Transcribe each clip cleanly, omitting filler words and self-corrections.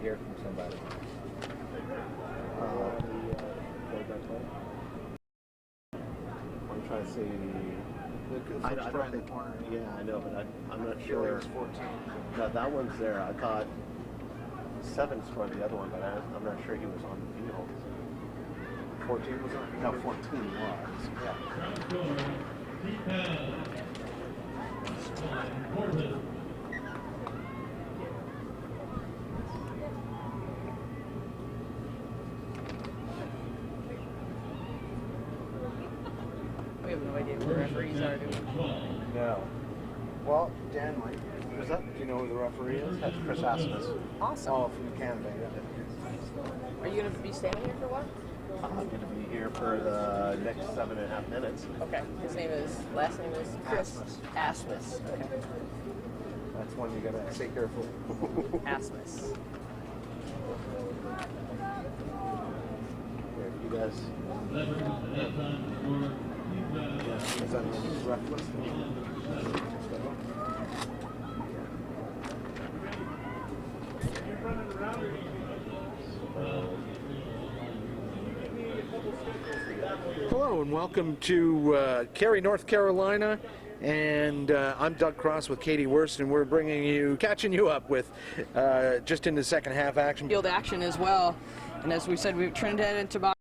hear from somebody. I'm trying to see. I don't think. Yeah, I know, but I'm not sure. It was 14. No, that one's there. I thought 7 scored the other one, but I'm not sure he was on the field. 14 was on? No, 14 was. Yeah. We have no idea who the referees are, do we? No. Well, Dan might. Who's that? Do you know who the referee is? That's Chris Asmus. Awesome. Oh, from Canada, yeah. Are you going to be standing here for a while? I'm going to be here for the next 7.5 minutes. Okay. His last name is Chris Asmus. Okay. That's one you got to stay careful. Asmus. Here, you guys. Is that his ref list? Hello and welcome to Cary, North Carolina, and I'm Doug Cross with Katie Wurst, and we're catching you up with just in the second half action. Field action as well, and as we said, we have Trinidad and Tobago.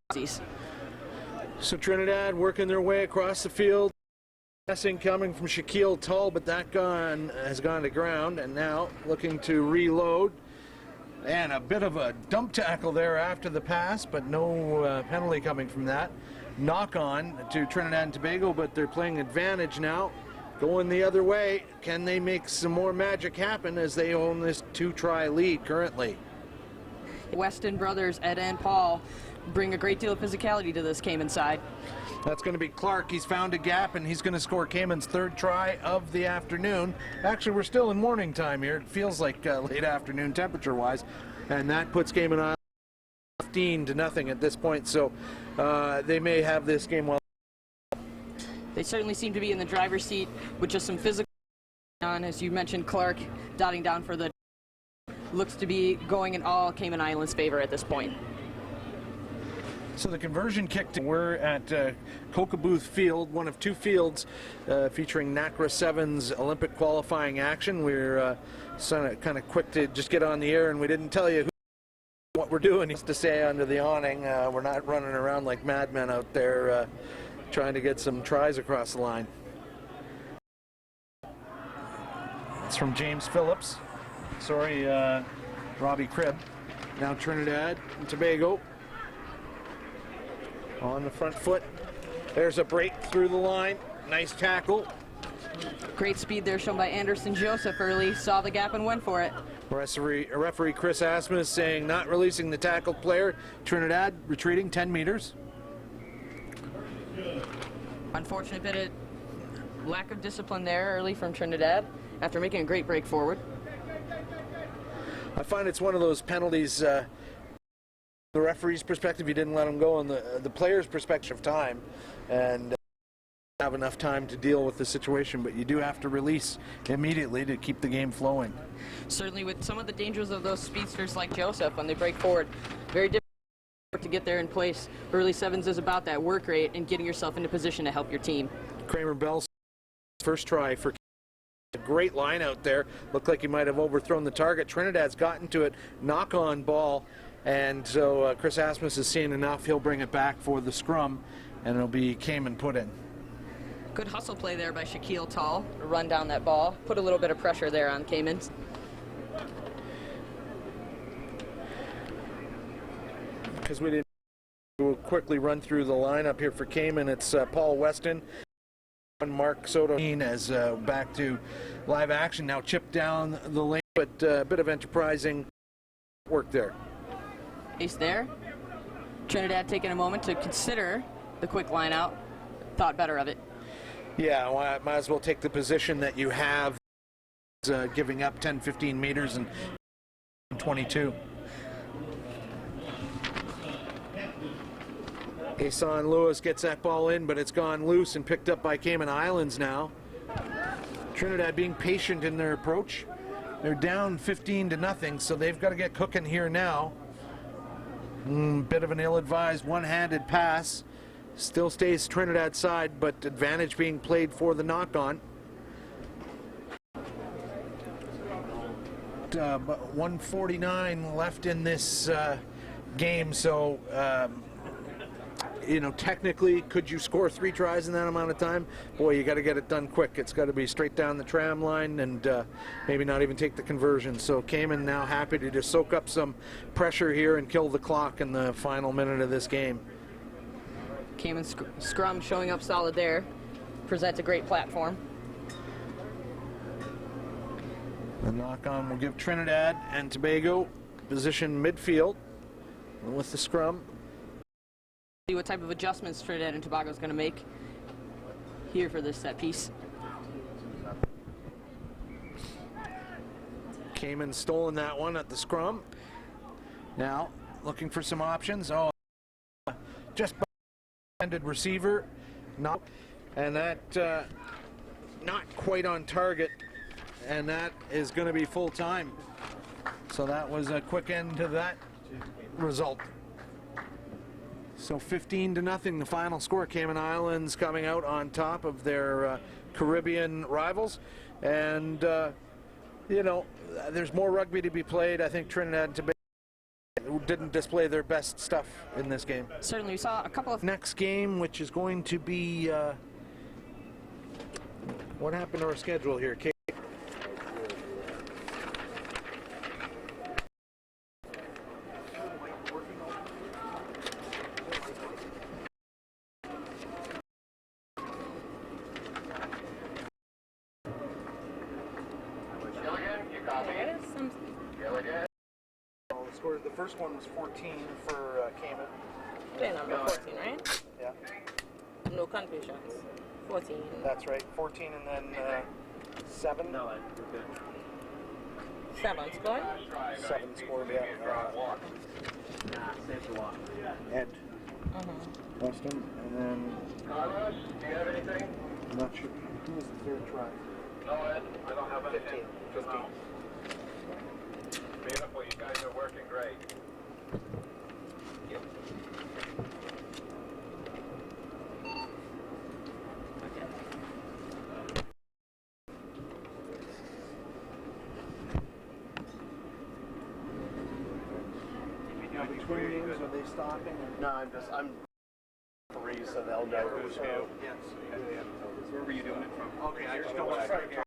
So Trinidad working their way across the field. Passing coming from Shaquille Tull, but that gun has gone to ground, and now looking to reload. And a bit of a dump tackle there after the pass, but no penalty coming from that. Knock on to Trinidad and Tobago, but they're playing advantage now. Going the other way. Can they make some more magic happen as they own this 2-try lead currently? Weston brothers, Ed and Paul, bring a great deal of physicality to this Cayman side. That's going to be Clark. He's found a gap, and he's going to score Cayman's 3rd try of the afternoon. Actually, we're still in morning time here. It feels like late afternoon temperature-wise, and that puts Cayman on 15-0 at this point. So they may have this game well. They certainly seem to be in the driver's seat with just some physical on, as you mentioned. Clark dotting down for the looks to be going in all Cayman Islands' favor at this point. So the conversion kick. We're at Koka Booth Field, one of 2 fields featuring NACRA Sevens Olympic qualifying action. We're kind of quick to just get on the air, and we didn't tell you what we're doing. Needs to stay under the awning. We're not running around like madmen out there trying to get some tries across the line. It's from James Phillips. Sorry, Robbie Cribb. Now Trinidad and Tobago. On the front foot. There's a break through the line. Nice tackle. Great speed there shown by Anderson Joseph early. Saw the gap and went for it. Referee Chris Asmus saying not releasing the tackled player. Trinidad retreating 10 meters. Unfortunate bit of lack of discipline there early from Trinidad after making a great break forward. I find it's one of those penalties. The referee's perspective, you didn't let him go, on the player's perspective of time, and have enough time to deal with the situation, but you do have to release immediately to keep the game flowing. Certainly with some of the dangers of those speedsters like Joseph when they break forward, very difficult to get there in place. Early sevens is about that work rate and getting yourself into position to help your team. Kramer Bell's 1st try for a great line out there. Looked like he might have overthrown the target. Trinidad's gotten to it, knock-on ball. And so Chris Asmus is seeing enough. He'll bring it back for the scrum, and it'll be Cayman put in. Good hustle play there by Shaquille Tull to run down that ball. Put a little bit of pressure there on Cayman. Because we didn't, we'll quickly run through the lineup here for Cayman. It's Paul Weston, Mark Soto as back to live action. Now chipped down the lane, but a bit of enterprising work there. Ace there. Trinidad taking a moment to consider the quick line out. Thought better of it. Yeah, well, I might as well take the position that you have, giving up 10-15 meters and 22. Asan Lewis gets that ball in, but it's gone loose and picked up by Cayman Islands now. Trinidad being patient in their approach. They're down 15-0, so they've got to get cooking here now. Bit of an ill-advised one-handed pass. Still stays Trinidad side, but advantage being played for the knock-on. But 1:49 left in this game, so you know, technically, could you score 3 tries in that amount of time? Boy, you got to get it done quick. It's got to be straight down the tram line and maybe not even take the conversion. So Cayman now happy to just soak up some pressure here and kill the clock in the final minute of this game. Cayman scrum showing up solid there. Presents a great platform. The knock-on will give Trinidad and Tobago position midfield with the scrum. See what type of adjustments Trinidad and Tobago is going to make here for this set piece. Cayman stolen that one at the scrum. Now looking for some options. Oh, just ended receiver, and that not quite on target, and that is going to be full time. So that was a quick end to that result. So 15-0, the final score. Cayman Islands coming out on top of their Caribbean rivals, and you know, there's more rugby to be played. I think Trinidad and Tobago didn't display their best stuff in this game. Certainly, we saw a couple of Next game, which is going to be what happened to our schedule here, Kate? The first one was 14 for Cayman. Play number 14, right? Yeah, No confusions. 14. that's right. 14 and then 7. No, we're good. 7 score. 7 scored, yeah. Saves a lot. Ed Weston, and then Carlos, do you have anything? I'm not sure who was the third try. No, Ed, I don't have 15. anything. 15. Beautiful, you guys are working great. Now between games, are they stopping? No, I'm 3, so they'll know who's who. Yes. Where were you doing it from? Okay, I just go right here.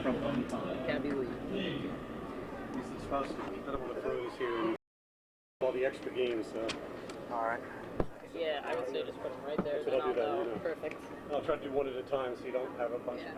From Hong Kong. Gabby Lee. He's supposed to. I don't want to throw this here and all the extra games. All right. Yeah, I would say just put them right there. So Then I'll I'll do that, know. you know. Perfect. I'll try to do one at a time so you don't have a bunch. Yeah.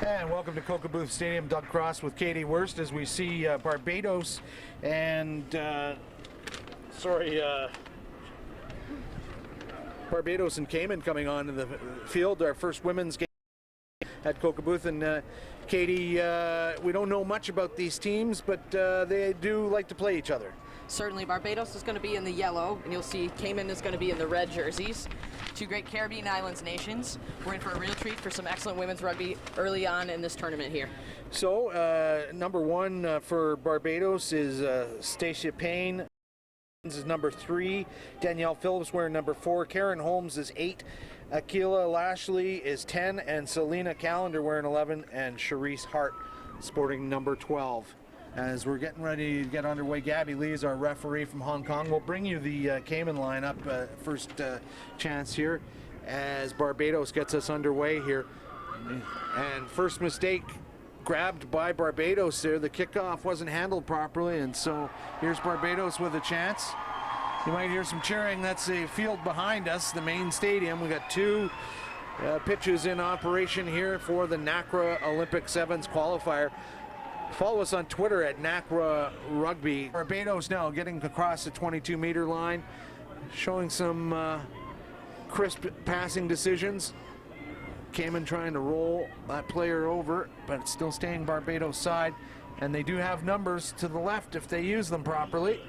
And welcome to Koka Booth Stadium. Doug Cross with Katie Wurst as we see Barbados and Barbados and Cayman coming onto the field. Our first women's game at Koka Booth. And Katie, we don't know much about these teams, but they do like to play each other. Certainly, Barbados is going to be in the yellow, and you'll see Cayman is going to be in the red jerseys. Two great Caribbean Islands nations. We're in for a real treat for some excellent women's rugby early on in this tournament here. So, number 1 for Barbados is Stacia Payne. Is number 3. Danielle Phillips wearing number 4. Karen Holmes is 8. Akila Lashley is 10, and Selena Callender wearing 11, and Charisse Hart sporting number 12. As we're getting ready to get underway, Gabby Lee is our referee from Hong Kong. We'll bring you the Cayman lineup first chance here as Barbados gets us underway here. And first mistake grabbed by Barbados there. The kickoff wasn't handled properly, and so here's Barbados with a chance. You might hear some cheering. That's the field behind us, the main stadium. We got two pitches in operation here for the NACRA Olympic Sevens qualifier. Follow us on Twitter at NACRA Rugby. Barbados now getting across the 22-meter line, showing some crisp passing decisions. Cayman trying to roll that player over, but it's still staying Barbados' side. And they do have numbers to the left if they use them properly.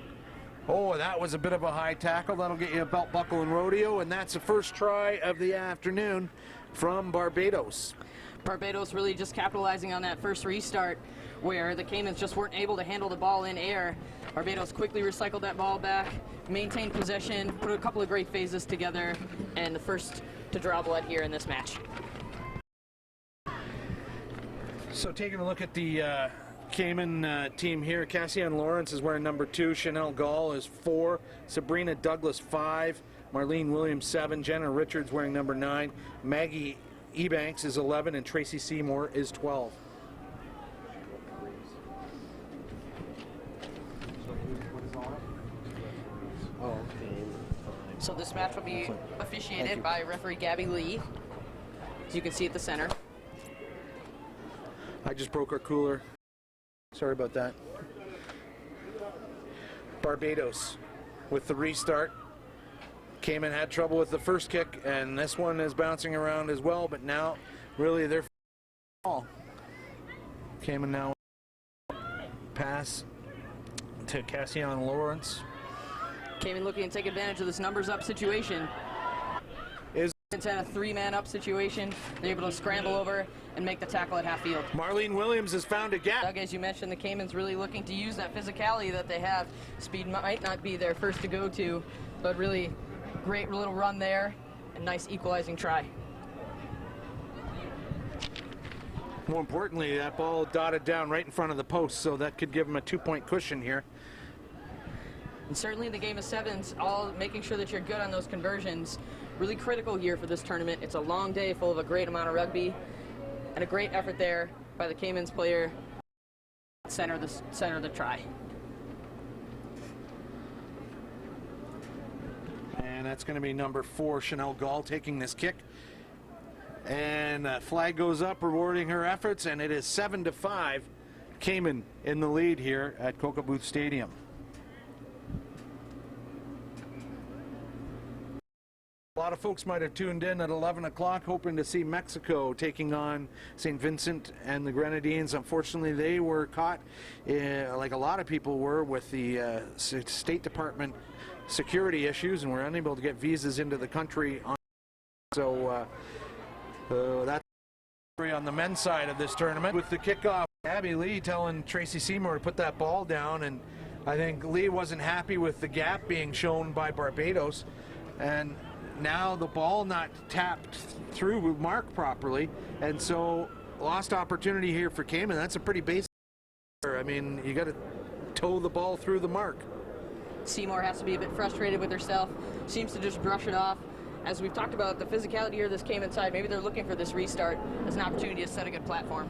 Oh, that was a bit of a high tackle. That'll get you a belt buckle and rodeo, and that's the first try of the afternoon from Barbados. Barbados really just capitalizing on that first restart where the Caymans just weren't able to handle the ball in air. Barbados quickly recycled that ball back, maintained possession, put a couple of great phases together, and the first to draw blood here in this match. So taking a look at the Cayman team here, Cassian Lawrence is wearing number 2, Chanel Gall is 4, Sabrina Douglas 5, Marlene Williams 7, Jenna Richards wearing number 9, Maggie Ebanks is 11, and Tracy Seymour is 12. So this match will be officiated by referee Gabby Lee, as you can see at the center. I just broke our cooler. Sorry about that. Barbados with the restart. Cayman had trouble with the first kick, and this one is bouncing around as well, but now really they're all. Cayman now pass to Cassian Lawrence. Cayman looking to take advantage of this numbers up situation. It's in a 3-man up situation. They're able to scramble over and make the tackle at half field. Marlene Williams has found a gap. Doug, as you mentioned, the Caymans really looking to use that physicality that they have. Speed might not be their first to go to, but really great little run there and nice equalizing try. More importantly, that ball dotted down right in front of the post, so that could give them a 2-point cushion here. And certainly in the game of sevens, all making sure that you're good on those conversions, really critical here for this tournament. It's a long day full of a great amount of rugby, and a great effort there by the Caymans player center of the try. And that's going to be number 4, Chanel Gall, taking this kick. And flag goes up, rewarding her efforts, and it is 7-5. Cayman in the lead here at Koka Booth Stadium. A lot of folks might have tuned in at 11 o'clock hoping to see Mexico taking on St. Vincent and the Grenadines. Unfortunately, they were caught, like a lot of people were, with the State Department security issues, and were unable to get visas into the country. So that's on the men's side of this tournament. With the kickoff, Abby Lee telling Tracy Seymour to put that ball down, and I think Lee wasn't happy with the gap being shown by Barbados, and now the ball not tapped through mark properly, and so lost opportunity here for Cayman. That's a pretty basic. I mean, you got to toe the ball through the mark. Seymour has to be a bit frustrated with herself, seems to just brush it off. As we've talked about the physicality here, this Cayman side, maybe they're looking for this restart as an opportunity to set a good platform.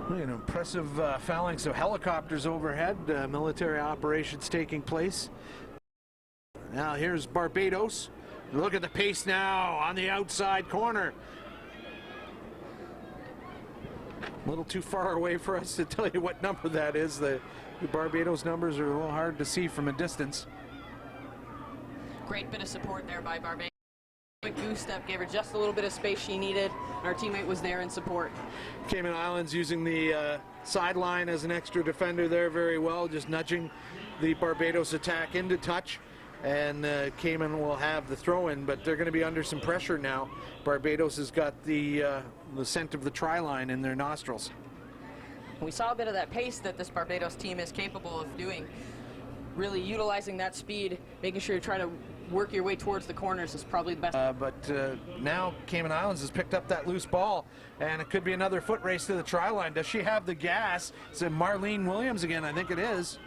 An impressive phalanx of helicopters overhead, military operations taking place. Now here's Barbados. Look at the pace now on the outside corner. A little too far away for us to tell you what number that is. The Barbados numbers are a little hard to see from a distance. Great bit of support there by Barbados. Quick goose step gave her just a little bit of space she needed, and our teammate was there in support. Cayman Islands using the sideline as an extra defender there very well, just nudging the Barbados attack into touch. And Cayman will have the throw-in, but they're going to be under some pressure now. Barbados has got the scent of the try line in their nostrils. We saw a bit of that pace that this Barbados team is capable of doing, really utilizing that speed, making sure to try to work your way towards the corners is probably the best. But now Cayman Islands has picked up that loose ball, and it could be another foot race to the try line. Does she have the gas? It's Marlene Williams again, I think it is.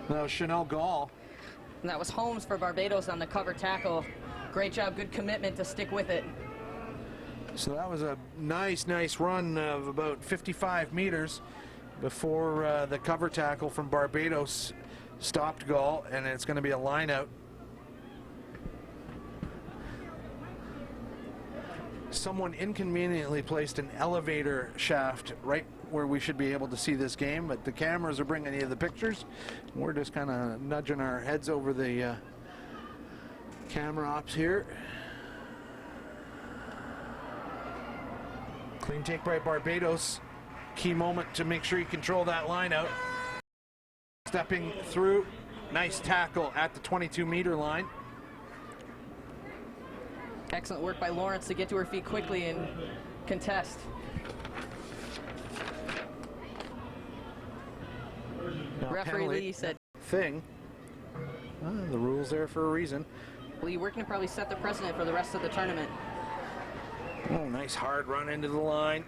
No, Chanel Gall. And that was Holmes for Barbados on the cover tackle. Great job, good commitment to stick with it. So that was a nice run of about 55 meters before the cover tackle from Barbados stopped Gall, and it's going to be a line out. Someone inconveniently placed an elevator shaft right where we should be able to see this game, but the cameras are bringing you the pictures. We're just kind of nudging our heads over the camera ops here. Clean take by Barbados. Key moment to make sure you control that line out. Stepping through, nice tackle at the 22-meter line. Excellent work by Lawrence to get to her feet quickly and contest. Referee Lee said, "Thing. The rule's there for a reason." Lee, we're going to probably set the precedent for the rest of the tournament. Oh, nice hard run into the line.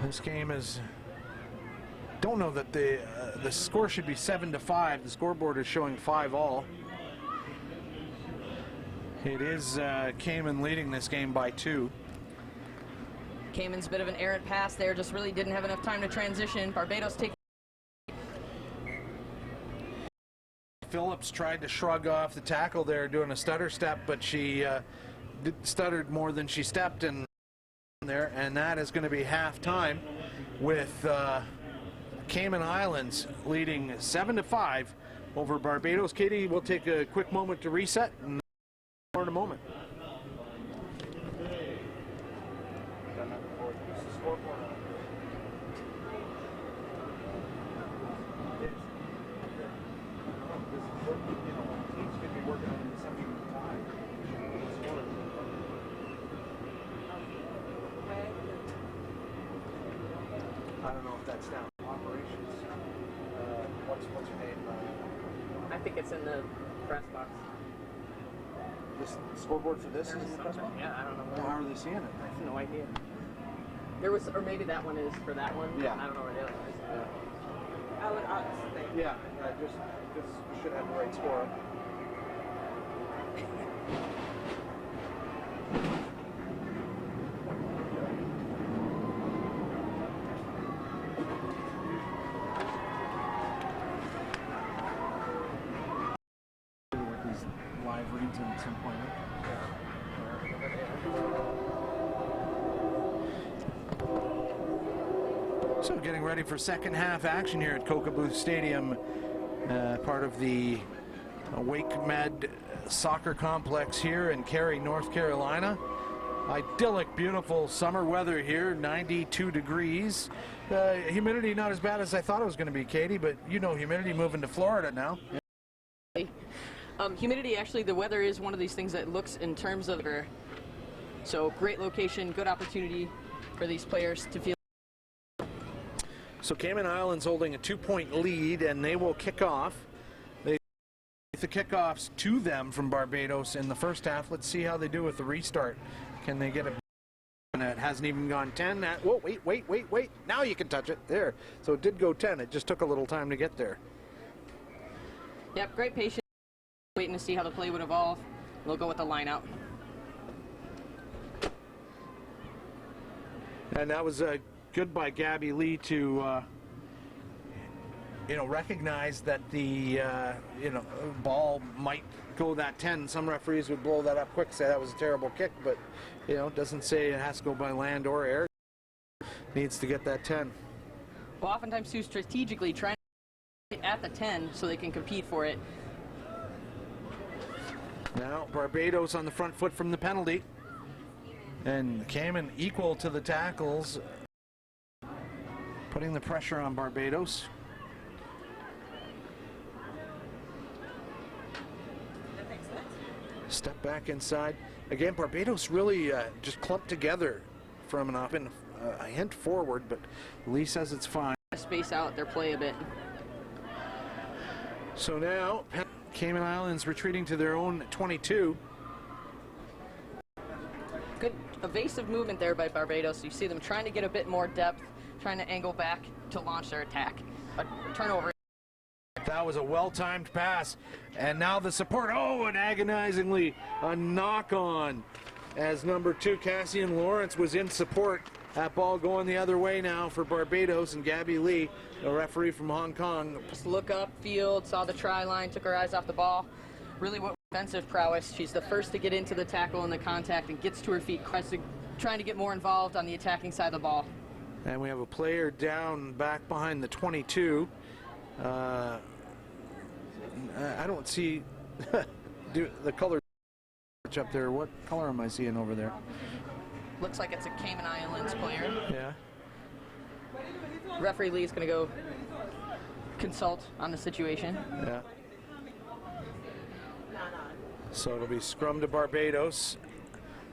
This game is. Don't know that the score should be 7-5. The scoreboard is showing 5-all. It is Cayman leading this game by 2. Cayman's bit of an errant pass there, just really didn't have enough time to transition. Barbados taking. Phillips tried to shrug off the tackle there, doing a stutter step, but she stuttered more than she stepped in there, and that is going to be half time with Cayman Islands leading 7-5 over Barbados. Katie, we'll take a quick moment to reset, and more in a moment. I don't know if that's down operations. What's her name? I think it's in the press box. This scoreboard for this is in the press box? Yeah, I don't know. How are they seeing it? I have no idea. There was, or maybe that one is for that one. Yeah. I don't know where the other one is. Yeah. I would honestly. Yeah, just we should have the right score. Live reads at some point. So getting ready for second half action here at Koka Booth Stadium, part of the WakeMed Soccer Complex here in Cary, North Carolina. Idyllic, beautiful summer weather here, 92 degrees. Humidity not as bad as I thought it was going to be, Katie, but you know humidity moving to Florida now. Humidity, actually, the weather is one of these things that looks in terms of. So great location, good opportunity for these players to feel. So Cayman Islands holding a 2-point lead, and they will kick off. They the kickoffs to them from Barbados in the first half. Let's see how they do with the restart. Can they get it? And it hasn't even gone 10. Whoa, wait. Now you can touch it. There. So it did go 10. It just took a little time to get there. Yep, great patience. Waiting to see how the play would evolve. They'll go with the line out. And that was good by Gabby Lee to recognize that the ball might go that 10. Some referees would blow that up quick, say that was a terrible kick, but it doesn't say it has to go by land or air. Needs to get that 10. Well, oftentimes too, strategically trying to get at the 10 so they can compete for it. Now Barbados on the front foot from the penalty, and Cayman equal to the tackles, putting the pressure on Barbados. Step back inside. Again, Barbados really just clumped together from an up and a hint forward, but Lee says it's fine. space out their play a bit. So now, Cayman Islands retreating to their own 22. Good evasive movement there by Barbados. You see them trying to get a bit more depth, trying to angle back to launch their attack. A turnover. That was a well-timed pass. And now the support. Oh, and agonizingly a knock-on as number 2, Cassian Lawrence, was in support. That ball going the other way now for Barbados, and Gabby Lee, the referee from Hong Kong. Just look up field, saw the try line, took her eyes off the ball. Really what defensive prowess. She's the first to get into the tackle and the contact and gets to her feet, trying to get more involved on the attacking side of the ball. And we have a player down back behind the 22. I don't see the color up there. What color am I seeing over there? Looks like it's a Cayman Islands player. Yeah. Referee Lee's going to go consult on the situation. Yeah. So it'll be scrum to Barbados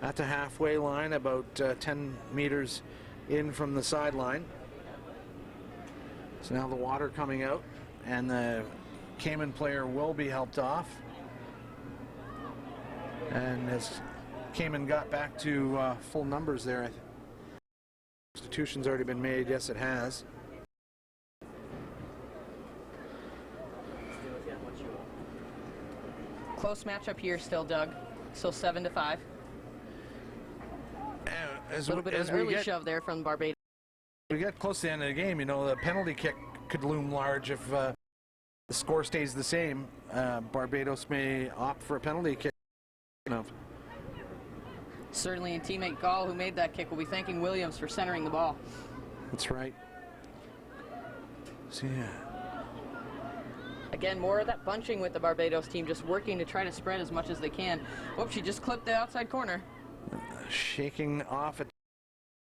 at the halfway line, about 10 meters in from the sideline. So now the water coming out, and the Cayman player will be helped off. And as Cayman got back to full numbers there, substitution's already been made. Yes, it has. Close matchup here still, Doug. Still 7-5. A little bit of an early shove there from Barbados. We get close to the end of the game, you know, the penalty kick could loom large if the score stays the same. Barbados may opt for a penalty kick. Certainly, and teammate Gall, who made that kick, will be thanking Williams for centering the ball. That's right. So, yeah. Again, more of that bunching with the Barbados team, just working to try to spread as much as they can. Whoops, she just clipped the outside corner. Shaking off at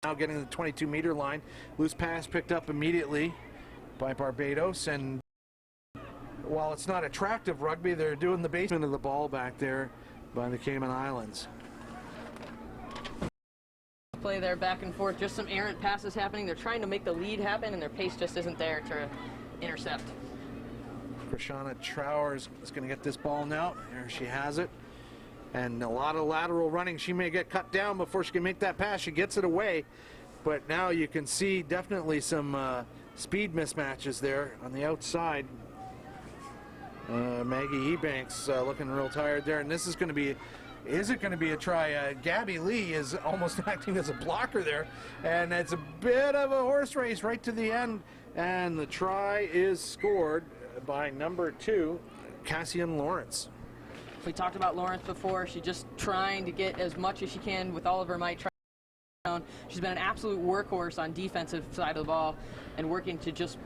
now, getting the 22-meter line. Loose pass picked up immediately by Barbados, and while it's not attractive rugby, they're doing the basement of the ball back there by the Cayman Islands. Play there back and forth, just some errant passes happening. They're trying to make the lead happen, and their pace just isn't there to intercept. Krishana Trowers is going to get this ball now. There she has it. And a lot of lateral running. She may get cut down before she can make that pass. She gets it away. But now you can see definitely some speed mismatches there on the outside. Maggie Ebanks looking real tired there. And this is going to be, is it going to be a try? Gabby Lee is almost acting as a blocker there. And it's a bit of a horse race right to the end. And the try is scored by number 2, Cassian Lawrence. We talked about Lawrence before. She's just trying to get as much as she can with all of her might. She's been an absolute workhorse on defensive side of the ball and working to just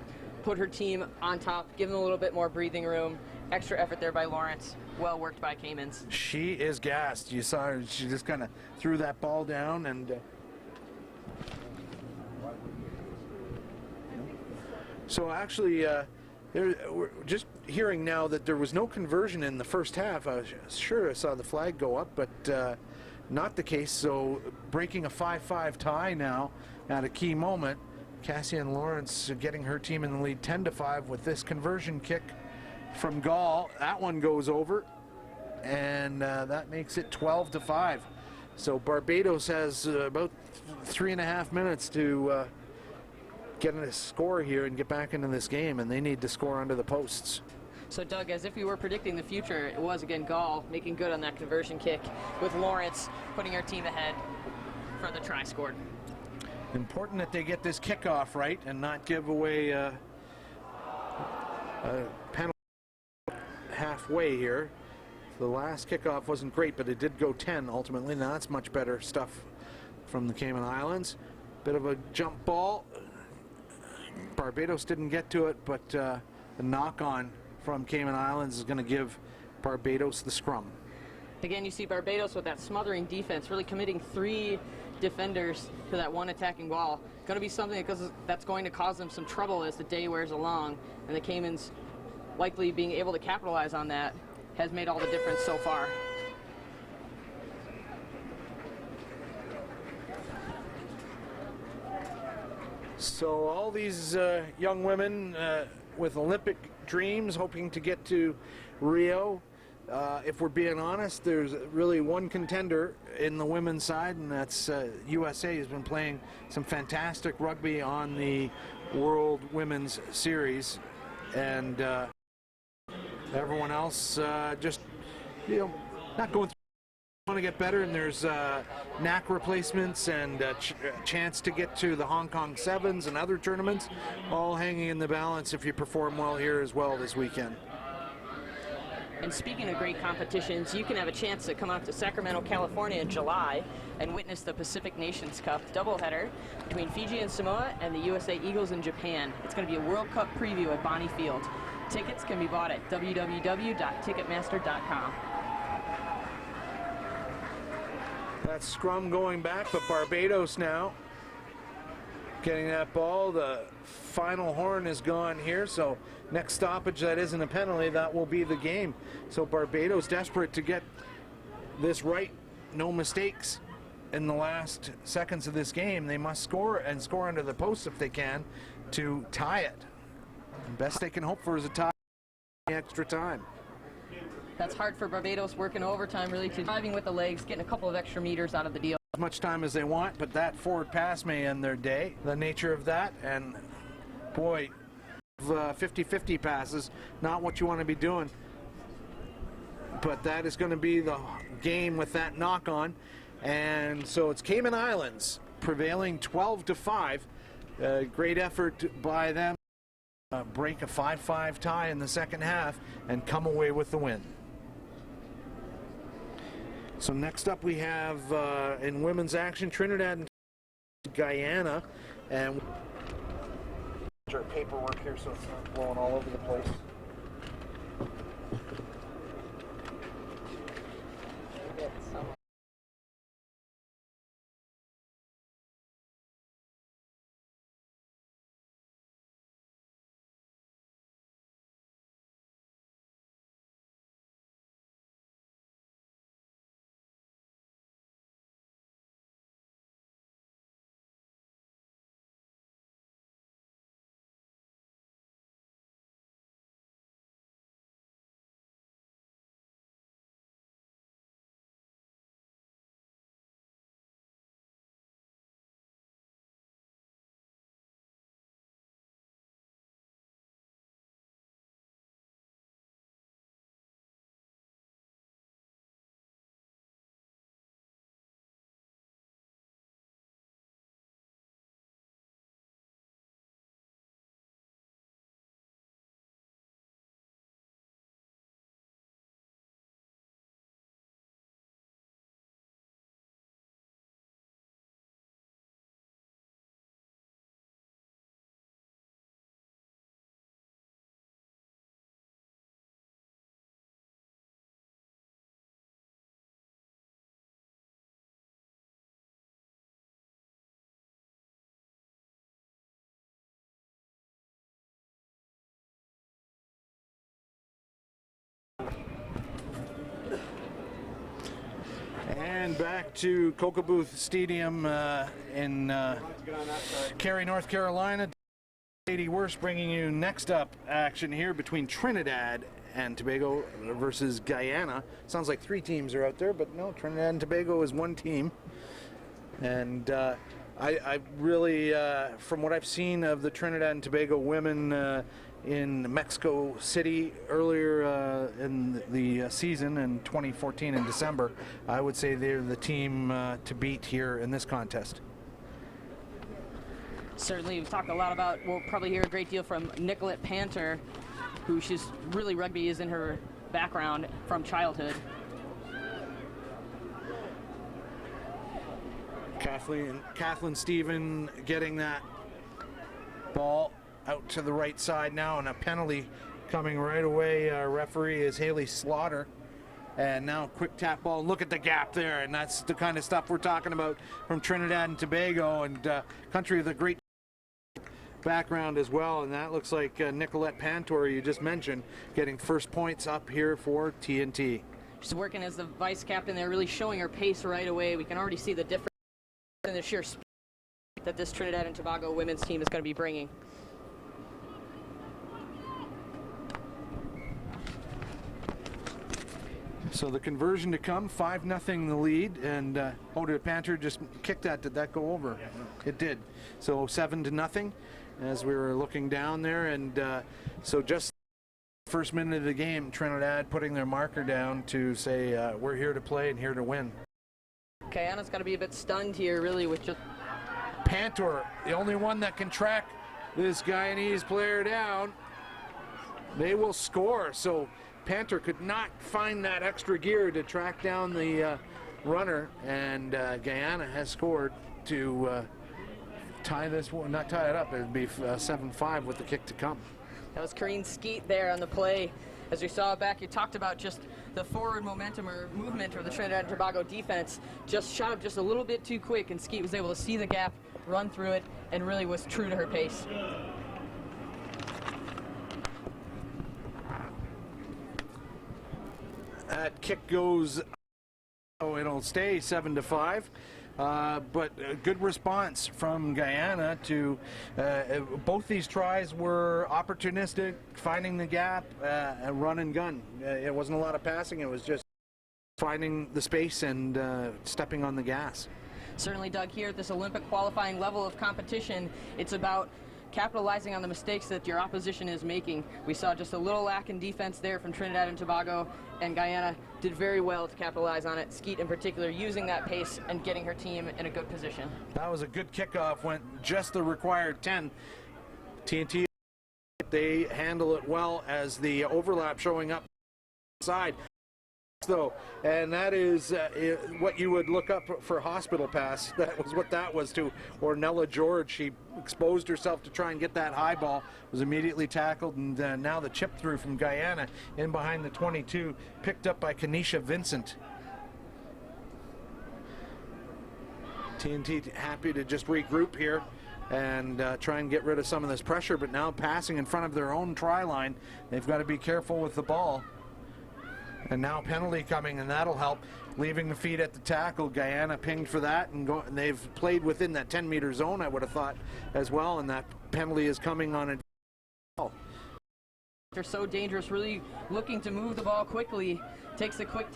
put her team on top, give them a little bit more breathing room. Extra effort there by Lawrence. Well worked by Caymans. She is gassed. You saw her, she just kind of threw that ball down, and so actually we're just hearing now that there was no conversion in the first half. I was sure I saw the flag go up, but not the case. So breaking a 5-5 tie now at a key moment. Cassian Lawrence getting her team in the lead 10-5 with this conversion kick from Gall. That one goes over, and that makes it 12-5. So Barbados has about 3.5 minutes to get a score here and get back into this game, and they need to score under the posts. So Doug, as if we were predicting the future, it was again Gall making good on that conversion kick, with Lawrence putting her team ahead for the try scored. Important that they get this kickoff right and not give away a penalty halfway here. The last kickoff wasn't great, but it did go 10 ultimately. Now that's much better stuff from the Cayman Islands. Bit of a jump ball. Barbados didn't get to it, but the knock-on from Cayman Islands is going to give Barbados the scrum. Again, you see Barbados with that smothering defense, really committing 3 defenders to that one attacking wall. Going to be something that's going to cause them some trouble as the day wears along, and the Caymans likely being able to capitalize on that has made all the difference so far. So all these young women with Olympic dreams hoping to get to Rio. If we're being honest, there's really one contender in the women's side, and that's USA has been playing some fantastic rugby on the World Women's Series, and everyone else just, you know, not going through. Want to get better, and there's NACRA replacements and a chance to get to the Hong Kong Sevens and other tournaments, all hanging in the balance if you perform well here as well this weekend. And speaking of great competitions, you can have a chance to come out to Sacramento, California in July and witness the Pacific Nations Cup doubleheader between Fiji and Samoa and the USA Eagles in Japan. It's going to be a World Cup preview at Bonnie Field. Tickets can be bought at www.ticketmaster.com. That scrum going back, but Barbados now getting that ball. The final horn is gone here, so next stoppage that isn't a penalty, that will be the game. So Barbados desperate to get this right, no mistakes in the last seconds of this game. They must score, and score under the post if they can, to tie it. The best they can hope for is a tie in extra time. That's hard for Barbados, working overtime, really driving with the legs, getting a couple of extra meters out of the deal. As much time as they want, but that forward pass may end their day. The nature of that, and boy, 50-50 passes, not what you want to be doing. But that is going to be the game with that knock on. And so it's Cayman Islands prevailing 12-5. Great effort by them. Break a 5-5 tie in the second half and come away with the win. So next up we have in women's action, Trinidad and Guyana, and our paperwork here so it's not blowing all over the place. And back to Koka Booth Stadium in Cary, North Carolina. Katie Worst bringing you next up action here between Trinidad and Tobago versus Guyana. Sounds like three teams are out there, but no, Trinidad and Tobago is one team. And I really, from what I've seen of the Trinidad and Tobago women in Mexico City earlier in the season in 2014 in December, I would say they're the team to beat here in this contest. Certainly, we've talked a lot about, we'll probably hear a great deal from Nicolette Panter, who she's really, rugby is in her background from childhood. Kathleen Stephen getting that ball out to the right side now, and a penalty coming right away. Referee is Haley Slaughter. And now quick tap ball. Look at the gap there, and that's the kind of stuff we're talking about from Trinidad and Tobago, and country with a great background as well. And that looks like Nicolette Pantor, you just mentioned, getting first points up here for TNT. She's working as the vice captain there, really showing her pace right away. We can already see the difference in the sheer speed that this Trinidad and Tobago women's team is going to be bringing. So the conversion to come, 5-0 the lead, and did Panther just kick that? Did that go over? It did. So 7-0 as we were looking down there, and so just first minute of the game, Trinidad putting their marker down to say we're here to play and here to win. Guyana's got to be a bit stunned here, really, with just Panther, the only one that can track this Guyanese player down. They will score, so Panther could not find that extra gear to track down the runner, and Guyana has scored to tie this one, not tie it up. It'd be 7-5 with the kick to come. That was Kareen Skeet there on the play. As we saw back, you talked about just the forward momentum or movement of the Trinidad and Tobago defense. Just shot up just a little bit too quick, and Skeet was able to see the gap, run through it, and really was true to her pace. That kick goes, it'll stay 7-5. But a good response from Guyana to both these tries were opportunistic, finding the gap, and run and gun. It wasn't a lot of passing, it was just finding the space and stepping on the gas. Certainly, Doug, here at this Olympic qualifying level of competition, it's about capitalizing on the mistakes that your opposition is making. We saw just a little lack in defense there from Trinidad and Tobago, and Guyana did very well to capitalize on it. Skeet in particular using that pace and getting her team in a good position. That was a good kickoff, went just the required 10. TNT, they handle it well as the overlap showing up side. Though, and that is what you would look up for hospital pass. That was what that was to Ornella George. She exposed herself to try and get that high ball, was immediately tackled, and now the chip through from Guyana in behind the 22, picked up by Kanisha Vincent. TNT happy to just regroup here and try and get rid of some of this pressure, but now passing in front of their own try line. They've got to be careful with the ball. And now penalty coming, and that'll help. Leaving the feet at the tackle, Guyana pinged for that, and they've played within that 10-meter zone, I would have thought, as well, and that penalty is coming on it. They're so dangerous, really looking to move the ball quickly. Takes a quick.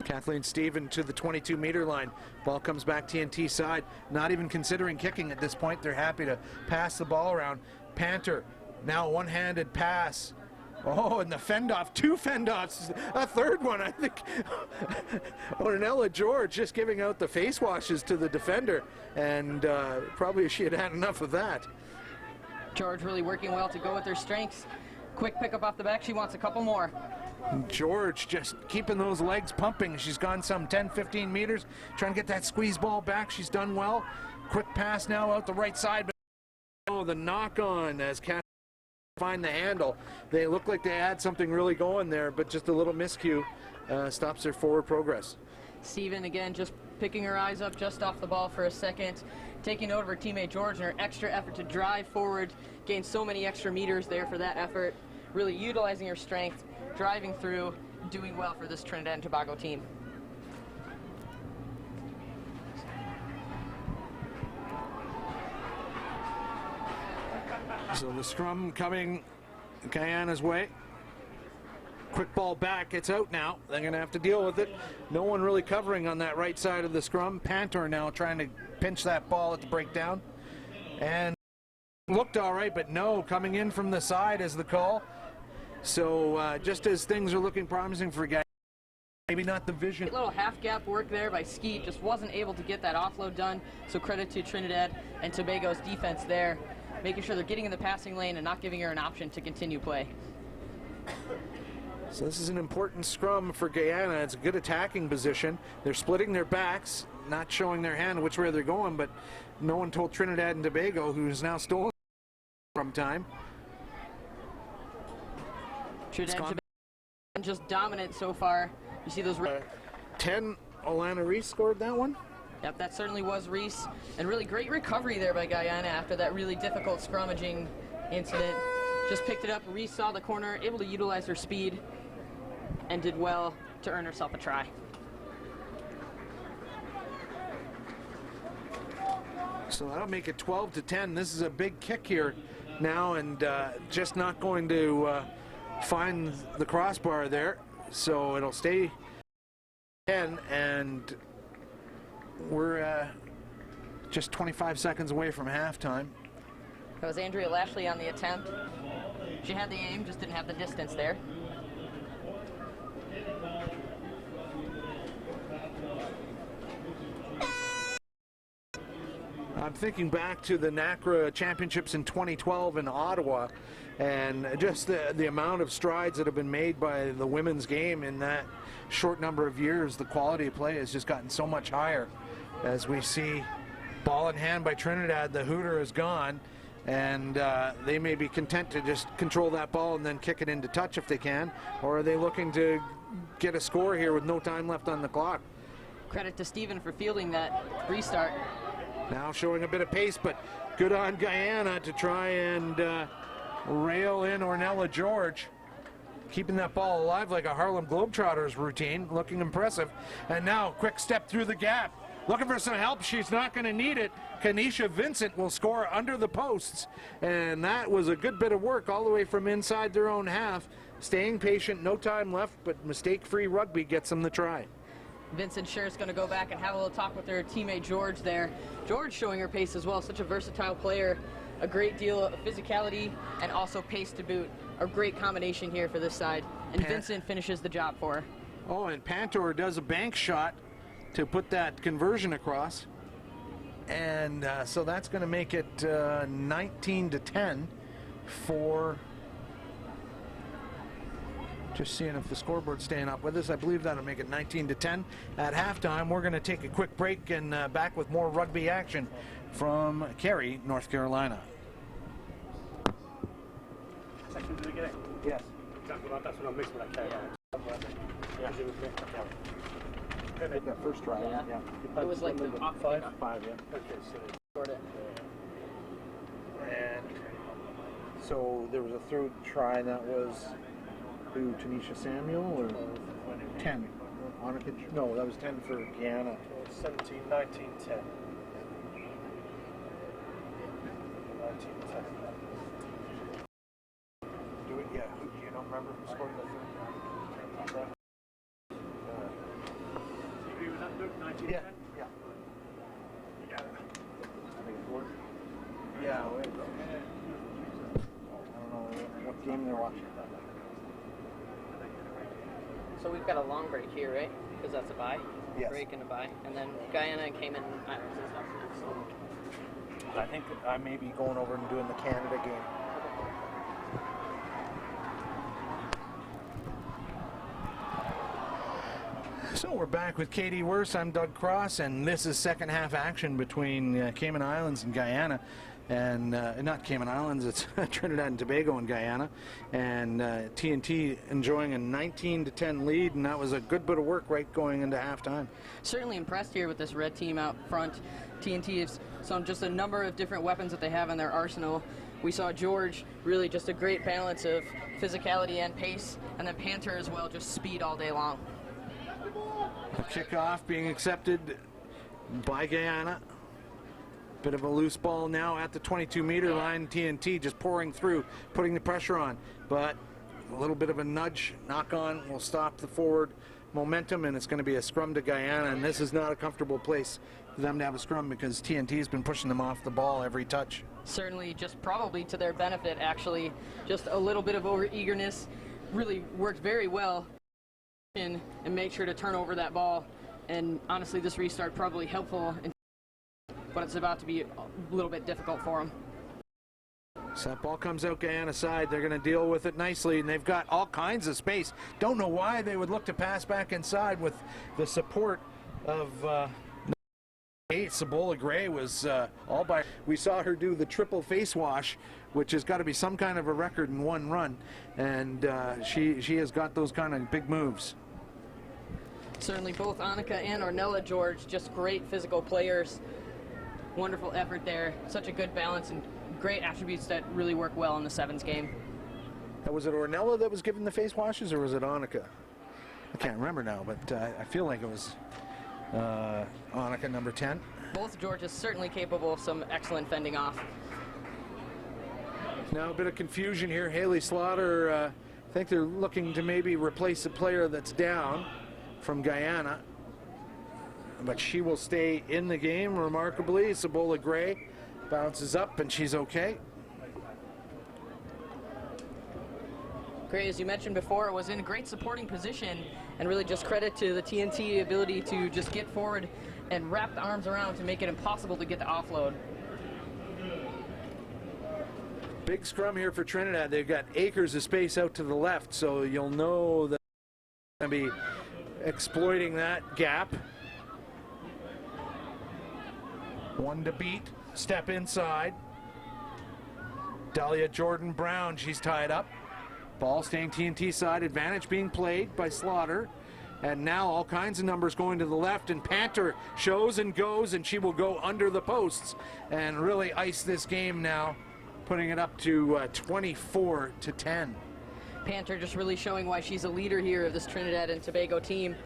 Kathleen Stephen to the 22-meter line. Ball comes back TNT side. Not even considering kicking at this point. They're happy to pass the ball around. Panther, now a one-handed pass. Oh, and the fend-off, 2 fend-offs, a third one, I think. Ornella George just giving out the face washes to the defender, and probably she had had enough of that. George really working well to go with her strengths. Quick pickup off the back, she wants a couple more. George just keeping those legs pumping. She's gone some 10-15 meters, trying to get that squeeze ball back. She's done well. Quick pass now out the right side. But oh, the knock-on as Cat find the handle. They look like they had something really going there, but just a little miscue stops their forward progress. Steven again just picking her eyes up just off the ball for a second, taking note of her teammate George and her extra effort to drive forward, gained so many extra meters there for that effort, really utilizing her strength, driving through, doing well for this Trinidad and Tobago team. So the scrum coming Guyana's way. Quick ball back, it's out now. They're going to have to deal with it. No one really covering on that right side of the scrum. Panther now trying to pinch that ball at the breakdown. And looked all right, but no, coming in from the side is the call. So just as things are looking promising for Guyana, maybe not the vision. A little half gap work there by Skeet, just wasn't able to get that offload done. So credit to Trinidad and Tobago's defense there, making sure they're getting in the passing lane and not giving her an option to continue play. So this is an important scrum for Guyana. It's a good attacking position. They're splitting their backs, not showing their hand which way they're going, but no one told Trinidad and Tobago, who's now stolen from time. Trinidad and Tobago just dominant so far. You see those 10, Alana Reese scored that one. Yep, that certainly was Reese. And really great recovery there by Guyana after that really difficult scrummaging incident. Just picked it up, Reese saw the corner, able to utilize her speed, and did well to earn herself a try. So that'll make it 12-10. This is a big kick here now, and just not going to find the crossbar there. So it'll stay 10, and we're just 25 seconds away from halftime. That was Andrea Lashley on the attempt. She had the aim, just didn't have the distance there. I'm thinking back to the NACRA Championships in 2012 in Ottawa, and just the amount of strides that have been made by the women's game in that short number of years. The quality of play has just gotten so much higher. As we see ball in hand by Trinidad, the hooter is gone, and they may be content to just control that ball and then kick it into touch if they can, or are they looking to get a score here with no time left on the clock? Credit to Stephen for fielding that restart. Now showing a bit of pace, but good on Guyana to try and rail in Ornella George. Keeping that ball alive like a Harlem Globetrotters routine, looking impressive. And now quick step through the gap. Looking for some help, she's not going to need it. Kanisha Vincent will score under the posts. And that was a good bit of work all the way from inside their own half. Staying patient, no time left, but mistake-free rugby gets them the try. Vincent sure is going to go back and have a little talk with her teammate George there. George showing her pace as well, such a versatile player. A great deal of physicality and also pace to boot. A great combination here for this side. And Vincent finishes the job for her. Oh, and Pantor does a bank shot to put that conversion across. And so that's going to make it 19-10 for... Just seeing if the scoreboard's staying up with us. I believe that'll make it 19-10 at halftime. We're going to take a quick break and back with more rugby action from Cary, North Carolina. Section to the beginning. Yes. Exactly right. That's what I'm mixing with that Yeah. That first try. Yeah. It was like the five, yeah. Okay, so sort of. And so there was a third try, and that was who, Tanisha Samuel, or 10? Annika, no, that was 10 for Guyana. 17, 19, 10. 19, 10. Do it, yeah. Do you don't remember who scored the third try? You agree with that, Luke? 19, Yeah. 10? Yeah. You got it. I think it's worth. Yeah. I don't know what game they're watching. So we've got a long break here, right? Because that's a bye. Yes. Break and a bye. And then Guyana and Cayman Islands and stuff. I think I may be going over and doing the Canada game. So we're back with Katie Worse. I'm Doug Cross, and this is second half action between Cayman Islands and Guyana. And not Cayman Islands, it's Trinidad and Tobago and Guyana. And TNT enjoying a 19-10 lead, and that was a good bit of work right going into halftime. Certainly impressed here with this red team out front. TNT has shown just a number of different weapons that they have in their arsenal. We saw George, really just a great balance of physicality and pace, and then Panther as well, just speed all day long. A kickoff being accepted by Guyana. Bit of a loose ball now at the 22-meter line. TNT just pouring through, putting the pressure on. But a little bit of a nudge, knock on, will stop the forward momentum, and it's going to be a scrum to Guyana. And this is not a comfortable place for them to have a scrum because TNT has been pushing them off the ball every touch. Certainly just probably to their benefit, actually. Just a little bit of over-eagerness really worked very well and make sure to turn over that ball. And honestly, this restart probably helpful, but it's about to be a little bit difficult for them. So that ball comes out Guyana side. They're going to deal with it nicely, and they've got all kinds of space. Don't know why they would look to pass back inside with the support of Sabola Gray was all by. We saw her do the triple face wash, which has got to be some kind of a record in one run, and she has got those kind of big moves. Certainly both Annika and Ornella George, just great physical players. Wonderful effort there. Such a good balance and great attributes that really work well in the sevens game. Was it Ornella that was giving the face washes, or was it Annika? I can't remember now, but I feel like it was Annika, number 10. both Georges certainly capable of some excellent fending off. Now a bit of confusion here. Haley Slaughter, I think they're looking to maybe replace the player that's down from Guyana, but she will stay in the game remarkably. Sabola Gray bounces up and she's okay. Gray, as you mentioned before, was in a great supporting position, and really just credit to the TNT ability to just get forward and wrap the arms around to make it impossible to get the offload. Big scrum here for Trinidad. They've got acres of space out to the left, so you'll know that they're going to be exploiting that gap. One to beat, step inside. Dahlia Jordan Brown, she's tied up. Ball staying TNT side, advantage being played by Slaughter. And now all kinds of numbers going to the left, and Panther shows and goes, and she will go under the posts and really ice this game now, putting it up to 24-10. Panther just really showing why she's a leader here of this Trinidad and Tobago team.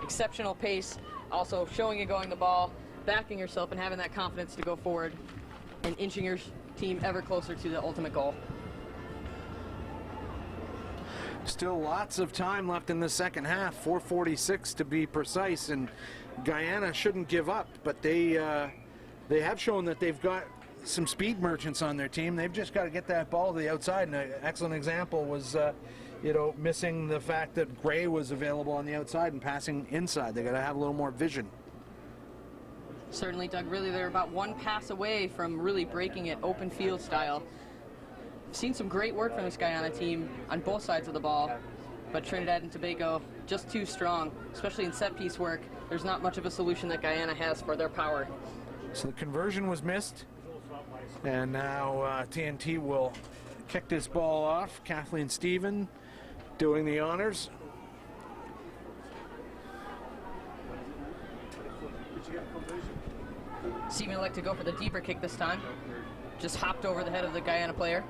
Exceptional pace, also showing and going the ball, backing herself and having that confidence to go forward and inching her team ever closer to the ultimate goal. Still lots of time left in the second half, 4:46 to be precise, and Guyana shouldn't give up, but they have shown that they've got some speed merchants on their team. They've just got to get that ball to the outside, and an excellent example was missing the fact that Gray was available on the outside and passing inside. They got to have a little more vision. Certainly, Doug, really they're about one pass away from really breaking it open field style. Seen some great work from this Guyana team on both sides of the ball, but Trinidad and Tobago just too strong, especially in set piece work. There's not much of a solution that Guyana has for their power. So the conversion was missed, and now TNT will kick this ball off. Kathleen Stephen doing the honors. Stephen would like to go for the deeper kick this time. Just hopped over the head of the Guyana player.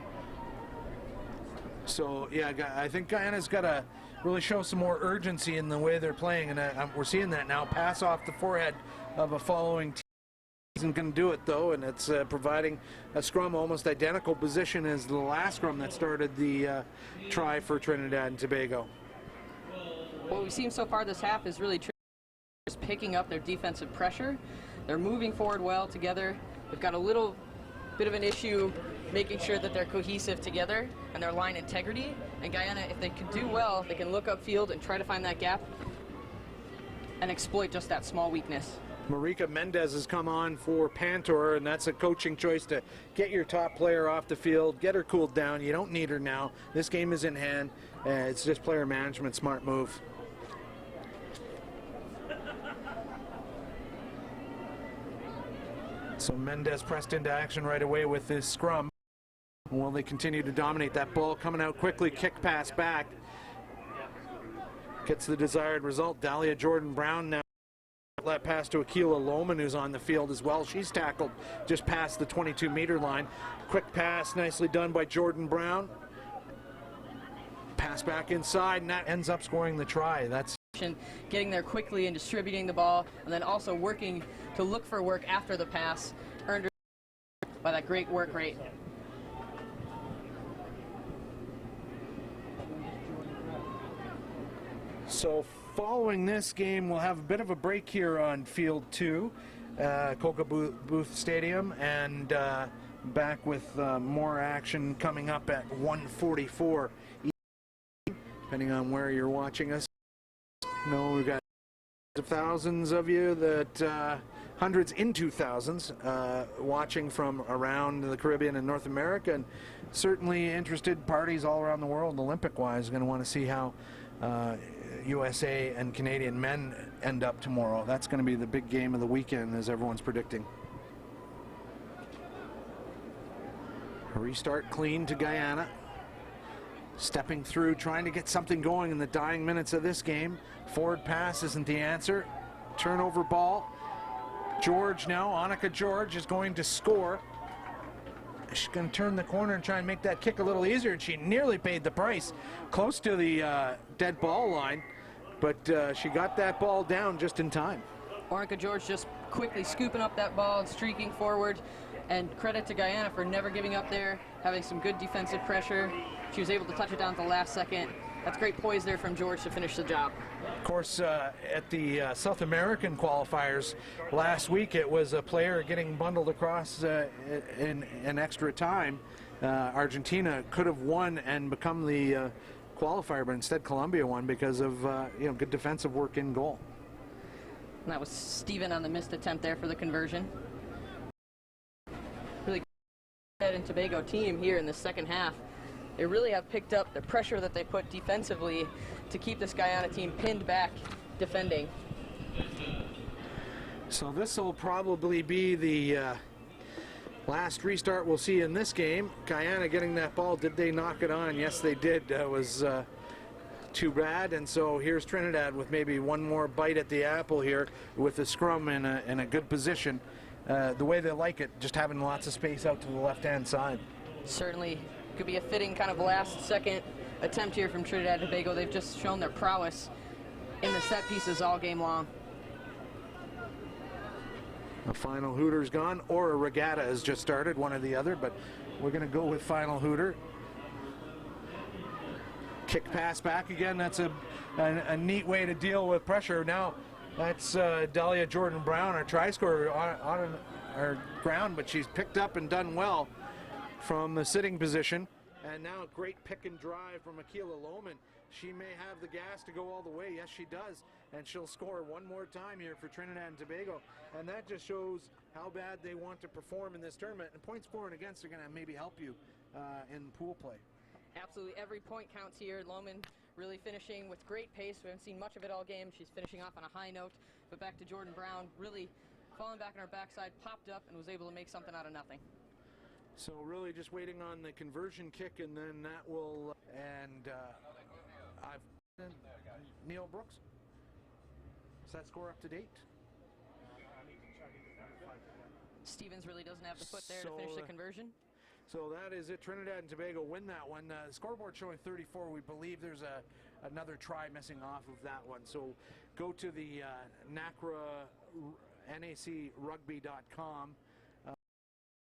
So, yeah, I think Guyana's got to really show some more urgency in the way they're playing, and we're seeing that now. Pass off the forehead of a following team. Isn't going to do it, though, and it's providing a scrum almost identical position as the last scrum that started the try for Trinidad and Tobago. What we've seen so far this half is really just picking up their defensive pressure. They're moving forward well together. They've got a little bit of an issue making sure that they're cohesive together and their line integrity. And Guyana, if they can do well, they can look upfield and try to find that gap and exploit just that small weakness. Marika Mendez has come on for Panther, and that's a coaching choice to get your top player off the field, get her cooled down. You don't need her now. This game is in hand. It's just player management, smart move. So Mendez pressed into action right away with this scrum. Will they continue to dominate that ball? Coming out quickly, kick pass back. Gets the desired result. Dahlia Jordan Brown now. That pass to Akila Lohman, who's on the field as well. She's tackled just past the 22-meter line. Quick pass, nicely done by Jordan Brown. Pass back inside, and that ends up scoring the try. That's getting there quickly and distributing the ball, and then also working to look for work after the pass, earned by that great work rate. So following this game, we'll have a bit of a break here on Field 2, Koka Booth Stadium, and back with more action coming up at 1:44, depending on where you're watching us. We've got thousands of you that hundreds into thousands watching from around the Caribbean and North America, and certainly interested parties all around the world Olympic-wise going to want to see how USA and Canadian men end up tomorrow. That's going to be the big game of the weekend, as everyone's predicting. A restart clean to Guyana. Stepping through, trying to get something going in the dying minutes of this game. Forward pass isn't the answer. Turnover ball. George now, Annika George is going to score. She's going to turn the corner and try and make that kick a little easier, and she nearly paid the price. Close to the dead ball line, but she got that ball down just in time. Ornica George just quickly scooping up that ball and streaking forward. And credit to Guyana for never giving up there, having some good defensive pressure. She was able to touch it down at the last second. That's great poise there from George to finish the job. Of course, at the South American qualifiers last week, it was a player getting bundled across in extra time. Argentina could have won and become the qualifier, but instead Colombia won because of good defensive work in goal. And that was Steven on the missed attempt there for the conversion. Really good and Tobago team here in the second half. They really have picked up the pressure that they put defensively to keep this Guyana team pinned back defending. So this will probably be the last restart we'll see in this game. Guyana getting that ball. Did they knock it on? Yes, they did. That was too bad. And so here's Trinidad with maybe one more bite at the apple here with the scrum in a good position. The way they like it, just having lots of space out to the left-hand side. Certainly could be a fitting kind of last-second attempt here from Trinidad and Tobago. They've just shown their prowess in the set pieces all game long. A final hooter's gone, or a regatta has just started, one or the other, but we're going to go with final hooter. Kick pass back again. That's a neat way to deal with pressure. Now that's Dahlia Jordan Brown, our try scorer, on our ground, but she's picked up and done well from the sitting position. And now a great pick and drive from Akila Lohman. She may have the gas to go all the way. Yes, she does. And she'll score one more time here for Trinidad and Tobago. And that just shows how bad they want to perform in this tournament. And points for and against are going to maybe help you in pool play. Absolutely. Every point counts here. Lohman really finishing with great pace. We haven't seen much of it all game. She's finishing off on a high note. But back to Jordan Brown, really falling back on her backside, popped up and was able to make something out of nothing. So really just waiting on the conversion kick, and then that will, Neil Brooks, is that score up to date? Stevens really doesn't have the foot there to finish the conversion. So that is it. Trinidad and Tobago win that one. Scoreboard showing 34. We believe there's another try missing off of that one. So go to the NACRA.com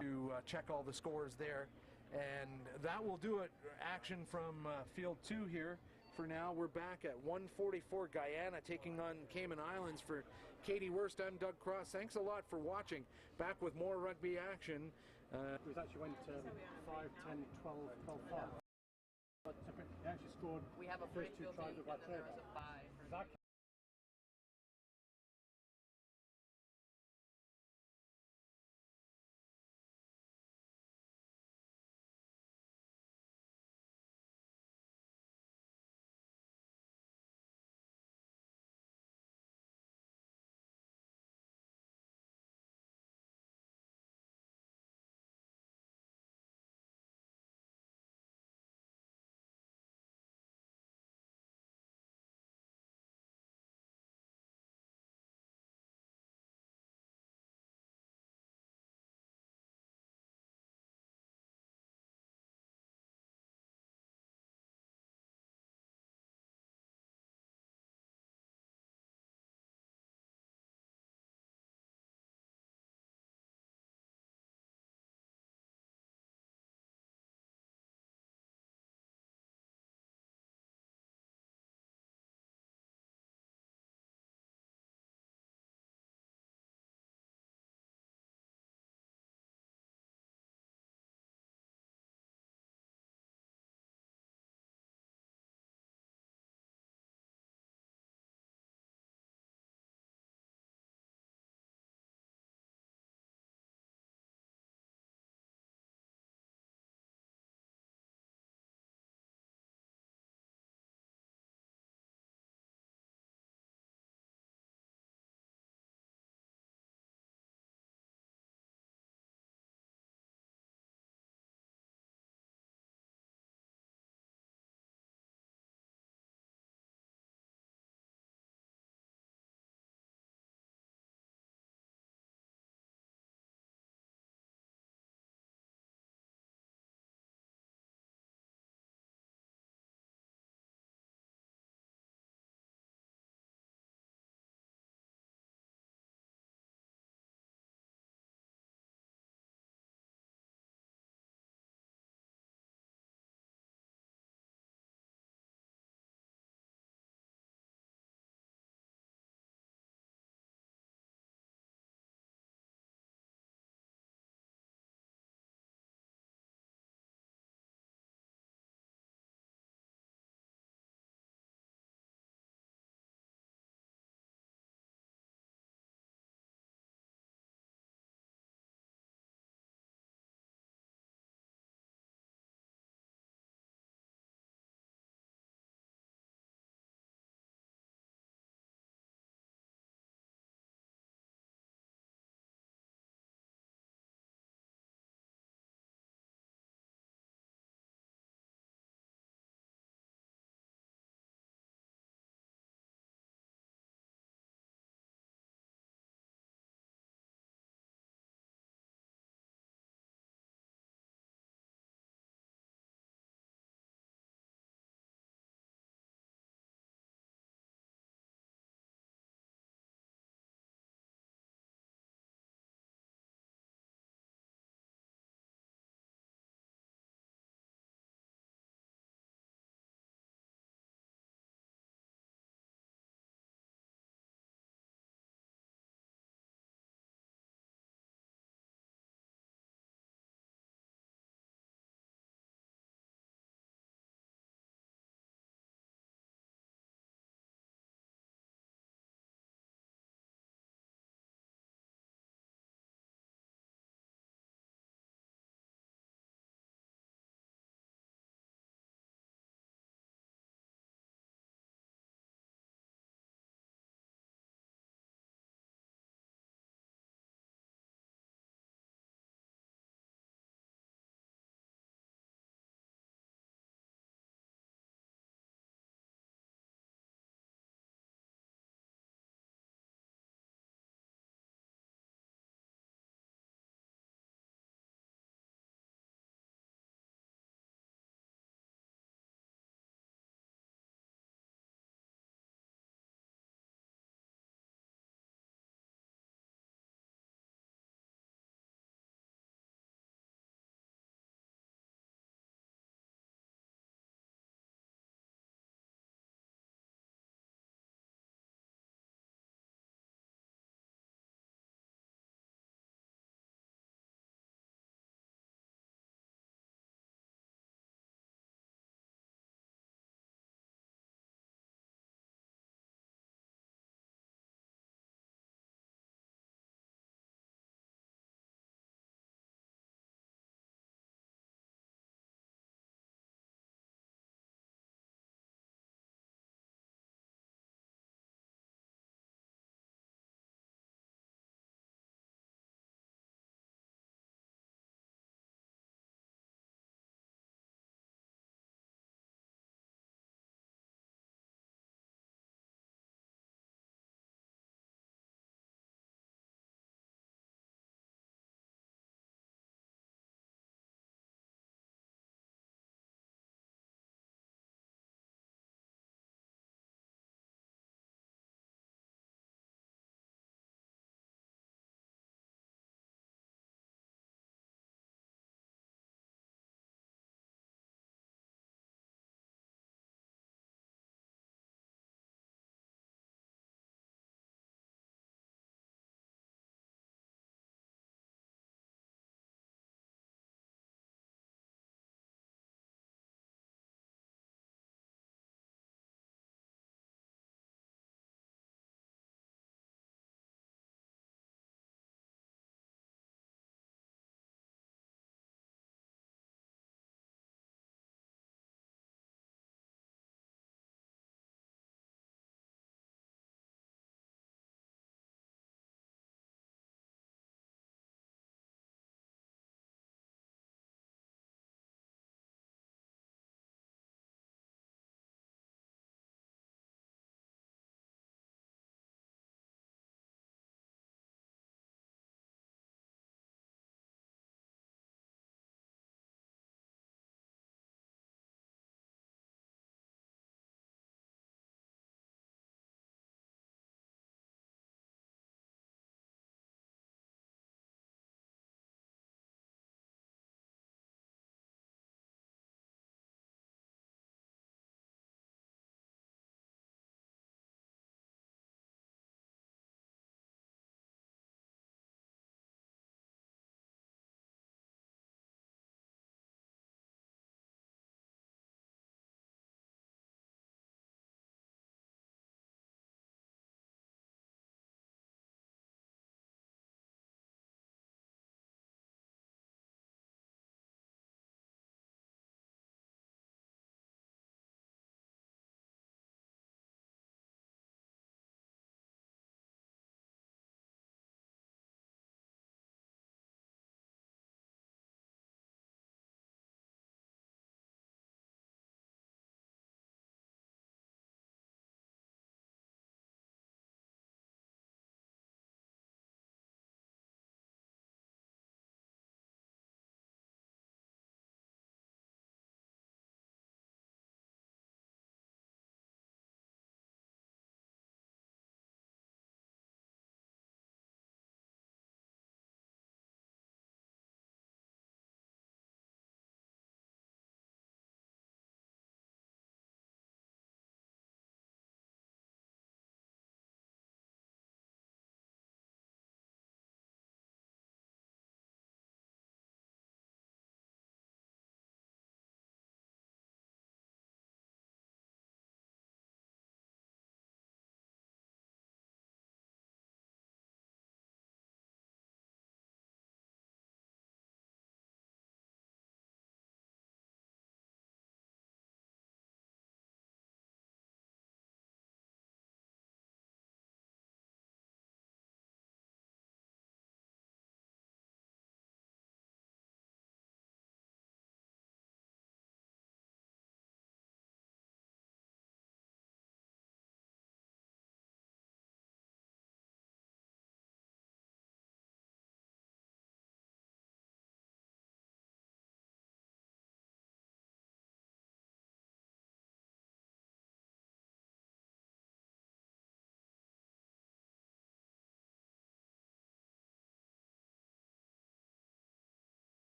to check all the scores there. And that will do it. Action from field 2 here. For now, we're back at 1:44. Guyana taking on Cayman Islands. For Katie Wurst, I'm Doug Cross. Thanks a lot for watching. Back with more rugby action. It actually went 5, 10, 12, 12, 5. But they actually scored We have a the first two field tries team, of that and then there play. was a 5. That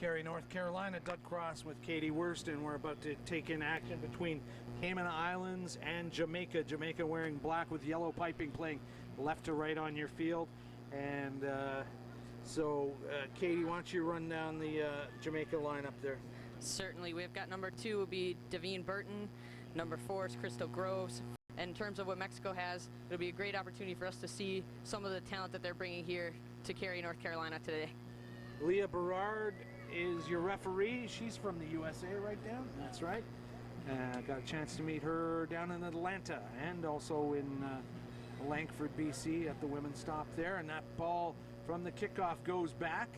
Cary, North Carolina. Doug Cross with Katie Worston. We're about to take in action between Cayman Islands and Jamaica. Jamaica wearing black with yellow piping, playing left to right on your field. And Katie, why don't you run down the Jamaica lineup there? Certainly. We've got number 2 will be Davine Burton. Number 4 is Crystal Groves. And in terms of what Mexico has, it'll be a great opportunity for us to see some of the talent that they're bringing here to Cary, North Carolina today. Leah Berard is your referee. She's from the USA right now. That's right. Got a chance to meet her down in Atlanta and also in Langford, BC at the women's stop there. And that ball from the kickoff goes back.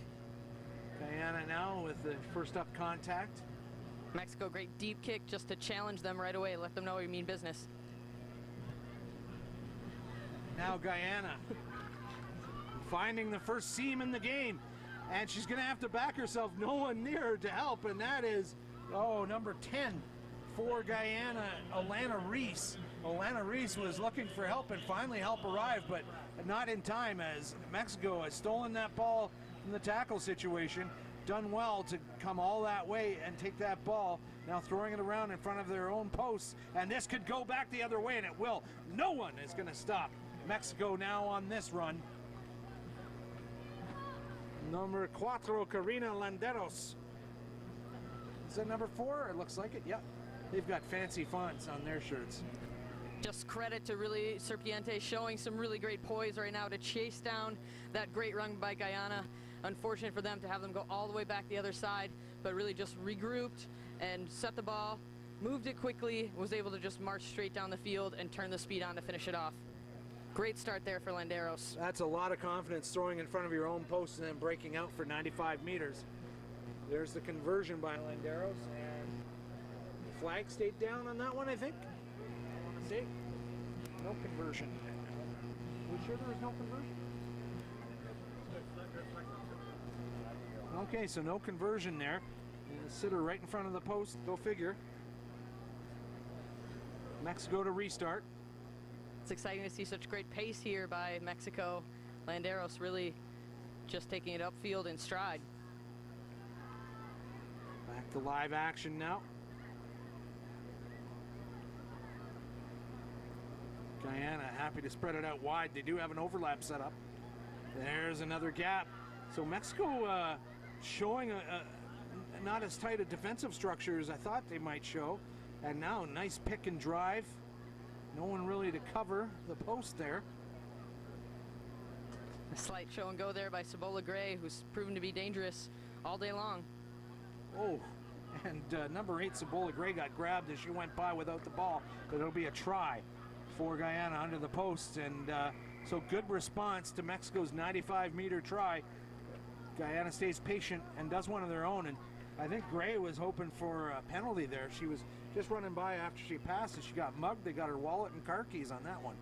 Guyana now with the first up contact. Mexico, great deep kick just to challenge them right away. Let them know you mean business. Now Guyana finding the first seam in the game, and she's going to have to back herself. No one near her to help, and that is, number 10 for Guyana, Alana Reese. Alana Reese was looking for help, and finally help arrived, but not in time, as Mexico has stolen that ball from the tackle situation. Done well to come all that way and take that ball. Now throwing it around in front of their own posts, and this could go back the other way, and it will. No one is going to stop Mexico now on this run. Number 4, Karina Landeros. Is that number 4? It looks like it. Yep. They've got fancy fonts on their shirts. Just credit to really Serpiente showing some really great poise right now to chase down that great run by Guyana. Unfortunate for them to have them go all the way back the other side, but really just regrouped and set the ball, moved it quickly, was able to just march straight down the field and turn the speed on to finish it off. Great start there for Landeros. That's a lot of confidence, throwing in front of your own post and then breaking out for 95 meters. There's the conversion by Landeros, and the flag stayed down on that one, I think. I want to say no conversion. Are we sure there was no conversion? Okay, so no conversion there. And the sitter right in front of the post. Go figure. Mexico to restart. It's exciting to see such great pace here by Mexico. Landeros really just taking it upfield in stride. Back to live action now. Guyana happy to spread it out wide. They do have an overlap set up. There's another gap. So Mexico showing not as tight a defensive structure as I thought they might show. And now nice pick and drive. No one really to cover the post there. A slight show and go there by Cibola Gray, who's proven to be dangerous all day long. Oh, and number 8, Cibola Gray, got grabbed as she went by without the ball, but it'll be a try for Guyana under the post. And so good response to Mexico's 95-meter try. Guyana stays patient and does one of their own. And I think Gray was hoping for a penalty there. She was just running by after she passed, and she got mugged. They got her wallet and car keys on that one.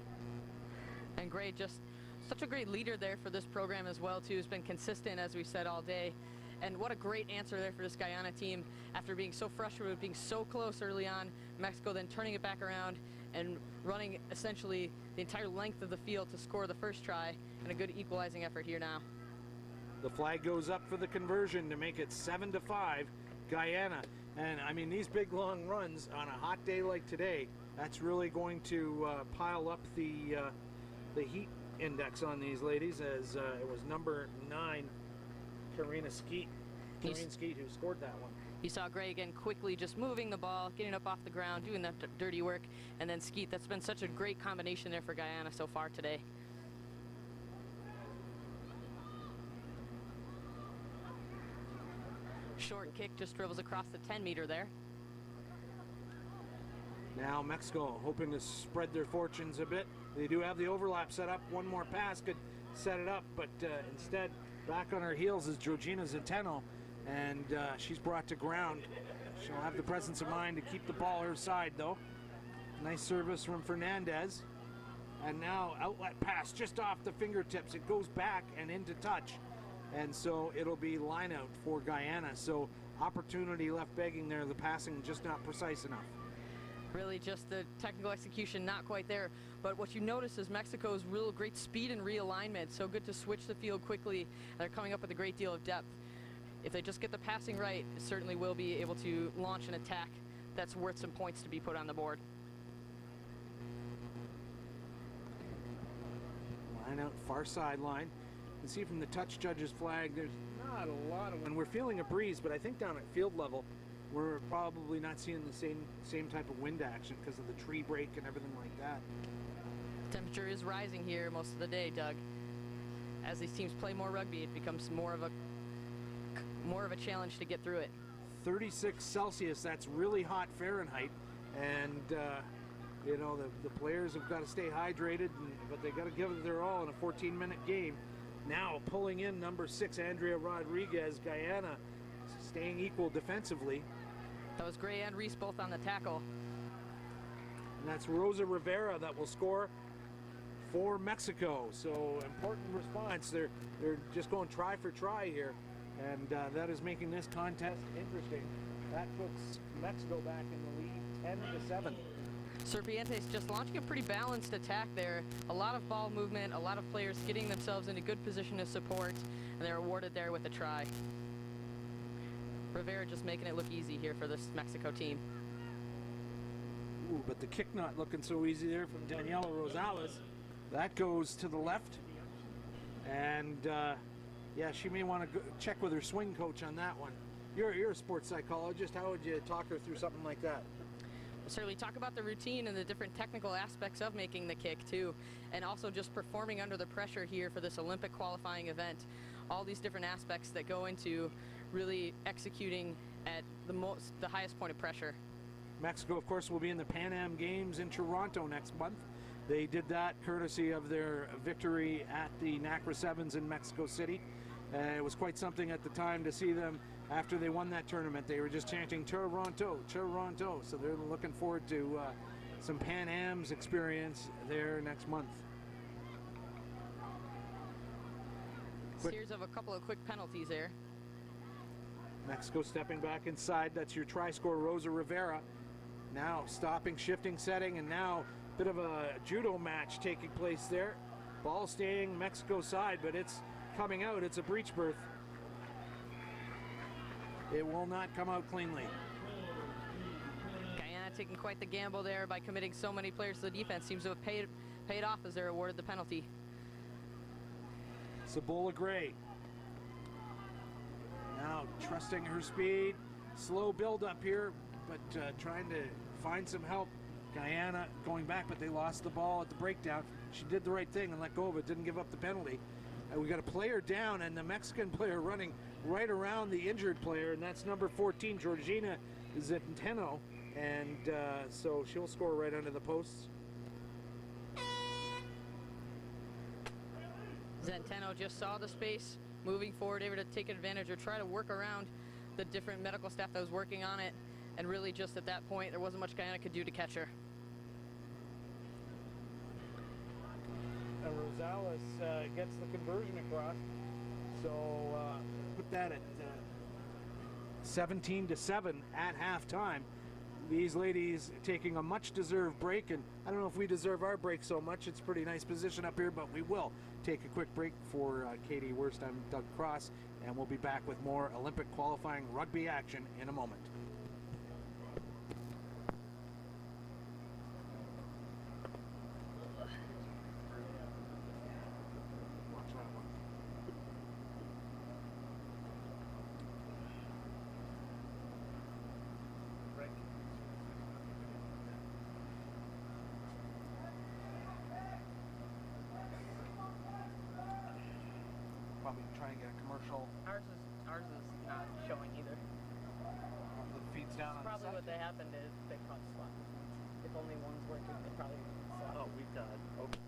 And Gray, just such a great leader there for this program as well, too. Has been consistent, as we said, all day. And what a great answer there for this Guyana team after being so frustrated with being so close early on. Mexico then turning it back around and running essentially the entire length of the field to score the first try, and a good equalizing effort here now. The flag goes up for the conversion to make it 7-5 Guyana. And I mean, these big long runs on a hot day like today, that's really going to pile up the heat index on these ladies, as it was number 9 Karina Skeet who scored that one. You saw Gray again quickly just moving the ball, getting up off the ground, doing that dirty work, and then Skeet. That's been such a great combination there for Guyana so far today. Short kick just dribbles across the 10-meter there. Now Mexico hoping to spread their fortunes a bit. They do have the overlap set up. One more pass could set it up, but instead back on her heels is Georgina Zenteno, and she's brought to ground. She'll have the presence of mind to keep the ball her side, though. Nice service from Fernandez. And now outlet pass just off the fingertips. It goes back and into touch. And so it'll be line out for Guyana. So opportunity left begging there. The passing just not precise enough. Really just the technical execution not quite there. But what you notice is Mexico's real great speed and realignment. So good to switch the field quickly. They're coming up with a great deal of depth. if they just get the passing right, certainly will be able to launch an attack that's worth some points to be put on the board. Line out far sideline. You can see from the touch judge's flag, there's not a lot of wind. We're feeling a breeze, but I think down at field level, we're probably not seeing the same type of wind action because of the tree break and everything like that. Temperature is rising here most of the day, Doug. As these teams play more rugby, it becomes more of a challenge to get through it. 36 Celsius, that's really hot Fahrenheit, and you know, the players have got to stay hydrated, but they got to give it their all in a 14-minute game. Now pulling in number 6 Andrea Rodriguez, Guyana, staying equal defensively. That was Gray and Reese both on the tackle. And that's Rosa Rivera that will score for Mexico. So important response. They're just going try for try here, and that is making this contest interesting. That puts Mexico back in the lead, 10-7. Serpientes just launching a pretty balanced attack there. A lot of ball movement, a lot of players getting themselves into good position to support, and they're awarded there with a try. Rivera just making it look easy here for this Mexico team. Ooh, but the kick not looking so easy there from Daniela Rosales. That goes to the left, and yeah, she may want to check with her swing coach on that one. You're a sports psychologist. How would you talk her through something like that? We'll certainly talk about the routine and the different technical aspects of making the kick too, and also just performing under the pressure here for this Olympic qualifying event. All these different aspects that go into really executing at the highest point of pressure. Mexico, of course, will be in the Pan Am Games in Toronto next month. They did that courtesy of their victory at the NACRA Sevens in Mexico City. It was quite something at the time to see them after they won that tournament. They were just chanting Toronto, Toronto. So they're looking forward to some Pan Am's experience there next month. Series of a couple of quick penalties there. Mexico stepping back inside. That's your try scorer, Rosa Rivera. Now stopping, shifting, setting, and now a bit of a judo match taking place there. Ball staying Mexico side, but it's coming out. It's a breach berth. It will not come out cleanly. Guyana taking quite the gamble there by committing so many players to the defense. Seems to have paid off as they're awarded the penalty. Cibola Gray. Now trusting her speed. Slow build up here, but trying to find some help. Guyana going back, but they lost the ball at the breakdown. She did the right thing and let go of it, didn't give up the penalty. We got a player down, and the Mexican player running right around the injured player, and that's number 14, Georgina Zenteno, and so she'll score right under the posts. Zenteno just saw the space, moving forward, able to take advantage or try to work around the different medical staff that was working on it, and really just at that point, there wasn't much Guyana could do to catch her. Rosales gets the conversion across, so put that at 17-7 at halftime. These ladies taking a much-deserved break, and I don't know if we deserve our break so much. It's a pretty nice position up here, but we will take a quick break. For Katie Wurst, I'm Doug Cross, and we'll be back with more Olympic qualifying rugby action in a moment. Probably try and get a commercial. Ours is not showing either. The feed's down on the Probably side. what they happened is they caught slot. If only one's working, they probably slot. Oh, we've got, okay.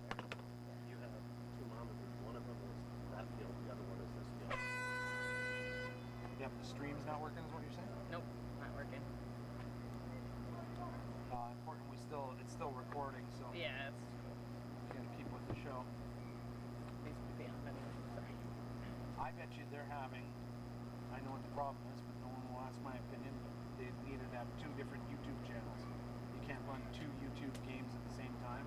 You have two monitors. One of them is that field, the other one is this field. Yep, the stream's not working is what you're saying? Nope, not working. Important, it's still recording, so Yeah, it's gotta keep with the show. needs to be on anyway. Sorry. I bet you they're having, I know what the problem is, but no one will ask my opinion, they needed to have two different YouTube channels. You can't run two YouTube games at the same time,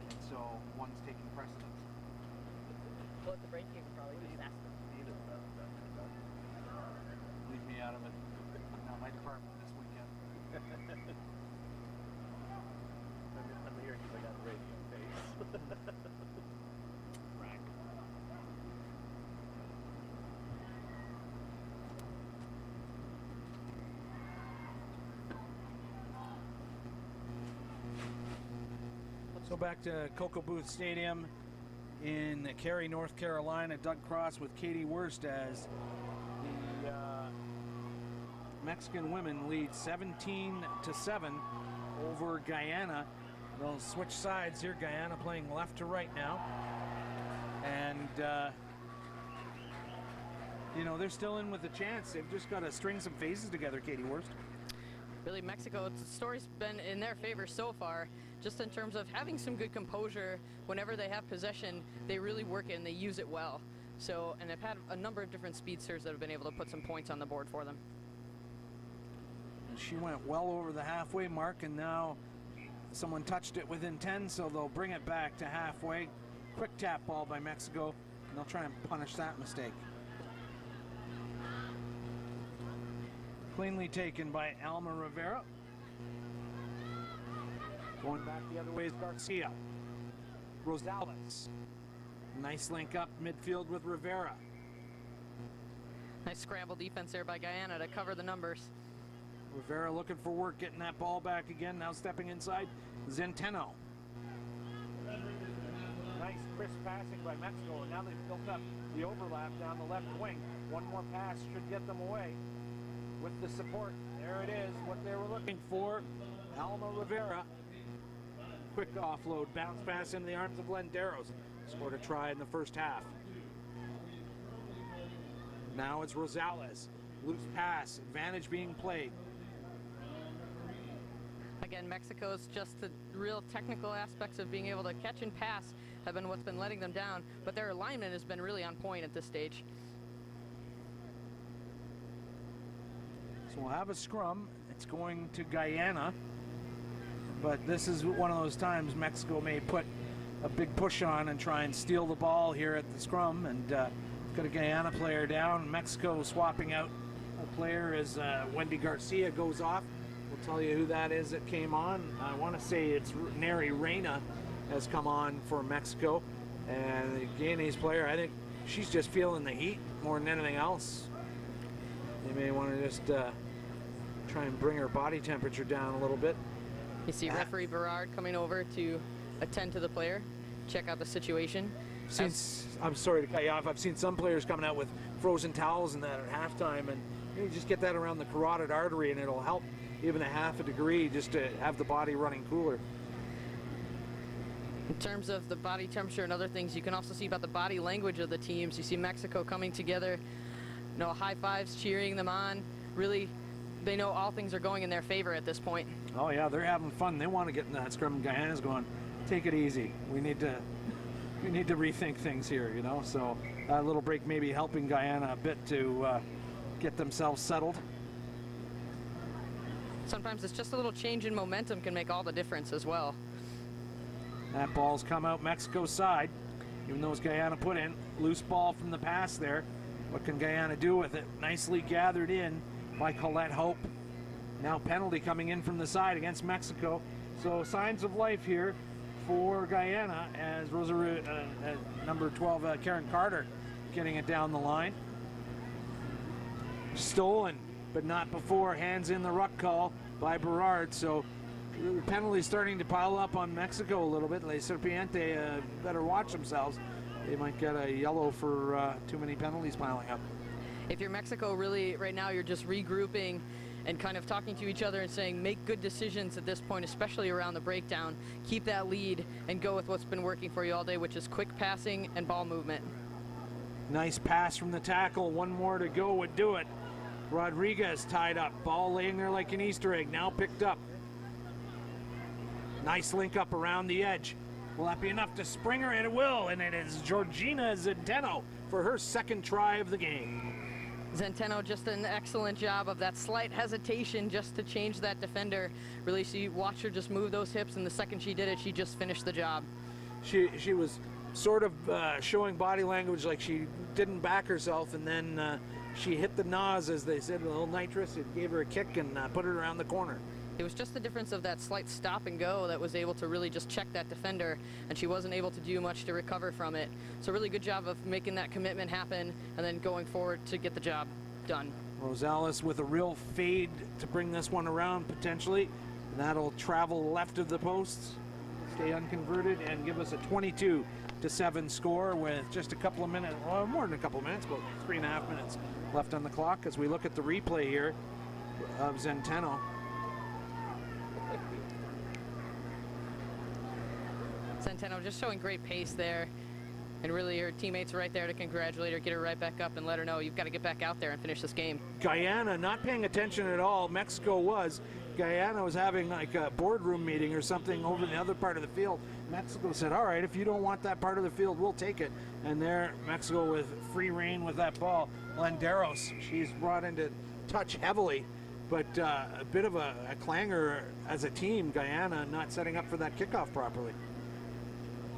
and so one's taking precedence. Well, at the break, you can probably just ask them. Neither of them. back to Koka Booth Stadium in Cary, North Carolina. Doug Cross with Katie Wurst as the Mexican women lead 17-7 over Guyana. They'll switch sides here. Guyana playing left to right now. And, you know, they're still in with a chance. They've just got to string some phases together, Katie Wurst. Really, Mexico, the story's been in their favor so far, just in terms of having some good composure. Whenever they have possession, they really work it and they use it well. So, and they've had a number of different speedsters that have been able to put some points on the board for them. She went well over the halfway mark, and now someone touched it within 10, so they'll bring it back to halfway. Quick tap ball by Mexico, and they'll try and punish that mistake. Cleanly taken by Alma Rivera. Going back the other way is Garcia. Rosales. Nice link up midfield with Rivera. Nice scramble defense there by Guyana to cover the numbers. Rivera looking for work, getting that ball back again. Now stepping inside, Centeno. Nice crisp passing by Mexico, and now they've built up the overlap down the left wing. One more pass should get them away. With the support, there it is, what they were looking for. Alma Rivera. Quick offload, bounce pass into the arms of Lenderos. Scored a try in the first half. Now it's Rosales. Loose pass, advantage being played. Again, Mexico's just the real technical aspects of being able to catch and pass have been what's been letting them down, but their alignment has been really on point at this stage. So we'll have a scrum. It's going to Guyana, but this is one of those times Mexico may put a big push on and try and steal the ball here at the scrum, and got a Guyana player down. Mexico swapping out a player as Wendy Garcia goes off. We'll tell you who that is that came on. I want to say it's Neri Reina has come on for Mexico, and the Guyanese player, I think she's just feeling the heat more than anything else. They may want to just try and bring her body temperature down a little bit. You see referee Berard coming over to attend to the player, check out the situation. I'm sorry to cut you off. I've seen some players coming out with frozen towels and that at halftime, and you just get that around the carotid artery, and it'll help even a half a degree just to have the body running cooler. In terms of the body temperature and other things, you can also see about the body language of the teams. You see Mexico coming together, you know, high fives, cheering them on. Really, they know all things are going in their favor at this point. Oh yeah, they're having fun. They want to get in that scrum. Guyana's going, take it easy. We need to rethink things here, you know. So that little break may be helping Guyana a bit to get themselves settled. Sometimes it's just a little change in momentum can make all the difference as well. That ball's come out Mexico's side, even though it's Guyana put in. Loose ball from the pass there. What can Guyana do with it? Nicely gathered in by Colette Hope. Now penalty coming in from the side against Mexico. So signs of life here for Guyana as number 12, Karen Carter, getting it down the line. Stolen, but not before. Hands in the ruck call by Berard. So the penalty starting to pile up on Mexico a little bit. Le Serpiente better watch themselves. They might get a yellow for too many penalties piling up. If you're Mexico, really, right now you're just regrouping and kind of talking to each other and saying, make good decisions at this point, especially around the breakdown. Keep that lead and go with what's been working for you all day, which is quick passing and ball movement. Nice pass from the tackle. One more to go would do it. Rodriguez tied up. Ball laying there like an Easter egg. Now picked up. Nice link up around the edge. Will that be enough to spring her? It will, and it is Georgina Centeno for her second try of the game. Centeno, just an excellent job of that slight hesitation just to change that defender. Really, she watched her just move those hips, and the second she did it, she just finished the job. She was sort of showing body language like she didn't back herself, and then she hit the nose, as they said, a little nitrous. It gave her a kick and put her around the corner. It was just the difference of that slight stop and go that was able to really just check that defender, and she wasn't able to do much to recover from it. So really good job of making that commitment happen and then going forward to get the job done. Rosales with a real fade to bring this one around potentially. That'll travel left of the posts. stay unconverted and give us a 22-7 score with just a couple of minutes, well, more than a couple of minutes, about 3.5 minutes left on the clock as we look at the replay here of Centeno. Centeno just showing great pace there. And really, her teammates are right there to congratulate her, get her right back up, and let her know you've got to get back out there and finish this game. Guyana not paying attention at all. Mexico was. Guyana was having like a boardroom meeting or something over in the other part of the field. Mexico said, all right, if you don't want that part of the field, we'll take it. And there, Mexico with free reign with that ball. Landeros, she's brought into touch heavily, but a bit of a clangor as a team. Guyana not setting up for that kickoff properly.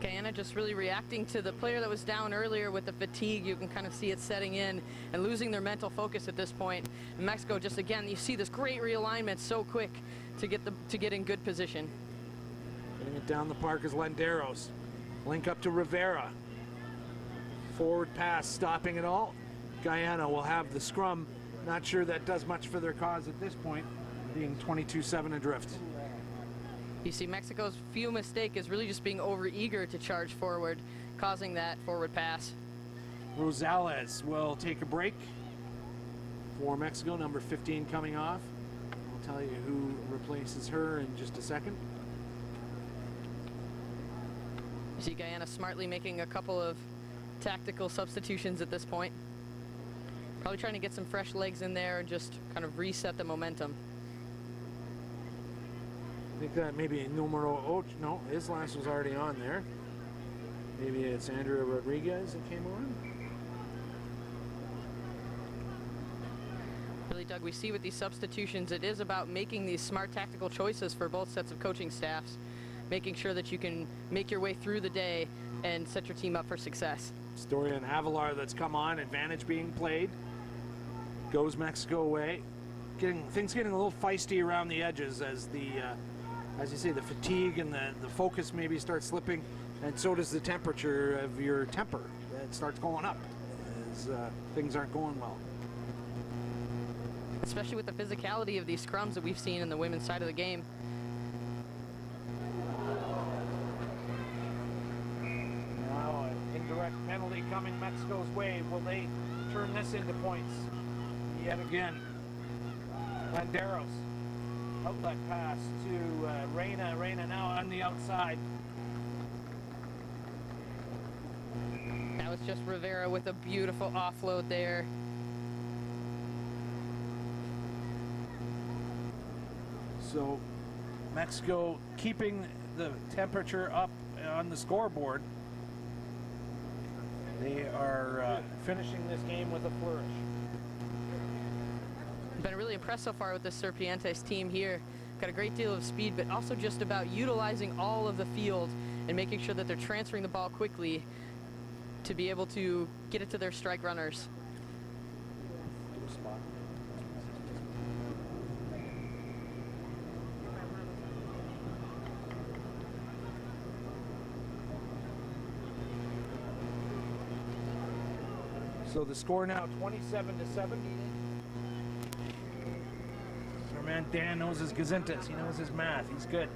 Guyana just really reacting to the player that was down earlier with the fatigue. You can kind of see it setting in and losing their mental focus at this point. And Mexico just, again, you see this great realignment so quick to get in good position. Getting it down the park is Landeros. Link up to Rivera. Forward pass stopping it all. Guyana will have the scrum. Not sure that does much for their cause at this point, being 22-7 adrift. You see Mexico's few mistake is really just being over-eager to charge forward, causing that forward pass. Rosales will take a break for Mexico, number 15 coming off. I'll tell you who replaces her in just a second. You see Guyana smartly making a couple of tactical substitutions at this point. Probably trying to get some fresh legs in there and just kind of reset the momentum. I think that maybe numero 8, no, Islas was already on there. Maybe it's Andrea Rodriguez that came on. Really, Doug, we see with these substitutions, it is about making these smart tactical choices for both sets of coaching staffs, making sure that you can make your way through the day and set your team up for success. Dorian Avalar that's come on, advantage being played. Goes Mexico away. Things getting a little feisty around the edges as as you say, the fatigue and the focus maybe starts slipping, and so does the temperature of your temper. It starts going up as things aren't going well. Especially with the physicality of these scrums that we've seen in the women's side of the game. Now an indirect penalty coming Mexico's way. Will they turn this into points? Yet again. Landeros. Outlet pass to Reyna. Reyna now on the outside. That was just Rivera with a beautiful offload there. So Mexico keeping the temperature up on the scoreboard. They are finishing this game with a flourish. Been really impressed so far with this Serpientes team here. Got a great deal of speed, but also just about utilizing all of the field and making sure that they're transferring the ball quickly to be able to get it to their strike runners. So the score now 27-7. Our man Dan knows his gazintas. He knows his math. He's good.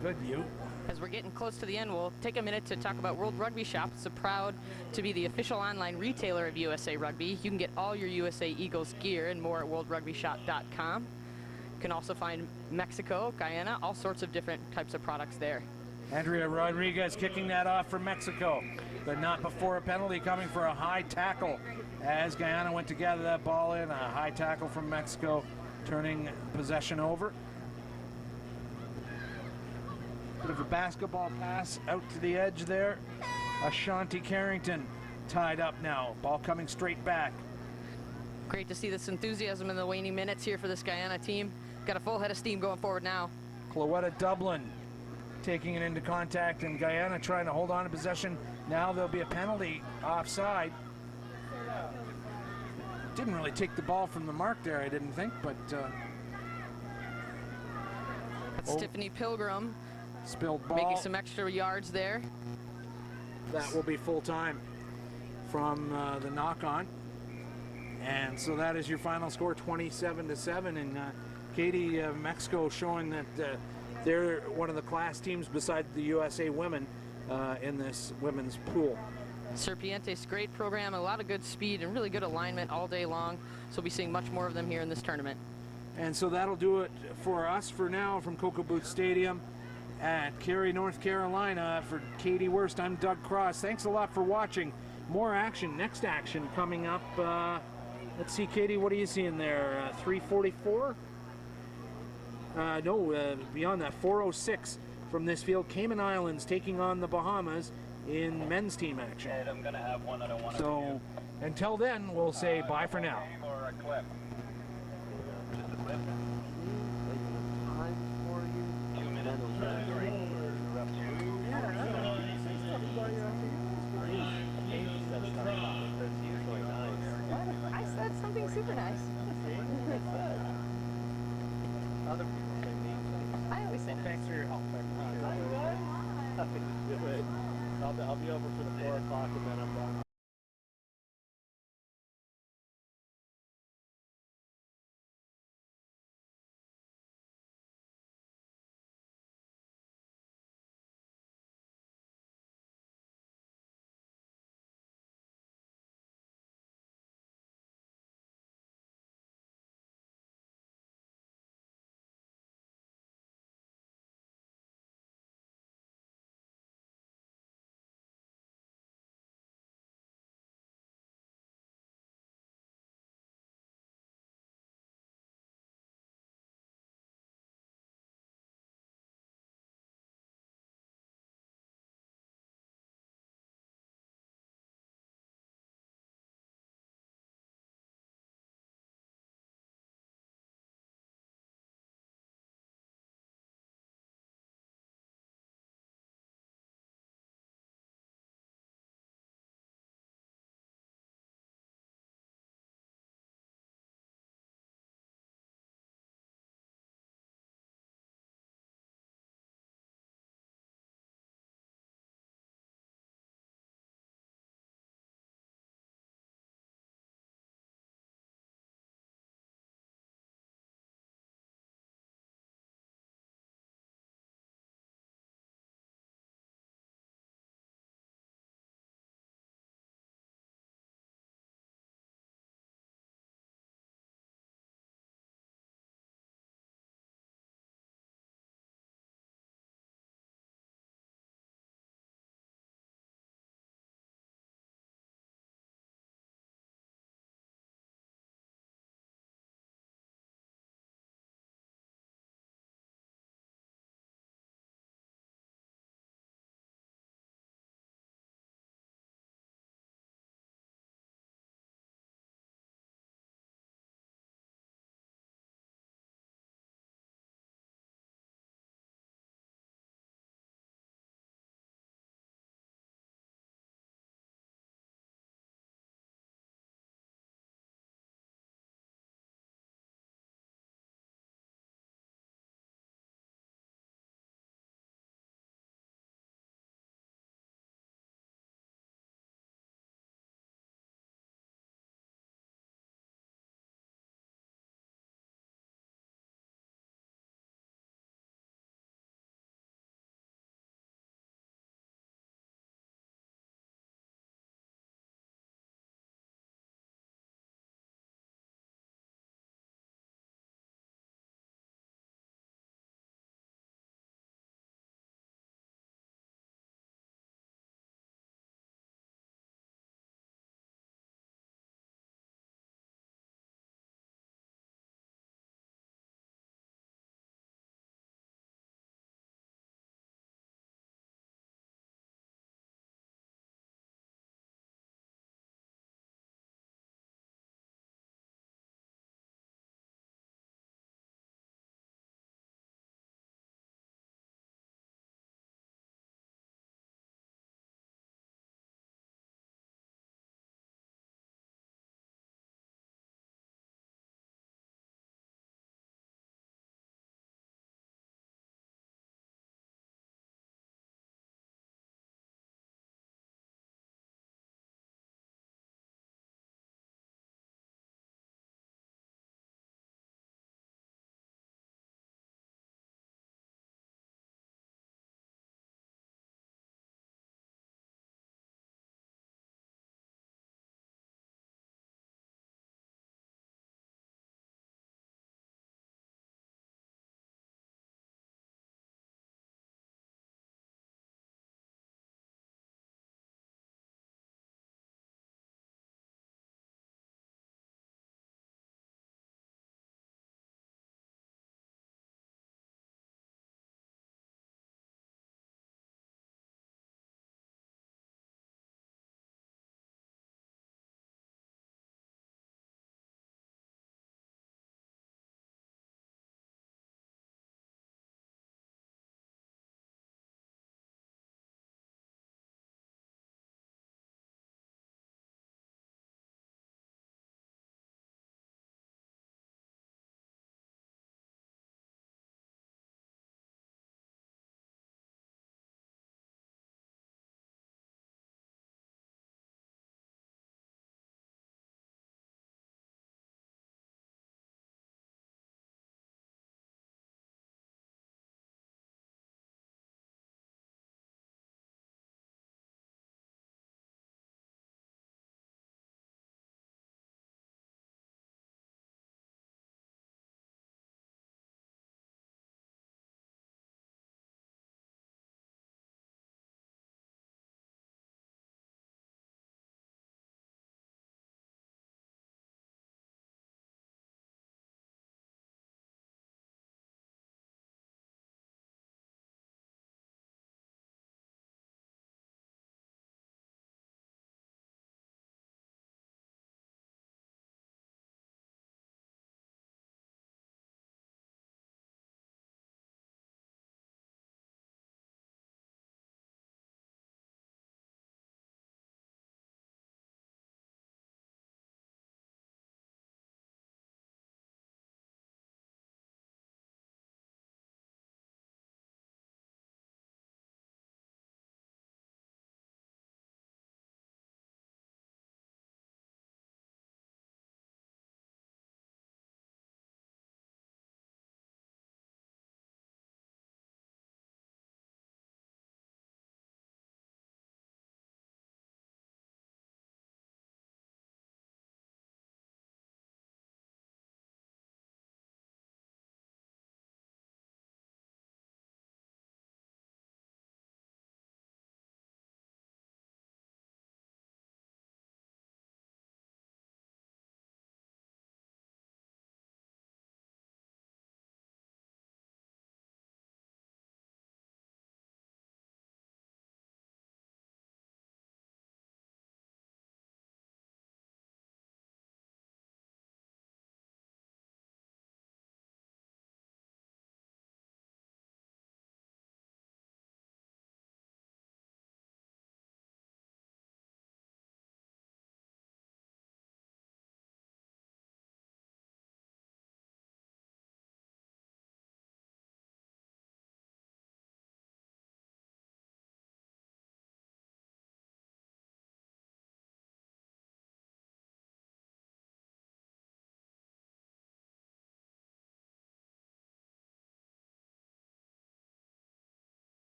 Good, you. As we're getting close to the end, we'll take a minute to talk about World Rugby Shop. It's proud to be the official online retailer of USA Rugby. You can get all your USA Eagles gear and more at worldrugbyshop.com. You can also find Mexico, Guyana, all sorts of different types of products there. Andrea Rodriguez kicking that off for Mexico, but not before a penalty coming for a high tackle as Guyana went to gather that ball in. A high tackle from Mexico, turning possession over. Bit of a basketball pass out to the edge there. Ashanti Carrington tied up now. Ball coming straight back. Great to see this enthusiasm in the waning minutes here for this Guyana team. Got a full head of steam going forward now. Cloetta Dublin taking it into contact, and Guyana trying to hold on to possession. Now there'll be a penalty offside. Didn't really take the ball from the mark there, I didn't think, but That's Tiffany Pilgrim spilled ball. making some extra yards there. That will be full time from the knock on. And so that is your final score, 27-7. And Katie, Mexico showing that they're one of the class teams beside the USA women in this women's pool. Serpientes, great program, a lot of good speed and really good alignment all day long. So we'll be seeing much more of them here in this tournament. And so that'll do it for us for now from Koka Stadium at Cary, North Carolina. For Katie Wurst, I'm Doug Cross. Thanks a lot for watching. More action, next action coming up. Let's see, Katie, what are you seeing there? 344? No, beyond that, 406 from this field. Cayman Islands taking on the Bahamas in men's team action. And I'm gonna have one that I want to So until then, we'll say bye for now. or a clip. Just a clip. 2 minutes. 3. I said something super nice. Other people say names. I always say nice. Thanks for your help. I'll be over for the 4 o'clock and then I'm done.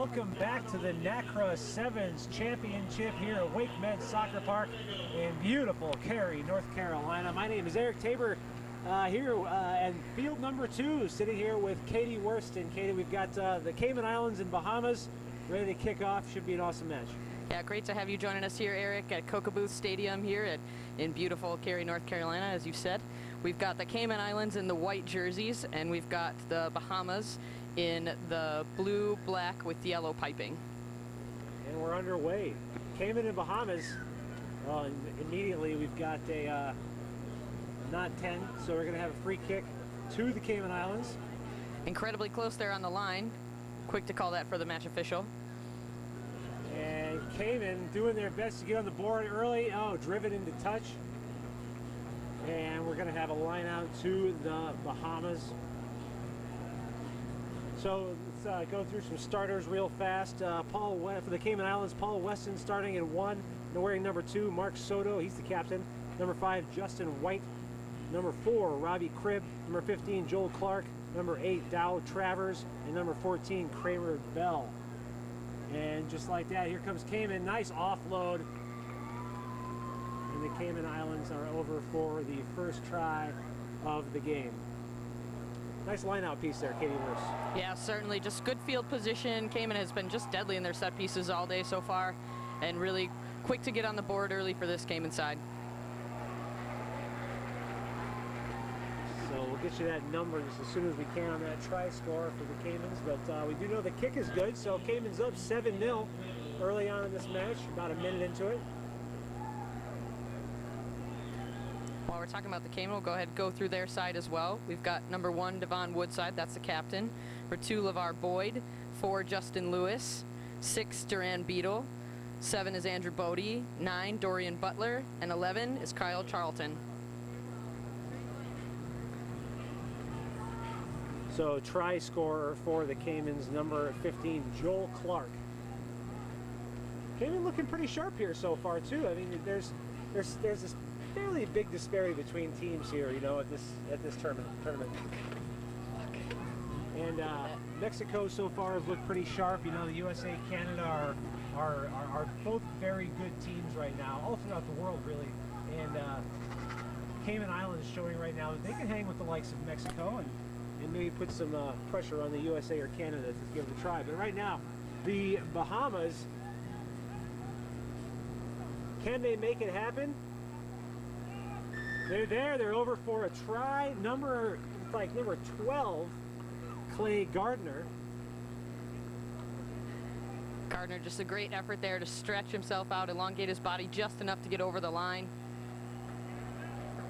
welcome back to the NACRA Sevens Championship here at WakeMed Soccer Park in beautiful Cary, North Carolina. My name is Eric Tabor here at field number 2, sitting here with Katie Worston. Katie, we've got the Cayman Islands and Bahamas ready to kick off. Should be an awesome match. Yeah, great to have you joining us here, Eric, at Koka Stadium here in beautiful Cary, North Carolina, as you said. We've got the Cayman Islands in the white jerseys, and we've got the Bahamas in the blue, black with yellow piping. And we're underway. Cayman and Bahamas, immediately we've got a not 10, so we're going to have a free kick to the Cayman Islands. Incredibly close there on the line. Quick to call that for the match official. And Cayman doing their best to get on the board early. Oh, driven into touch. And we're going to have a line out to the Bahamas. So let's go through some starters real fast. For the Cayman Islands, Paul Weston starting at 1, wearing number 2, Mark Soto, he's the captain. Number 5, Justin White. Number 4, Robbie Cribb. Number 15, Joel Clark. Number 8, Dow Travers. And number 14, Kramer Bell. And just like that, here comes Cayman. Nice offload. And the Cayman Islands are over for the first try of the game. Nice line-out piece there, Katie Wurst. Yeah, certainly. Just good field position. Cayman has been just deadly in their set pieces all day so far, and really quick to get on the board early for this Cayman side. So we'll get you that number just as soon as we can on that try score for the Caymans, but we do know the kick is good, so Cayman's up 7-0 early on in this match, about a minute into it. While we're talking about the Cayman, we'll go ahead and go through their side as well. We've got number 1, Devon Woodside, that's the captain. Number 2, LeVar Boyd. 4, Justin Lewis. 6, Duran Beadle. 7 is Andrew Bodie. 9, Dorian Butler. And 11 is Kyle Charlton. So try scorer for the Caymans, number 15, Joel Clark. Cayman looking pretty sharp here so far too. I mean, there's this fairly big disparity between teams here, you know, at this tournament. And Mexico so far has looked pretty sharp. You know, the USA, Canada are both very good teams right now, all throughout the world really. And Cayman Islands showing right now that they can hang with the likes of Mexico and maybe put some pressure on the USA or Canada to give it a try. But right now, the Bahamas, can they make it happen? They're there. They're over for a try. Number 12, Clay Gardner. Gardner, just a great effort there to stretch himself out, elongate his body just enough to get over the line.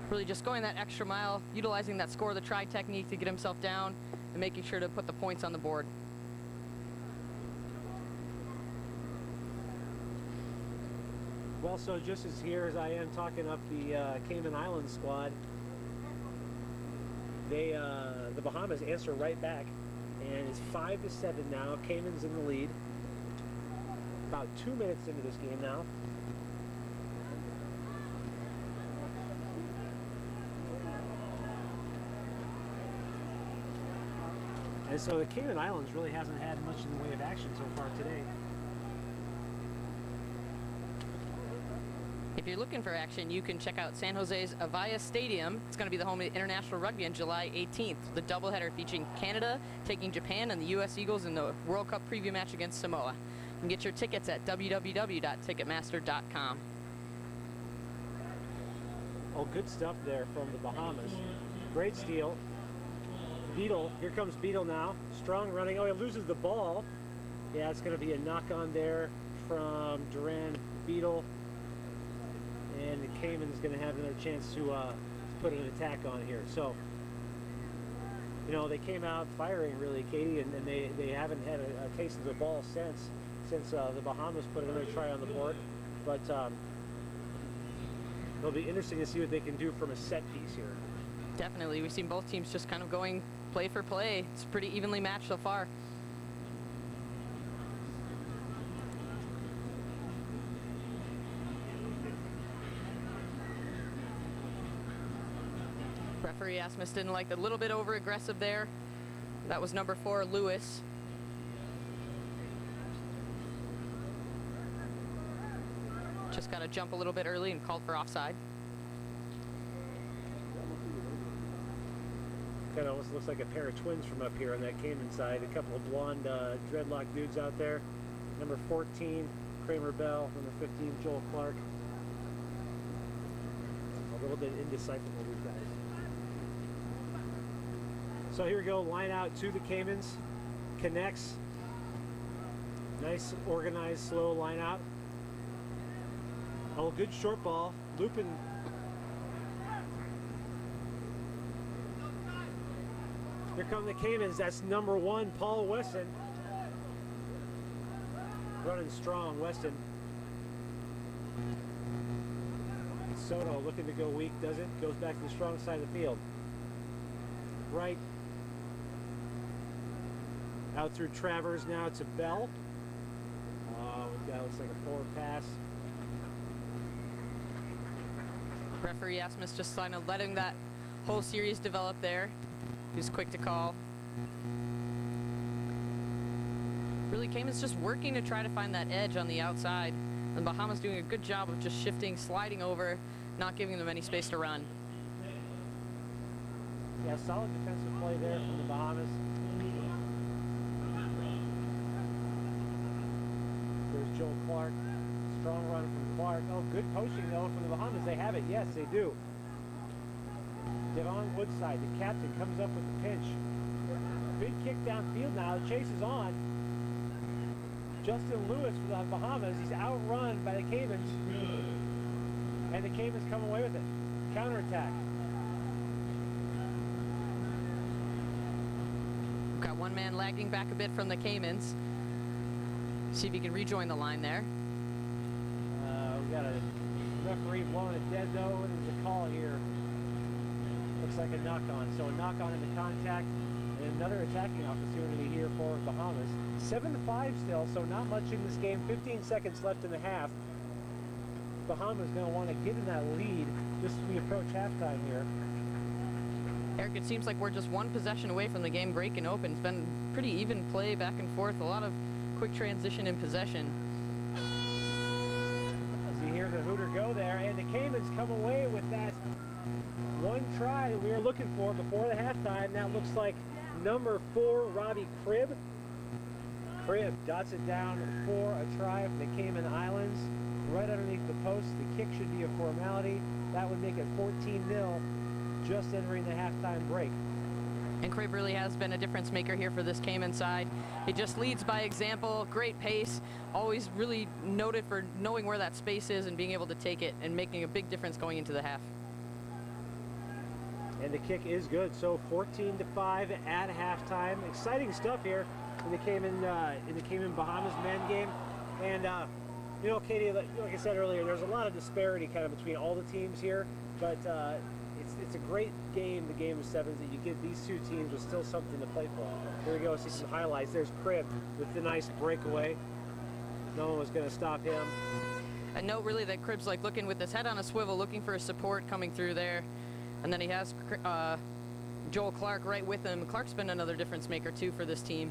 Really just going that extra mile, utilizing that score the try technique to get himself down and making sure to put the points on the board. Well, so just as here as I am talking up the Cayman Islands squad, the Bahamas answer right back, and it's 5-7 now. Cayman's in the lead. About 2 minutes into this game now. And so the Cayman Islands really hasn't had much in the way of action so far today. If you're looking for action, you can check out San Jose's Avaya Stadium. It's going to be the home of International Rugby on July 18th. The doubleheader featuring Canada taking Japan and the U.S. Eagles in the World Cup preview match against Samoa. You can get your tickets at www.ticketmaster.com. Oh, good stuff there from the Bahamas. Great steal. Beadle, here comes Beadle now. Strong running. Oh, he loses the ball. Yeah, it's going to be a knock on there from Duran Beadle. And the Cayman's going to have another chance to put an attack on here. So, you know, they came out firing really, Katie, and they haven't had a taste of the ball since the Bahamas put another try on the board. But it'll be interesting to see what they can do from a set piece here. Definitely. We've seen both teams just kind of going play for play. It's pretty evenly matched so far. Referee Asmus didn't like the little bit over aggressive there. That was number 4, Lewis. Just got to jump a little bit early and called for offside. Kind of almost looks like a pair of twins from up here on that Cayman side. A couple of blonde dreadlock dudes out there. Number 14, Kramer Bell. Number 15, Joel Clark. A little bit indecipherable, these guys. So here we go, line out to the Caymans. Connects. Nice, organized, slow line out. Oh, good short ball. Looping. Here come the Caymans. That's number 1, Paul Weston. Running strong, Weston. Soto looking to go weak, does it? Goes back to the strong side of the field. Right. Out through Travers now to Bell. That looks like a forward pass. Referee Asmus just kind of letting that whole series develop there. He's quick to call. Really, Cayman's just working to try to find that edge on the outside. And Bahamas doing a good job of just shifting, sliding over, not giving them any space to run. Yeah, solid defensive play there from the Bahamas. There's Joel Clark. Strong run from Clark. Oh, good poaching though from the Bahamas. They have it. Yes, they do. Devon Woodside, the captain, comes up with the pinch. Big kick downfield now. The chase is on. Justin Lewis for the Bahamas. He's outrun by the Caymans. And the Caymans come away with it. Counterattack. We've got one man lagging back a bit from the Caymans. See if he can rejoin the line there. We got a referee blowing it dead though. What is the call here? Looks like a knock-on. So a knock-on into contact and another attacking opportunity here for Bahamas. 7-5 still, so not much in this game. 15 seconds left in the half. Bahamas going to want to get in that lead just as we approach halftime here. Eric, it seems like we're just one possession away from the game breaking open. It's been pretty even play back and forth. A lot of quick transition in possession. As you hear the hooter go there, and the Caymans come away with that one try that we were looking for before the halftime. That looks like number 4, Robbie Cribb. Cribb dots it down for a try from the Cayman Islands. Right underneath the post. The kick should be a formality. That would make it 14-0 just entering the halftime break. And Cribb really has been a difference maker here for this Cayman side. He just leads by example, great pace, always really noted for knowing where that space is and being able to take it and making a big difference going into the half. And the kick is good, so 14-5 at halftime. Exciting stuff here in the Cayman Bahamas men game. And you know, Katie, like I said earlier, there's a lot of disparity kind of between all the teams here, but it's a great game, the game of sevens, that you give these two teams with still something to play for. Here we go, see some highlights. There's Cribb with the nice breakaway. No one was going to stop him. A note really that Cribb's like looking with his head on a swivel, looking for his support coming through there. And then he has Joel Clark right with him. Clark's been another difference maker too for this team.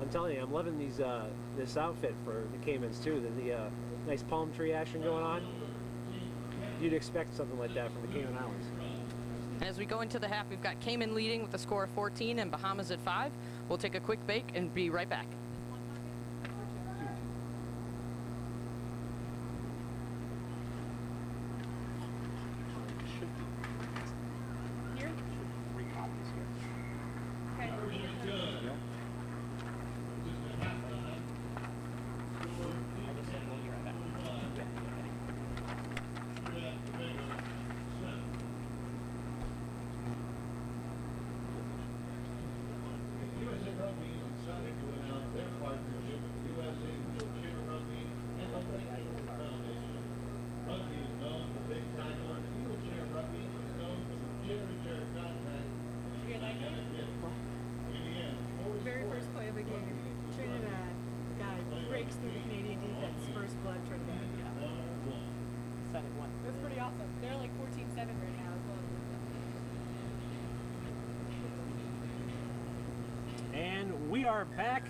I'm telling you, I'm loving these this outfit for the Caymans too. The nice palm tree action going on. You'd expect something like that from the Cayman Islands. And as we go into the half, we've got Cayman leading with a score of 14 and Bahamas at 5. We'll take a quick break and be right back. Very first play of the game, Trinidad guy breaks through the Canadian defense, first blood Trinidad. Yeah. 7-1. That's pretty awesome. They're like 14-7 right now as well. And we are back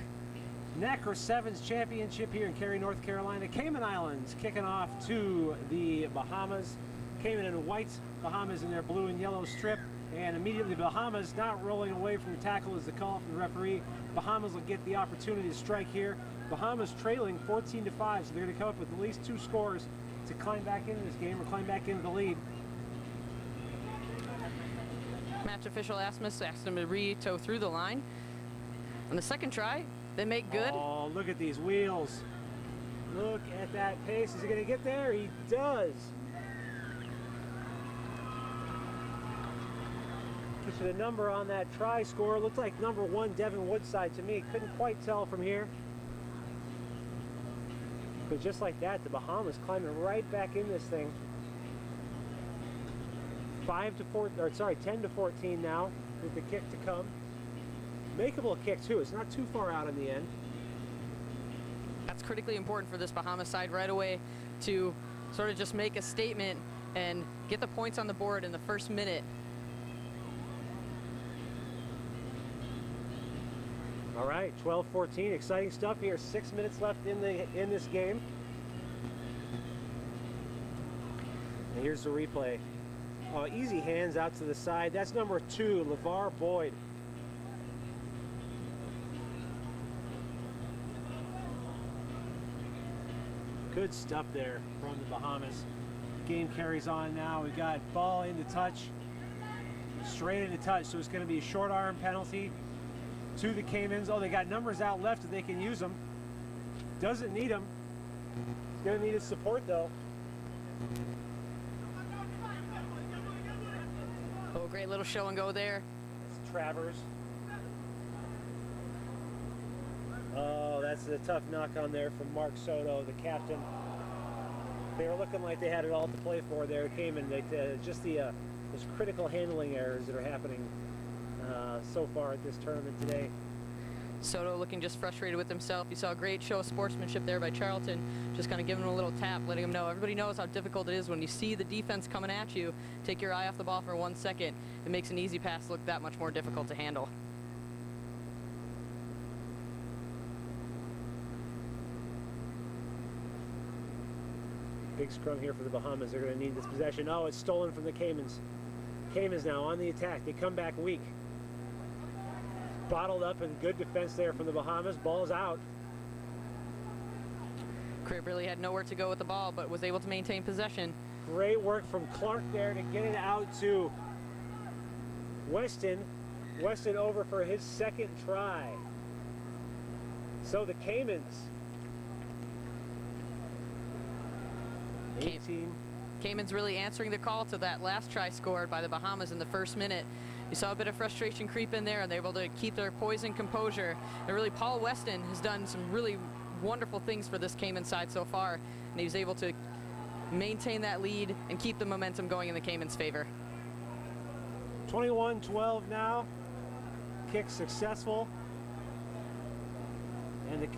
NACRA Sevens Championship here in Cary, North Carolina. Cayman Islands kicking off to the Bahamas. Cayman in white, Bahamas in their blue and yellow strip. And immediately Bahamas not rolling away from the tackle is the call from the referee. Bahamas will get the opportunity to strike here. Bahamas trailing 14-5, so they're going to come up with at least 2 scores to climb back into this game or climb back into the lead. Match official Asmus asked him to re-toe through the line. On the second try, they make good. Oh, look at these wheels. Look at that pace. Is he going to get there? He does. Gives you the number on that try score. Looked like number 1, Devin Woodside to me. Couldn't quite tell from here. But just like that, the Bahamas climbing right back in this thing. 10 to 14 now with the kick to come. Makeable kick too. It's not too far out in the end. That's critically important for this Bahamas side right away to sort of just make a statement and get the points on the board in the first minute. All right, 12-14, exciting stuff here. 6 minutes left in this game. And here's the replay. Easy hands out to the side. That's number 2, LeVar Boyd. Good stuff there from the Bahamas. Game carries on now. We've got ball into touch, straight into touch. So it's going to be a short arm penalty to the Caymans. Oh, they got numbers out left if they can use them. Doesn't need them. Going to need his support though. Oh, great little show and go there. It's Travers. Oh, that's a tough knock on there from Mark Soto, the captain. They were looking like they had it all to play for there. Cayman, just those critical handling errors that are happening so far at this tournament today. Soto looking just frustrated with himself. You saw a great show of sportsmanship there by Charlton, just kind of giving him a little tap, letting him know. Everybody knows how difficult it is when you see the defense coming at you. Take your eye off the ball for 1 second. It makes an easy pass look that much more difficult to handle. Big scrum here for the Bahamas. They're going to need this possession. Oh, it's stolen from the Caymans. Caymans now on the attack. They come back weak. Bottled up and good defense there from the Bahamas. Ball's out. Crib really had nowhere to go with the ball, but was able to maintain possession. Great work from Clark there to get it out to Weston. Weston over for his second try. So the Caymans. 18. Cayman's really answering the call to that last try scored by the Bahamas in the first minute. You saw a bit of frustration creep in there, and they're able to keep their poise and composure. And really, Paul Weston has done some really wonderful things for this Cayman side so far, and he was able to maintain that lead and keep the momentum going in the Cayman's favor. 21-12 now. Kick successful. And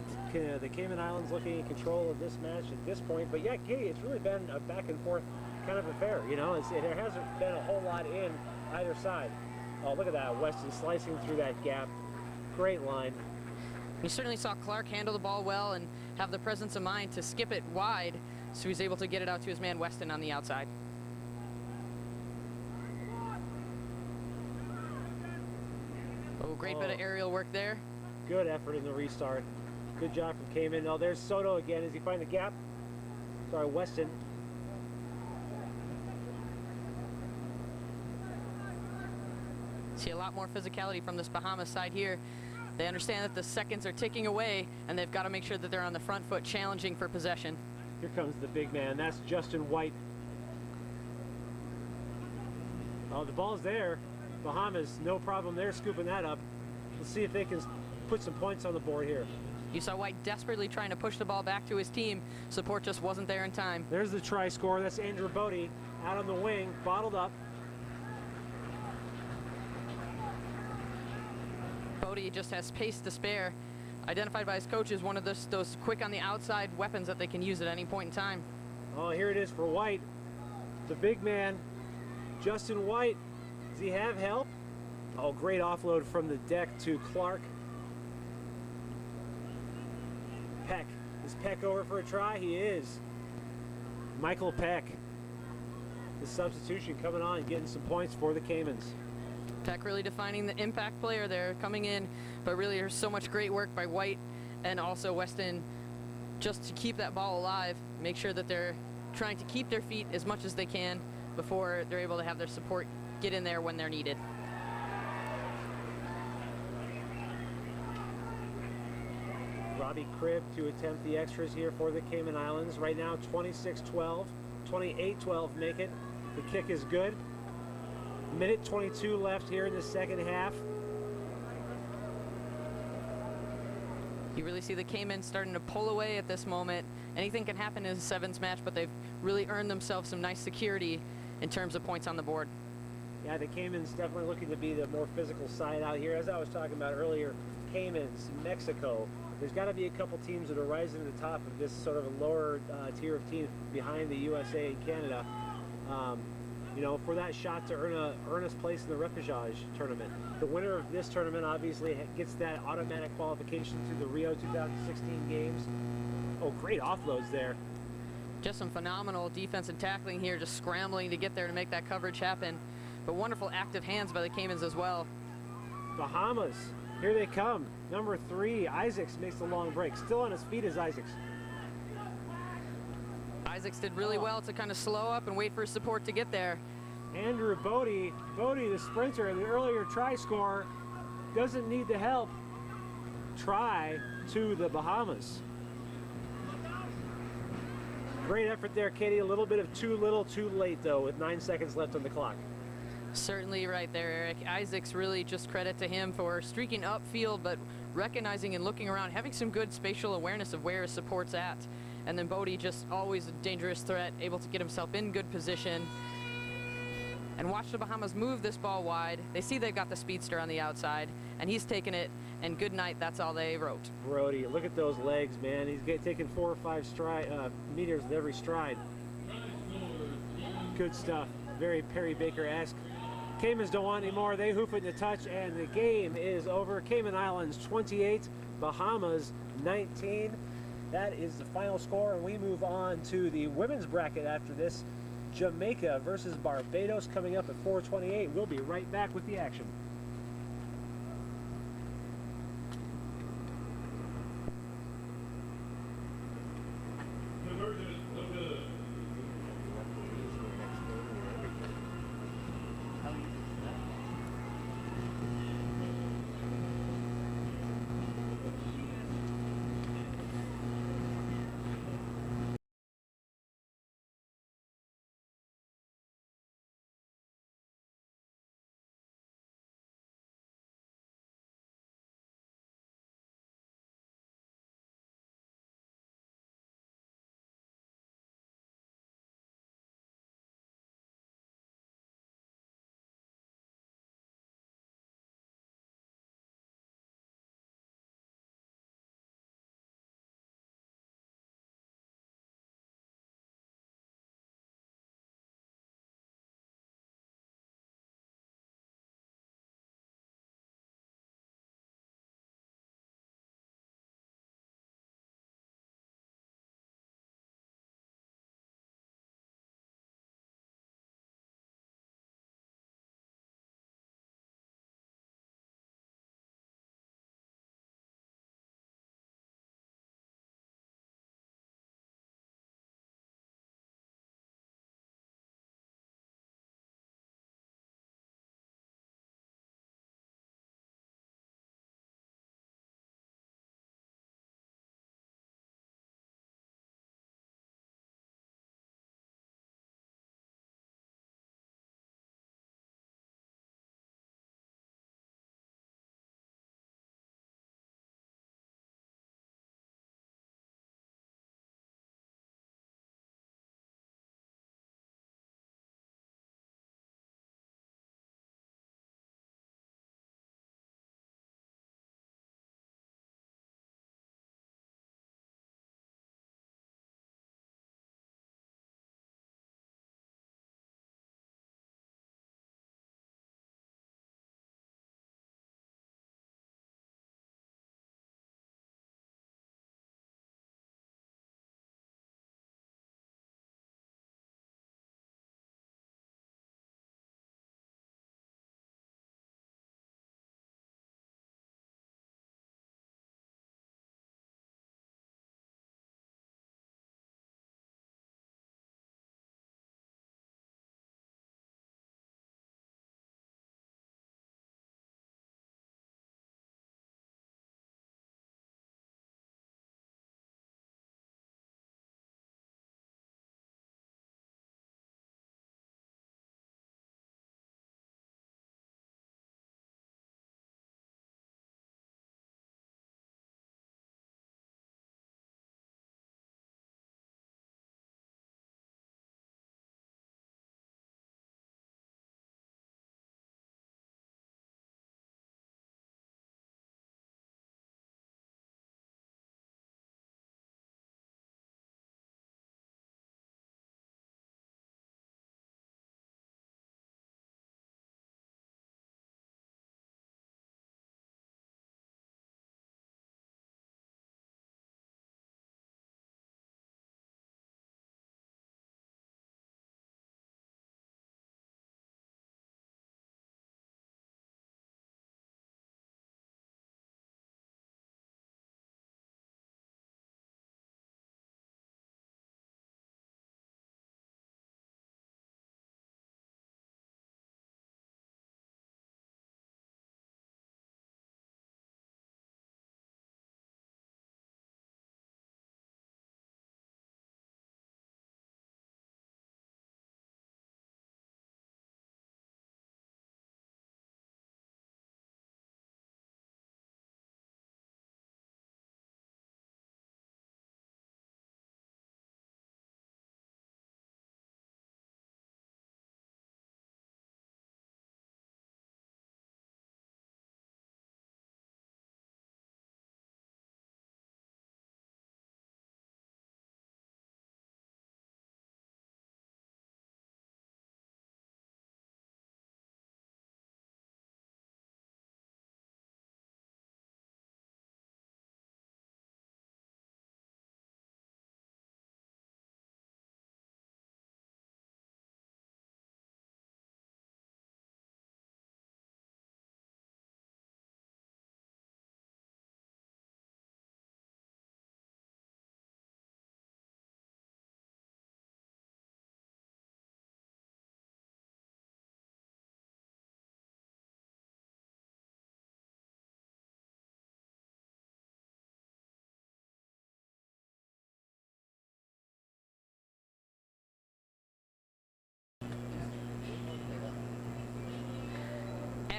the Cayman Islands looking in control of this match at this point. But yeah, it's really been a back and forth kind of affair. You know, there hasn't been a whole lot in either side. Oh, look at that. Weston slicing through that gap. Great line. You certainly saw Clark handle the ball well and have the presence of mind to skip it wide, so he's able to get it out to his man Weston on the outside. Oh, great bit of aerial work there. Good effort in the restart. Good job from Cayman. Oh, there's Soto again. Does he find the gap? Sorry, Weston. See a lot more physicality from this Bahamas side here. They understand that the seconds are ticking away, and they've got to make sure that they're on the front foot challenging for possession. Here comes the big man. That's Justin White. Oh, the ball's there. Bahamas, no problem there, scooping that up. Let's see if they can put some points on the board here. You saw White desperately trying to push the ball back to his team. Support just wasn't there in time. There's the try score. That's Andrew Bodie out on the wing, bottled up. Bodie just has pace to spare. Identified by his coach as one of those quick on the outside weapons that they can use at any point in time. Oh, here it is for White. The big man, Justin White. Does he have help? Oh, great offload from the deck to Clark. Peck. Is Peck over for a try? He is. Michael Peck, the substitution, coming on and getting some points for the Caymans. Peck really defining the impact player there, coming in, but really there's so much great work by White and also Weston just to keep that ball alive, make sure that they're trying to keep their feet as much as they can before they're able to have their support get in there when they're needed. Robbie Cribb to attempt the extras here for the Cayman Islands. Right now 26-12, 28-12 make it. The kick is good. Minute 22 left here in the second half. You really see the Caymans starting to pull away at this moment. Anything can happen in a sevens match, but they've really earned themselves some nice security in terms of points on the board. Yeah, the Caymans definitely looking to be the more physical side out here. As I was talking about earlier, Caymans, Mexico, there's got to be a couple teams that are rising to the top of this sort of a lower tier of teams behind the USA and Canada. You know, for that shot to earn us place in the repechage tournament. The winner of this tournament obviously gets that automatic qualification to the Rio 2016 games. Oh, great offloads there. Just some phenomenal defense and tackling here, just scrambling to get there to make that coverage happen. But wonderful active hands by the Caymans as well. Bahamas, here they come. Number 3, Isaacs makes the long break. Still on his feet is Isaacs. Isaacs did really well to kind of slow up and wait for his support to get there. Andrew Bodie, the sprinter, the earlier try scorer, doesn't need the help. Try to the Bahamas. Great effort there, Katie. A little bit of too little, too late, though, with 9 seconds left on the clock. Certainly right there, Eric. Isaacs, really just credit to him for streaking upfield, but recognizing and looking around, having some good spatial awareness of where his support's at. And then Bodie, just always a dangerous threat, able to get himself in good position. And watch the Bahamas move this ball wide. They see they've got the speedster on the outside, and he's taking it, and good night, that's all they wrote. Brody, look at those legs, man. He's taking 4 or 5 meters with every stride. Good stuff. Very Perry Baker-esque. Caymans don't want any more. They hoof it in the touch, and the game is over. Cayman Islands 28, Bahamas 19. That is the final score, and we move on to the women's bracket after this. Jamaica versus Barbados coming up at 4:28. We'll be right back with the action.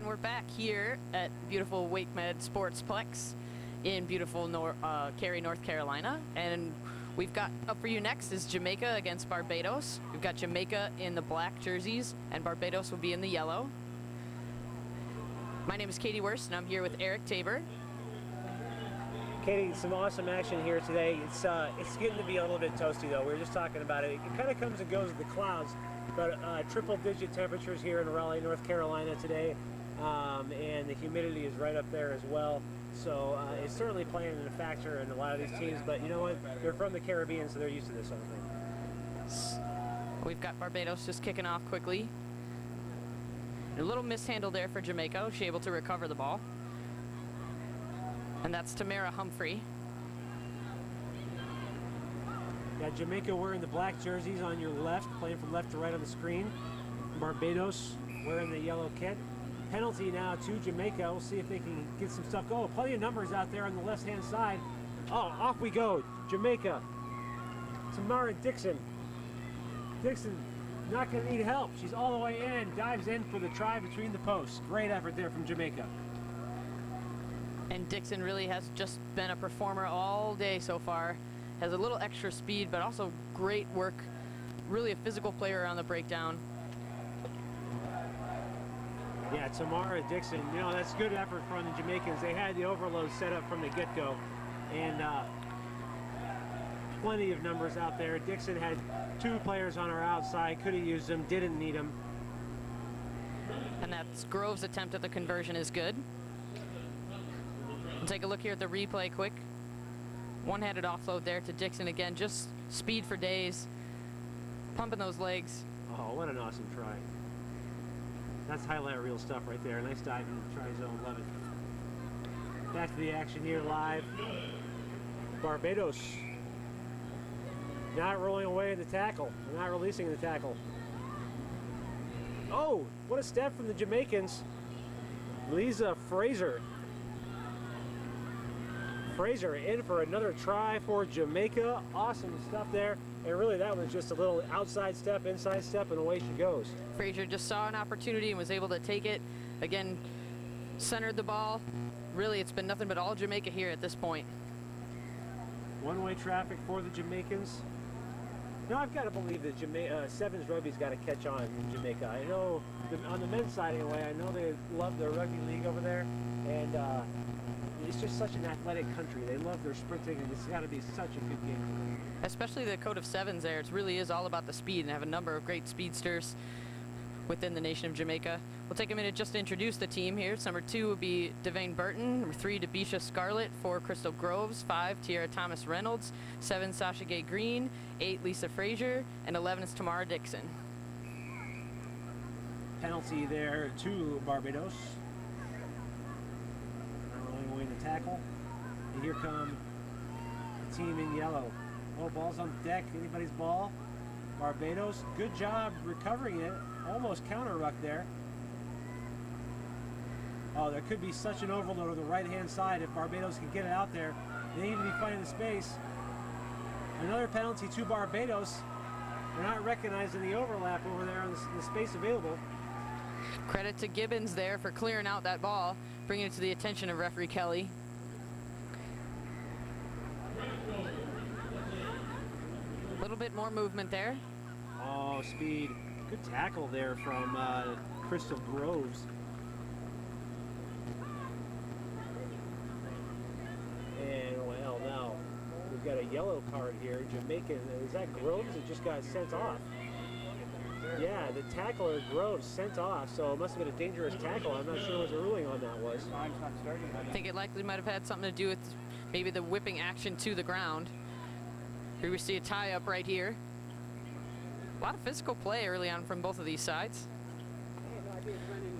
we're back here at beautiful WakeMed Sportsplex in beautiful Cary, North Carolina. And we've got up for you next is Jamaica against Barbados. We've got Jamaica in the black jerseys, and Barbados will be in the yellow. My name is Katie Wurst, and I'm here with Eric Tabor. Katie, some awesome action here today. It's getting to be a little bit toasty though. We were just talking about it. It kind of comes and goes with the clouds, but triple-digit temperatures here in Raleigh, North Carolina today, and the humidity is right up there as well. So it's certainly playing a factor in a lot of these teams. But you know what? They're from the Caribbean, so they're used to this sort of thing. We've got Barbados just kicking off quickly. A little mishandle there for Jamaica. She able to recover the ball. And that's Tamara Humphrey. Got Jamaica wearing the black jerseys on your left, playing from left to right on the screen. Barbados wearing the yellow kit. Penalty now to Jamaica. We'll see if they can get some stuff going. Plenty of numbers out there on the left-hand side. Oh, off we go. Jamaica. Tamara Dixon. Dixon not going to need help. She's all the way in. Dives in for the try between the posts. Great effort there from Jamaica. And Dixon really has just been a performer all day so far. Has a little extra speed, but also great work. Really a physical player on the breakdown. Yeah, Tamara Dixon, you know, that's good effort from the Jamaicans. They had the overload set up from the get-go, and plenty of numbers out there. Dixon had 2 players on her outside, could have used them, didn't need them. And that's Grove's attempt at the conversion is good. We'll take a look here at the replay quick. One-handed offload there to Dixon again, just speed for days, pumping those legs. Oh, what an awesome try. That's highlight reel stuff right there. Nice dive in the try zone, love it. Back to the action here live. Barbados not rolling away in the tackle, not releasing the tackle. Oh, what a step from the Jamaicans. Lisa Fraser. Fraser in for another try for Jamaica. Awesome stuff there. And really that was just a little outside step, inside step, and away she goes. Fraser just saw an opportunity and was able to take it. Again, centered the ball. Really, it's been nothing but all Jamaica here at this point. One-way traffic for the Jamaicans. Now I've got to believe that Sevens Rugby's got to catch on in Jamaica. I know on the men's side anyway, I know they love their rugby league over there, and it's just such an athletic country. They love their sprinting, and it's got to be such a good game. Especially the coat of sevens there. It really is all about the speed, and have a number of great speedsters within the nation of Jamaica. We'll take a minute just to introduce the team here. Number 2 would be Devane Burton. Number 3, Debisha Scarlett. 4, Crystal Groves. 5, Tiara Thomas Reynolds. 7, Sasha Gay Green. 8, Lisa Frazier. And 11 is Tamara Dixon. Penalty there to Barbados. Rolling away the tackle. And here come the team in yellow. Oh, ball's on deck. Anybody's ball. Barbados, good job recovering it. Almost counter-ruck there. Oh, there could be such an overload on the right-hand side if Barbados can get it out there. They need to be finding the space. Another penalty to Barbados. They're not recognizing the overlap over there on the space available. Credit to Gibbons there for clearing out that ball, bringing it to the attention of referee Kelly. A little bit more movement there. Oh, speed. Good tackle there from Crystal Groves. And, well, now we've got a yellow card here. Jamaican, is that Groves that just got sent off? Yeah, the tackler Groves sent off, so it must have been a dangerous tackle. I'm not sure what the ruling on that was. I think it likely might have had something to do with maybe the whipping action to the ground. Here we see a tie-up right here. A lot of physical play early on from both of these sides.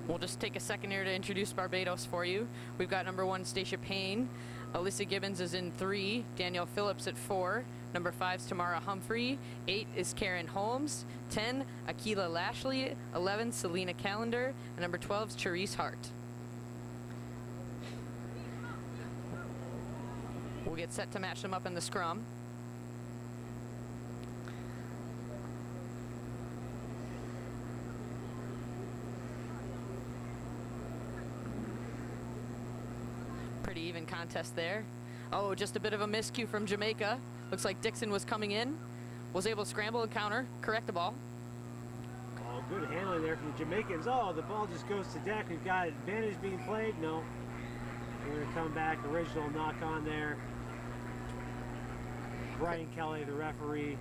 We'll just take a second here to introduce Barbados for you. We've got number 1, Stacia Payne. Alyssa Gibbons is in 3. Danielle Phillips at 4. Number 5 is Tamara Humphrey. 8 is Karen Holmes. 10, Akila Lashley. 11, Selena Callender. And number 12 is Charisse Hart. We'll get set to match them up in the scrum. pretty even contest there. Oh, just a bit of a miscue from Jamaica. Looks like Dixon was coming in, was able to scramble and counter, correct the ball. Oh, good handling there from the Jamaicans. Oh, the ball just goes to deck. We've got advantage being played. No. We're going to come back. Original knock on there. Brian Kelly, the referee.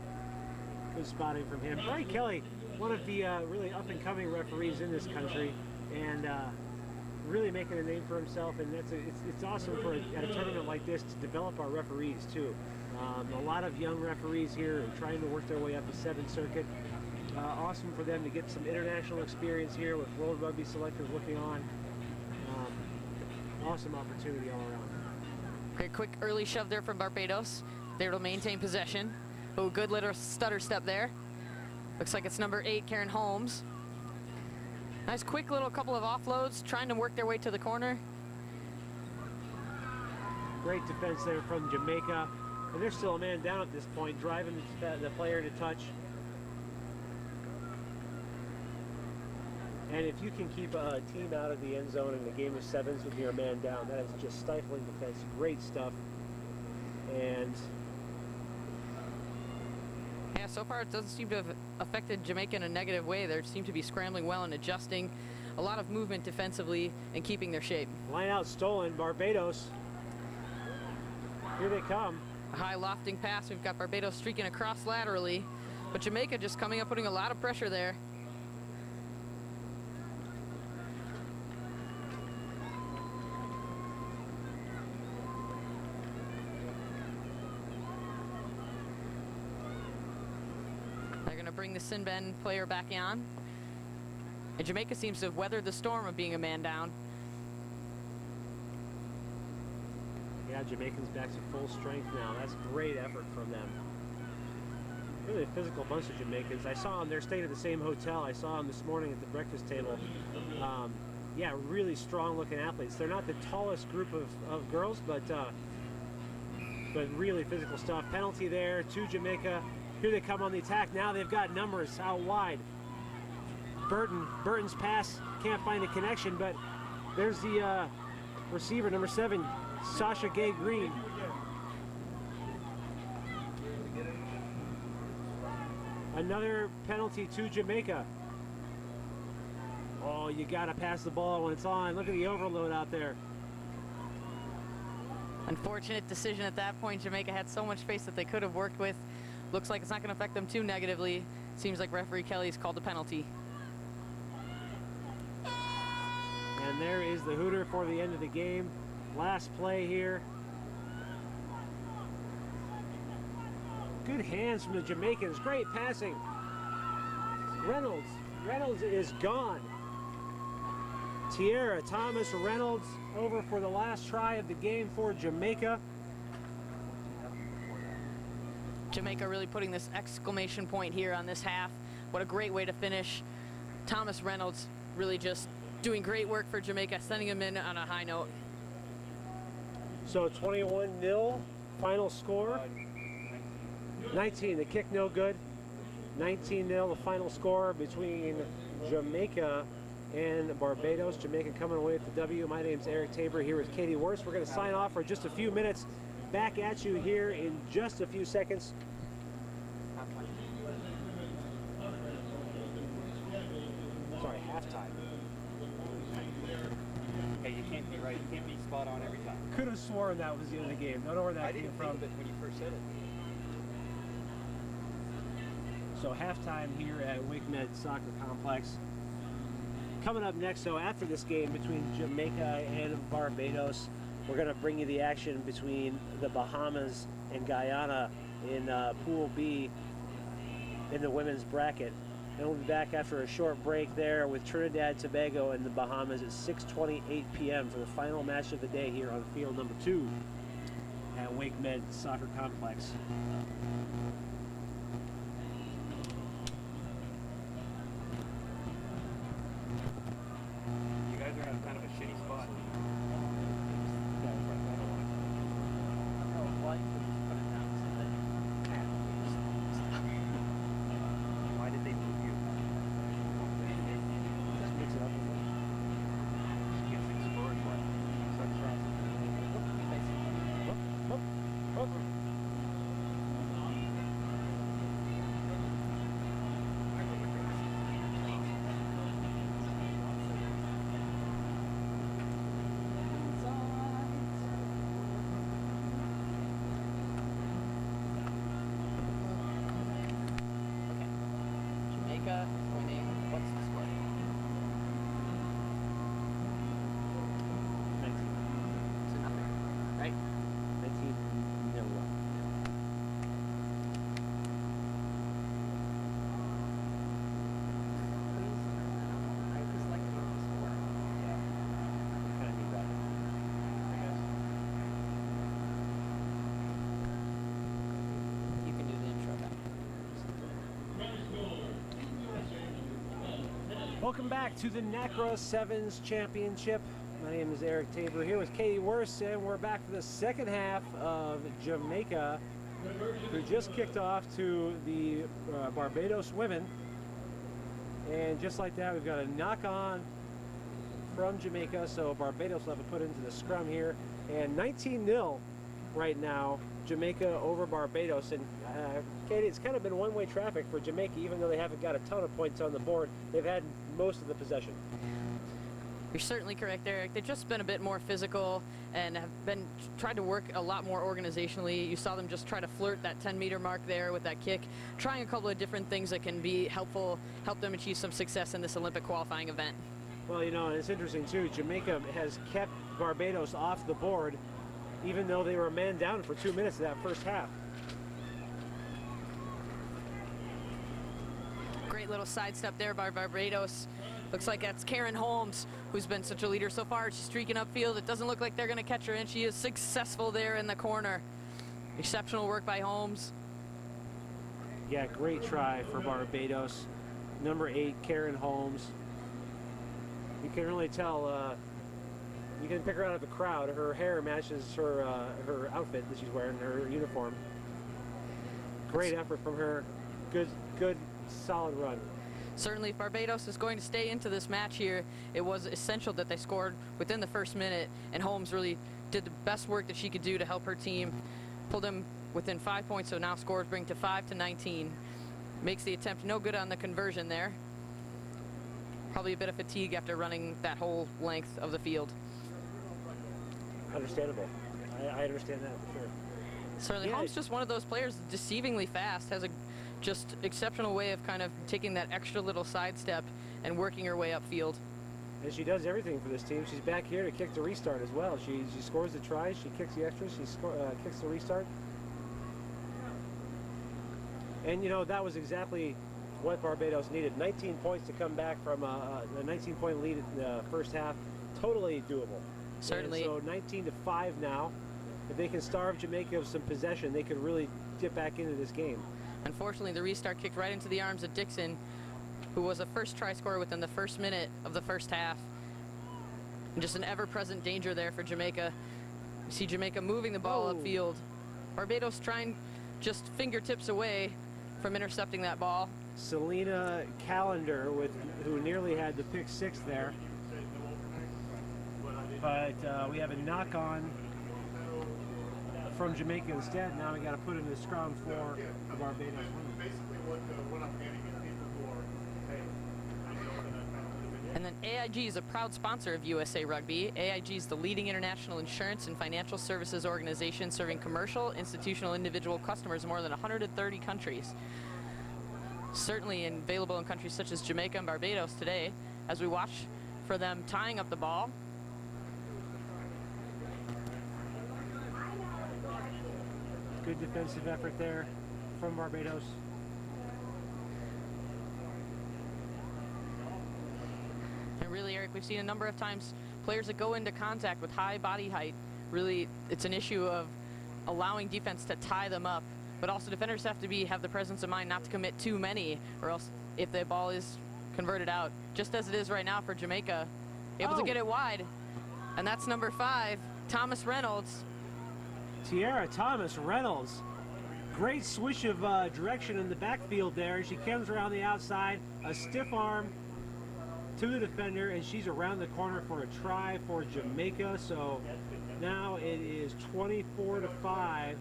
Good spotting from him. Brian Kelly, one of the really up-and-coming referees in this country, and really making a name for himself. And it's awesome at a tournament like this to develop our referees too. A lot of young referees here are trying to work their way up the 7th Circuit. Awesome for them to get some international experience here with World Rugby selectors looking on. Awesome opportunity all around. Great quick early shove there from Barbados. They will maintain possession. Oh, good little stutter step there. Looks like it's number 8, Karen Holmes. Nice quick little couple of offloads, trying to work their way to the corner. Great defense there from Jamaica. And there's still a man down at this point, driving the player to touch. And if you can keep a team out of the end zone in a game of 7s with your man down, that is just stifling defense. Great stuff. And yeah, so far it doesn't seem to have affected Jamaica in a negative way. They seem to be scrambling well and adjusting. A lot of movement defensively and keeping their shape. line out stolen, Barbados. Here they come. A high lofting pass. We've got Barbados streaking across laterally, but Jamaica just coming up, putting a lot of pressure there. Bring the Sinben player back on. And Jamaica seems to have weathered the storm of being a man down. Yeah, Jamaicans back to full strength now. That's great effort from them. Really a physical bunch of Jamaicans. I saw them, they're staying at the same hotel. I saw them this morning at the breakfast table. Yeah, really strong looking athletes. They're not the tallest group of girls, but really physical stuff. Penalty there to Jamaica. Here they come on the attack. Now they've got numbers out wide. Burton's pass can't find a connection, but there's the receiver, number 7, Sasha Gay Green. Another penalty to Jamaica. Oh, you gotta pass the ball when it's on. Look at the overload out there. Unfortunate decision at that point. Jamaica had so much space that they could have worked with. Looks like it's not going to affect them too negatively. Seems like referee Kelly's called a penalty. And there is the hooter for the end of the game. Last play here. Good hands from the Jamaicans. Great passing. Reynolds is gone. Tierra Thomas Reynolds over for the last try of the game for Jamaica. Jamaica really putting this exclamation point here on this half. What a great way to finish. Thomas Reynolds really just doing great work for Jamaica, sending them in on a high note. So 21-0 final score. 19, the kick no good. 19-0 the final score between Jamaica and Barbados. Jamaica coming away with the W. My name's Eric Tabor here with Katie Worst. We're going to sign off for just a few minutes. Back at you here in just a few seconds. Sorry, halftime. Hey, you can't be right. You can't be spot on every time. Could have sworn that was the end of the game. Don't know where that came from. I didn't think of it when you first said it. So halftime here at WakeMed Soccer Complex. Coming up next, so after this game between Jamaica and Barbados, we're going to bring you the action between the Bahamas and Guyana in Pool B in the women's bracket. And we'll be back after a short break there with Trinidad, Tobago, and the Bahamas at 6:28 p.m. for the final match of the day here on field number 2 at WakeMed Soccer Complex. You guys are in kind of a shitty spot. Why did they move you? Just mix it up a little. Just get 6 scores, what? Sucks. Welcome back to the NACRA Sevens Championship. My name is Eric Tabor here with Katie Worst, and we're back for the second half of Jamaica, who just kicked off to the Barbados women. And just like that, we've got a knock on from Jamaica, so Barbados will have to put into the scrum here. And 19-0 right now, Jamaica over Barbados. And Katie, it's kind of been one-way traffic for Jamaica, even though they haven't got a ton of points on the board. They've had most of the possession. You're certainly correct, Eric. They've just been a bit more physical and have been tried to work a lot more organizationally. You saw them just try to flirt that 10-meter mark there with that kick, trying a couple of different things that can be helpful, help them achieve some success in this Olympic qualifying event. Well, you know, and it's interesting too. Jamaica has kept Barbados off the board, even though they were man down for 2 minutes of that first half. Great little sidestep there by Barbados. Looks like that's Karen Holmes, who's been such a leader so far. She's streaking upfield. It doesn't look like they're going to catch her, and she is successful there in the corner. Exceptional work by Holmes. Yeah, great try for Barbados. Number 8, Karen Holmes. You can really tell, you can pick her out of the crowd. Her hair matches her outfit that she's wearing, her uniform. Great effort from her. Good, solid run. Certainly, if Barbados is going to stay into this match here, it was essential that they scored within the first minute, and Holmes really did the best work that she could do to help her team. Pulled them within 5 points, so now scores bring to 5-19. Makes the attempt no good on the conversion there. Probably a bit of fatigue after running that whole length of the field. Understandable. I understand that for sure. Certainly, Yeah. Holmes just one of those players, deceivingly fast, has a just exceptional way of kind of taking that extra little sidestep and working her way upfield. And she does everything for this team. She's back here to kick the restart as well. She scores the tries, she kicks the extras, she kicks the restart. And you know, that was exactly what Barbados needed. 19 points to come back from a 19-point lead in the first half. Totally doable. Certainly. And so 19-5 now. If they can starve Jamaica of some possession, they could really get back into this game. Unfortunately, the restart kicked right into the arms of Dixon, who was a first try scorer within the first minute of the first half. And just an ever-present danger there for Jamaica. You see Jamaica moving the ball upfield. Barbados trying just fingertips away from intercepting that ball. Selena Callender, who nearly had the pick 6 there. But we have a knock-on from Jamaica instead. Now we got to put in the scrum for the Barbados women. And then AIG is a proud sponsor of USA Rugby. AIG is the leading international insurance and financial services organization serving commercial, institutional, individual customers in more than 130 countries. Certainly available in countries such as Jamaica and Barbados today, as we watch for them tying up the ball. Good defensive effort there from Barbados. And really, Eric, we've seen a number of times players that go into contact with high body height. Really, it's an issue of allowing defense to tie them up, but also defenders have to have the presence of mind not to commit too many, or else if the ball is converted out, just as it is right now for Jamaica, able to get it wide. And that's number 5, Thomas Reynolds. Tiara Thomas Reynolds. Great swish of direction in the backfield there. She comes around the outside, a stiff arm to the defender, and she's around the corner for a try for Jamaica. So now it is 24-5.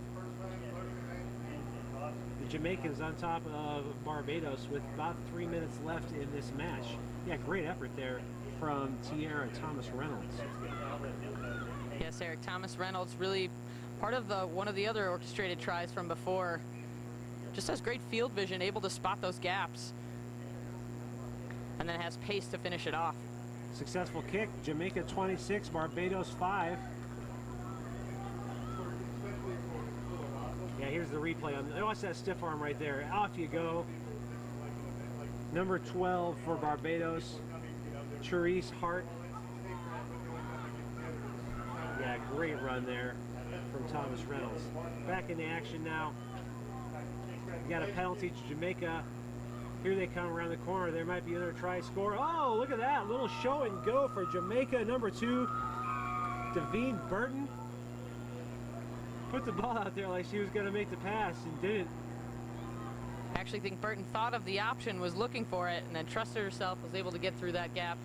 The Jamaicans on top of Barbados with about 3 minutes left in this match. Yeah, great effort there from Tiara Thomas Reynolds. Yes, Eric, Thomas Reynolds, really part of one of the other orchestrated tries from before. Just has great field vision, able to spot those gaps, and then has pace to finish it off. Successful kick, Jamaica 26, Barbados 5. Yeah, here's the replay. Watch that stiff arm right there. Off you go. Number 12 for Barbados, Charisse Hart. Yeah, great run there from Thomas Reynolds. Back into action now. We got a penalty to Jamaica. Here they come around the corner. There might be another try score. Oh, look at that. Little show and go for Jamaica. Number 2, Devine Burton. Put the ball out there like she was going to make the pass and didn't. I actually think Burton thought of the option, was looking for it, and then trusted herself, was able to get through that gap.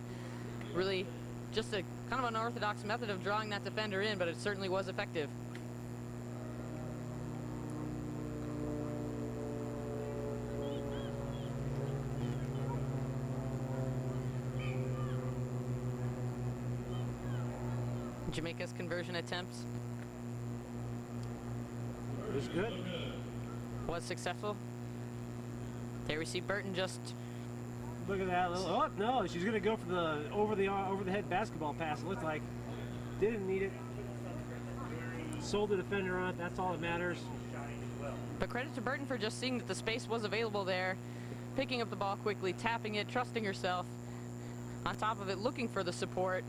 Really just a kind of unorthodox method of drawing that defender in, but it certainly was effective. Jamaica's conversion attempts It was good. was successful. There we see Burton just Look at that little. Oh no, she's gonna go for the over the head basketball pass. It looked like didn't need it. Sold the defender on it. That's all that matters. But credit to Burton for just seeing that the space was available there, picking up the ball quickly, tapping it, trusting herself. On top of it, looking for the support.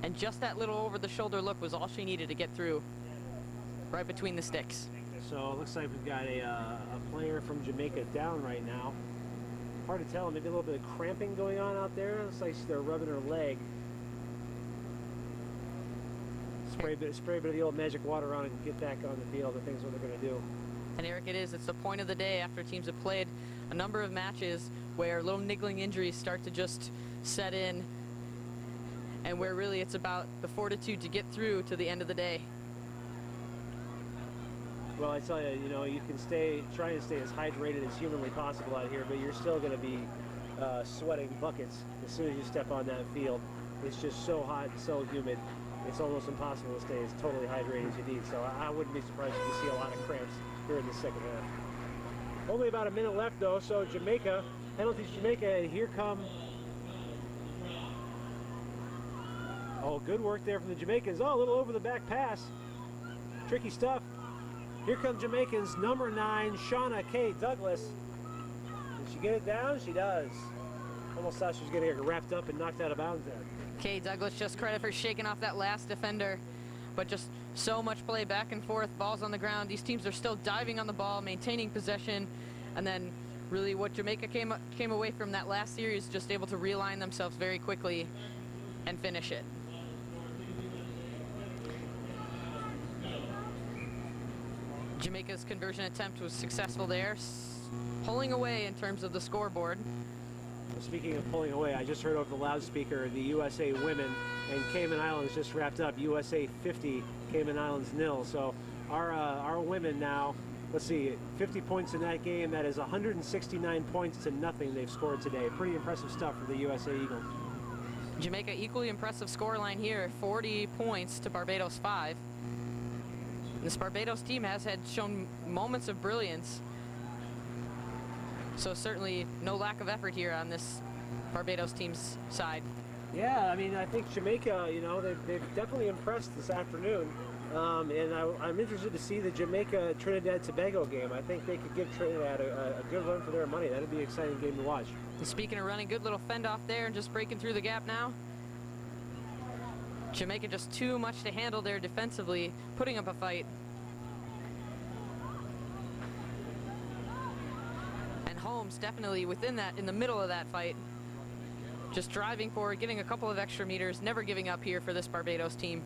And just that little over-the-shoulder look was all she needed to get through, right between the sticks. So it looks like we've got a player from Jamaica down right now. Hard to tell. Maybe a little bit of cramping going on out there. Looks like they're rubbing her leg. Spray a bit of the old magic water on it and get back on the field. I think is what they're going to do. And Eric, it's the point of the day after teams have played a number of matches where little niggling injuries start to just set in, and where really it's about the fortitude to get through to the end of the day. Well, I tell you, you can try and stay as hydrated as humanly possible out here, but you're still going to be sweating buckets as soon as you step on that field. It's just so hot and so humid. It's almost impossible to stay as totally hydrated as you need. So I wouldn't be surprised if you see a lot of cramps here in the second half. Only about a minute left, though, so Jamaica, penalties Jamaica, and here come... Oh, good work there from the Jamaicans. Oh, a little over the back pass. Tricky stuff. Here come Jamaicans, number 9, Shauna K. Douglas. Did she get it down? She does. Almost thought she was going to get wrapped up and knocked out of bounds there. Kay Douglas, just credit for shaking off that last defender, but just so much play back and forth, balls on the ground. These teams are still diving on the ball, maintaining possession, and then really what Jamaica came away from that last series, just able to realign themselves very quickly and finish it. Jamaica's conversion attempt was successful there, pulling away in terms of the scoreboard. Well, speaking of pulling away, I just heard over the loudspeaker the USA women and Cayman Islands just wrapped up. USA 50, Cayman Islands 0. So our women now, let's see, 50 points in that game. That is 169 points to nothing they've scored today. Pretty impressive stuff for the USA Eagles. Jamaica, equally impressive scoreline here, 40 points to Barbados 5. This Barbados team has shown moments of brilliance. So certainly no lack of effort here on this Barbados team's side. Yeah, I mean, I think Jamaica, they've definitely impressed this afternoon. And I'm interested to see the Jamaica-Trinidad-Tobago game. I think they could give Trinidad a good run for their money. That'd be an exciting game to watch. And speaking of running, good little fend off there and just breaking through the gap now. Jamaica just too much to handle there defensively, putting up a fight. Holmes definitely within that, in the middle of that fight, just driving forward, getting a couple of extra meters, never giving up here for this Barbados team.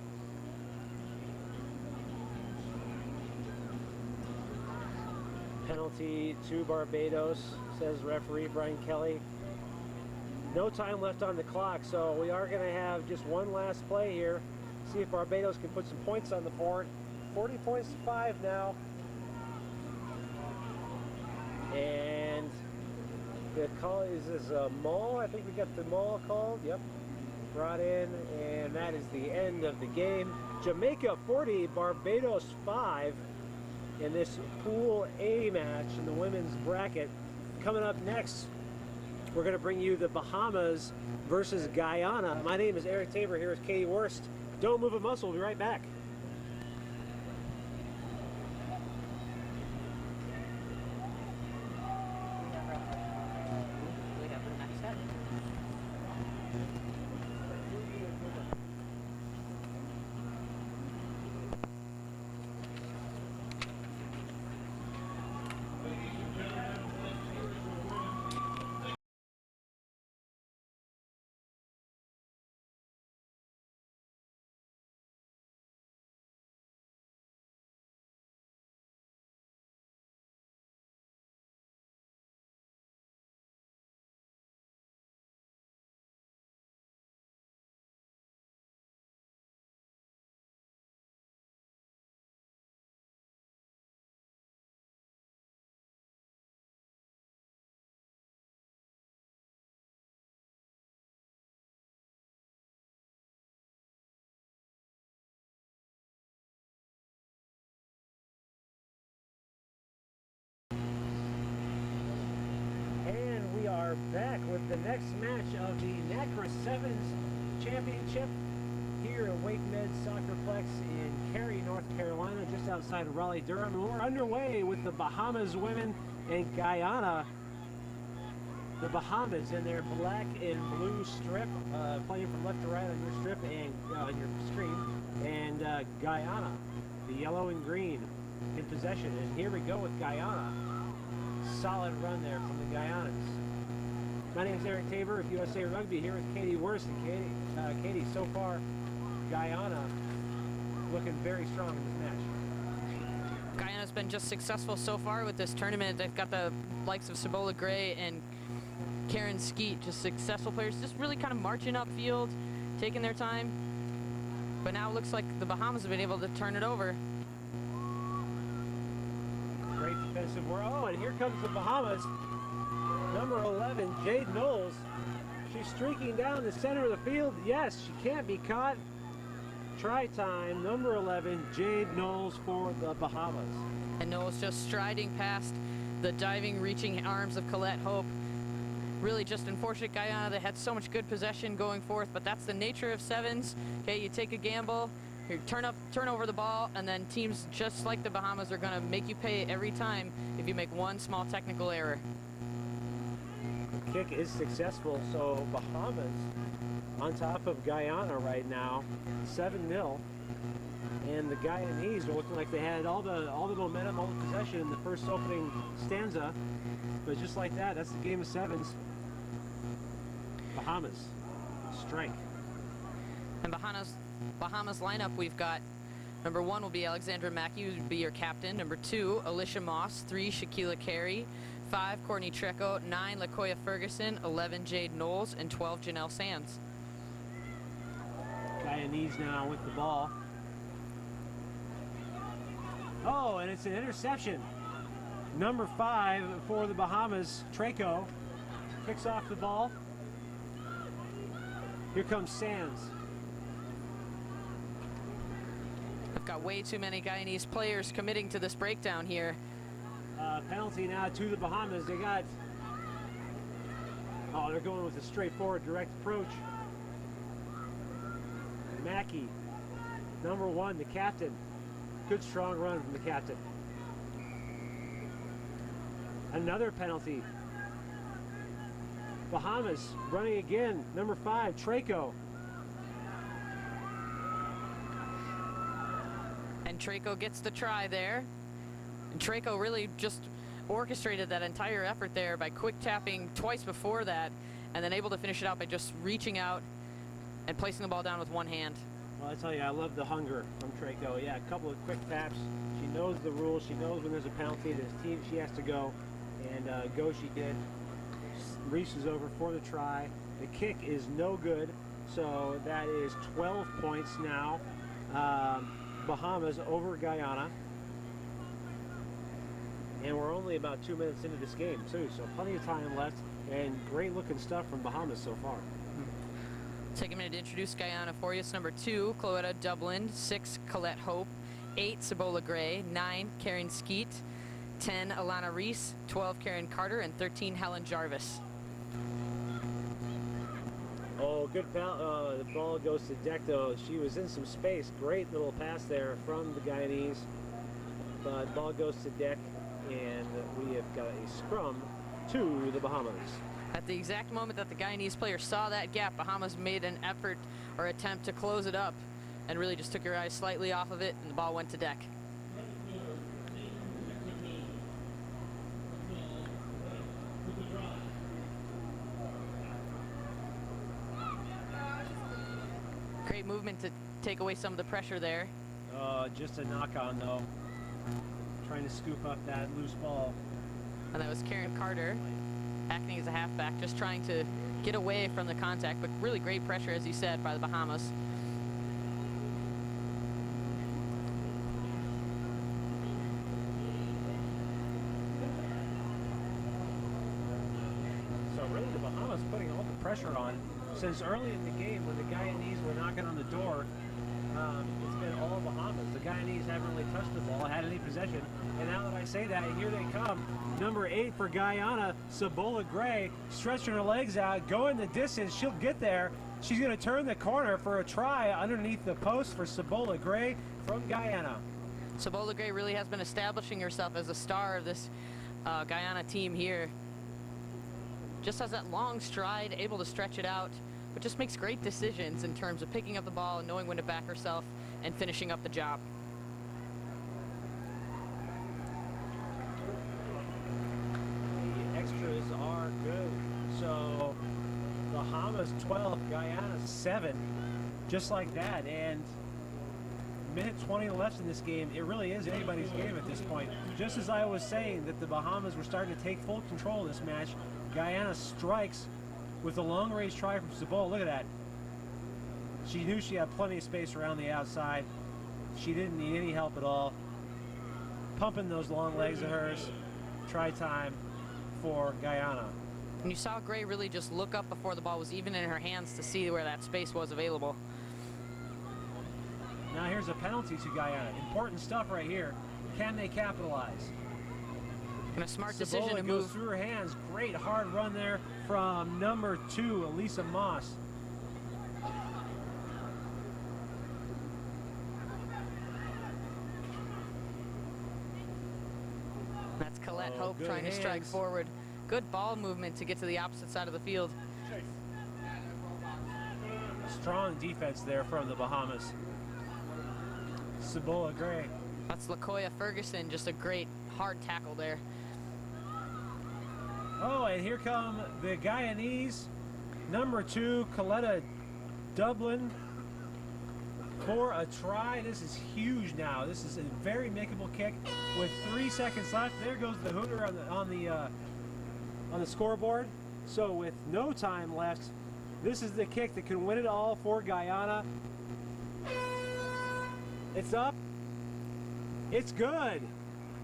Penalty to Barbados, says referee Brian Kelly. No time left on the clock, so we are going to have just one last play here. See if Barbados can put some points on the board. 40 points to 5 now. And the call is a maul. I think we got the maul called. Yep. Brought in, and that is the end of the game. Jamaica 40, Barbados 5 in this Pool A match in the women's bracket. Coming up next, we're going to bring you the Bahamas versus Guyana. My name is Eric Tabor. Here is Katie Wurst. Don't move a muscle. We'll be right back. next match of the NACRA Sevens Championship here at WakeMed Soccer Park in Cary, North Carolina, just outside of Raleigh-Durham. And we're underway with the Bahamas women and Guyana. The Bahamas in their black and blue strip, playing from left to right on your strip and on your screen, and Guyana, the yellow and green, in possession. And here we go with Guyana. Solid run there from the Guyanans. My name is Eric Tabor of USA Rugby here with Katie Worst. And Katie, so far, Guyana looking very strong in this match. Guyana's been just successful so far with this tournament. They've got the likes of Cibola Gray and Karen Skeet, just successful players, just really kind of marching upfield, taking their time. But now it looks like the Bahamas have been able to turn it over. Great defensive work. Oh, and here comes the Bahamas. Number 11, Jade Knowles. She's streaking down the center of the field. Yes, she can't be caught. Try time, number 11, Jade Knowles for the Bahamas. And Knowles just striding past the diving, reaching arms of Colette Hope. Really just unfortunate Guyana. They had so much good possession going forth, but that's the nature of sevens. Okay, you take a gamble, you turn over the ball, and then teams just like the Bahamas are going to make you pay every time if you make one small technical error. The kick is successful, so Bahamas on top of Guyana right now, 7-0. And the Guyanese are looking like they had all the momentum, all the possession in the first opening stanza. But just like that, that's the game of sevens. Bahamas, strength. And Bahamas lineup, we've got number 1 will be Alexandra Mackey, who would be your captain. Number 2, Alicia Moss. 3, Shaquila Carey. 5, Courtney Treco. 9, LaKoya Ferguson. 11, Jade Knowles. And 12, Janelle Sands. Guyanese now with the ball. Oh, and it's an interception. Number 5 for the Bahamas, Treco, picks off the ball. Here comes Sands. I've got way too many Guyanese players committing to this breakdown here. Penalty now to the Bahamas. They got, oh, they're going with a straightforward direct approach. Mackey, number 1, the captain. Good strong run from the captain. Another penalty. Bahamas running again. Number 5, Treco. And Treco gets the try there. And Treco really just orchestrated that entire effort there by quick tapping twice before that, and then able to finish it out by just reaching out and placing the ball down with one hand. Well, I tell you, I love the hunger from Treco. Yeah, a couple of quick taps. She knows the rules. She knows when there's a penalty. This team, she has to go, and go she did. Reaches over for the try. The kick is no good, so that is 12 points now. Bahamas over Guyana. And we're only about 2 minutes into this game, too, so plenty of time left, and great looking stuff from Bahamas so far. Take a minute to introduce Guyana for you. It's number 2, Cloetta Dublin. 6, Colette Hope. 8, Cibola Gray. 9, Karen Skeet. 10, Alana Reese. 12, Karen Carter. And 13, Helen Jarvis. Oh, good foul. The ball goes to deck, though. She was in some space. Great little pass there from the Guyanese. But ball goes to deck, and we have got a scrum to the Bahamas. At the exact moment that the Guyanese player saw that gap, Bahamas made an effort or attempt to close it up and really just took your eyes slightly off of it, and the ball went to deck. Great movement to take away some of the pressure there. Just a knock-on, though. Trying to scoop up that loose ball. And that was Karen Carter, acting as a halfback, just trying to get away from the contact, but really great pressure, as you said, by the Bahamas. So really the Bahamas putting all the pressure on since early in the game when the Guyanese were knocking on the door. It's been all Bahamas. The Guyanese haven't really touched the ball, had any possession. And now that I say that, here they come. Number 8 for Guyana, Sabola Gray, stretching her legs out, going the distance. She'll get there. She's going to turn the corner for a try underneath the post for Sabola Gray from Guyana. Sabola Gray really has been establishing herself as a star of this Guyana team here. Just has that long stride, able to stretch it out, but just makes great decisions in terms of picking up the ball and knowing when to back herself and finishing up the job. The extras are good. So Bahamas 12, Guyana 7, just like that. And minute 20 left in this game. It really is anybody's game at this point. Just as I was saying that the Bahamas were starting to take full control of this match, Guyana strikes with a long-range try from Sabola. Look at that. She knew she had plenty of space around the outside. She didn't need any help at all. Pumping those long legs of hers. Try time for Guyana. And you saw Gray really just look up before the ball was even in her hands to see where that space was available. Now here's a penalty to Guyana. Important stuff right here. Can they capitalize? And a smart decision to Sabola goes move. through her hands. Great hard run there from number 2, Elisa Moss. That's Colette Oh, Hope good trying to strike hands. forward. Good ball movement to get to the opposite side of the field. Strong defense there from the Bahamas. Sabola Gray. That's LaKoya Ferguson, just a great hard tackle there. Oh, and here come the Guyanese. Number 2, Coletta Dublin for a try. This is huge now. This is a very makeable kick with 3 seconds left. There goes the hooter on the scoreboard. So with no time left, this is the kick that can win it all for Guyana. It's up. It's good.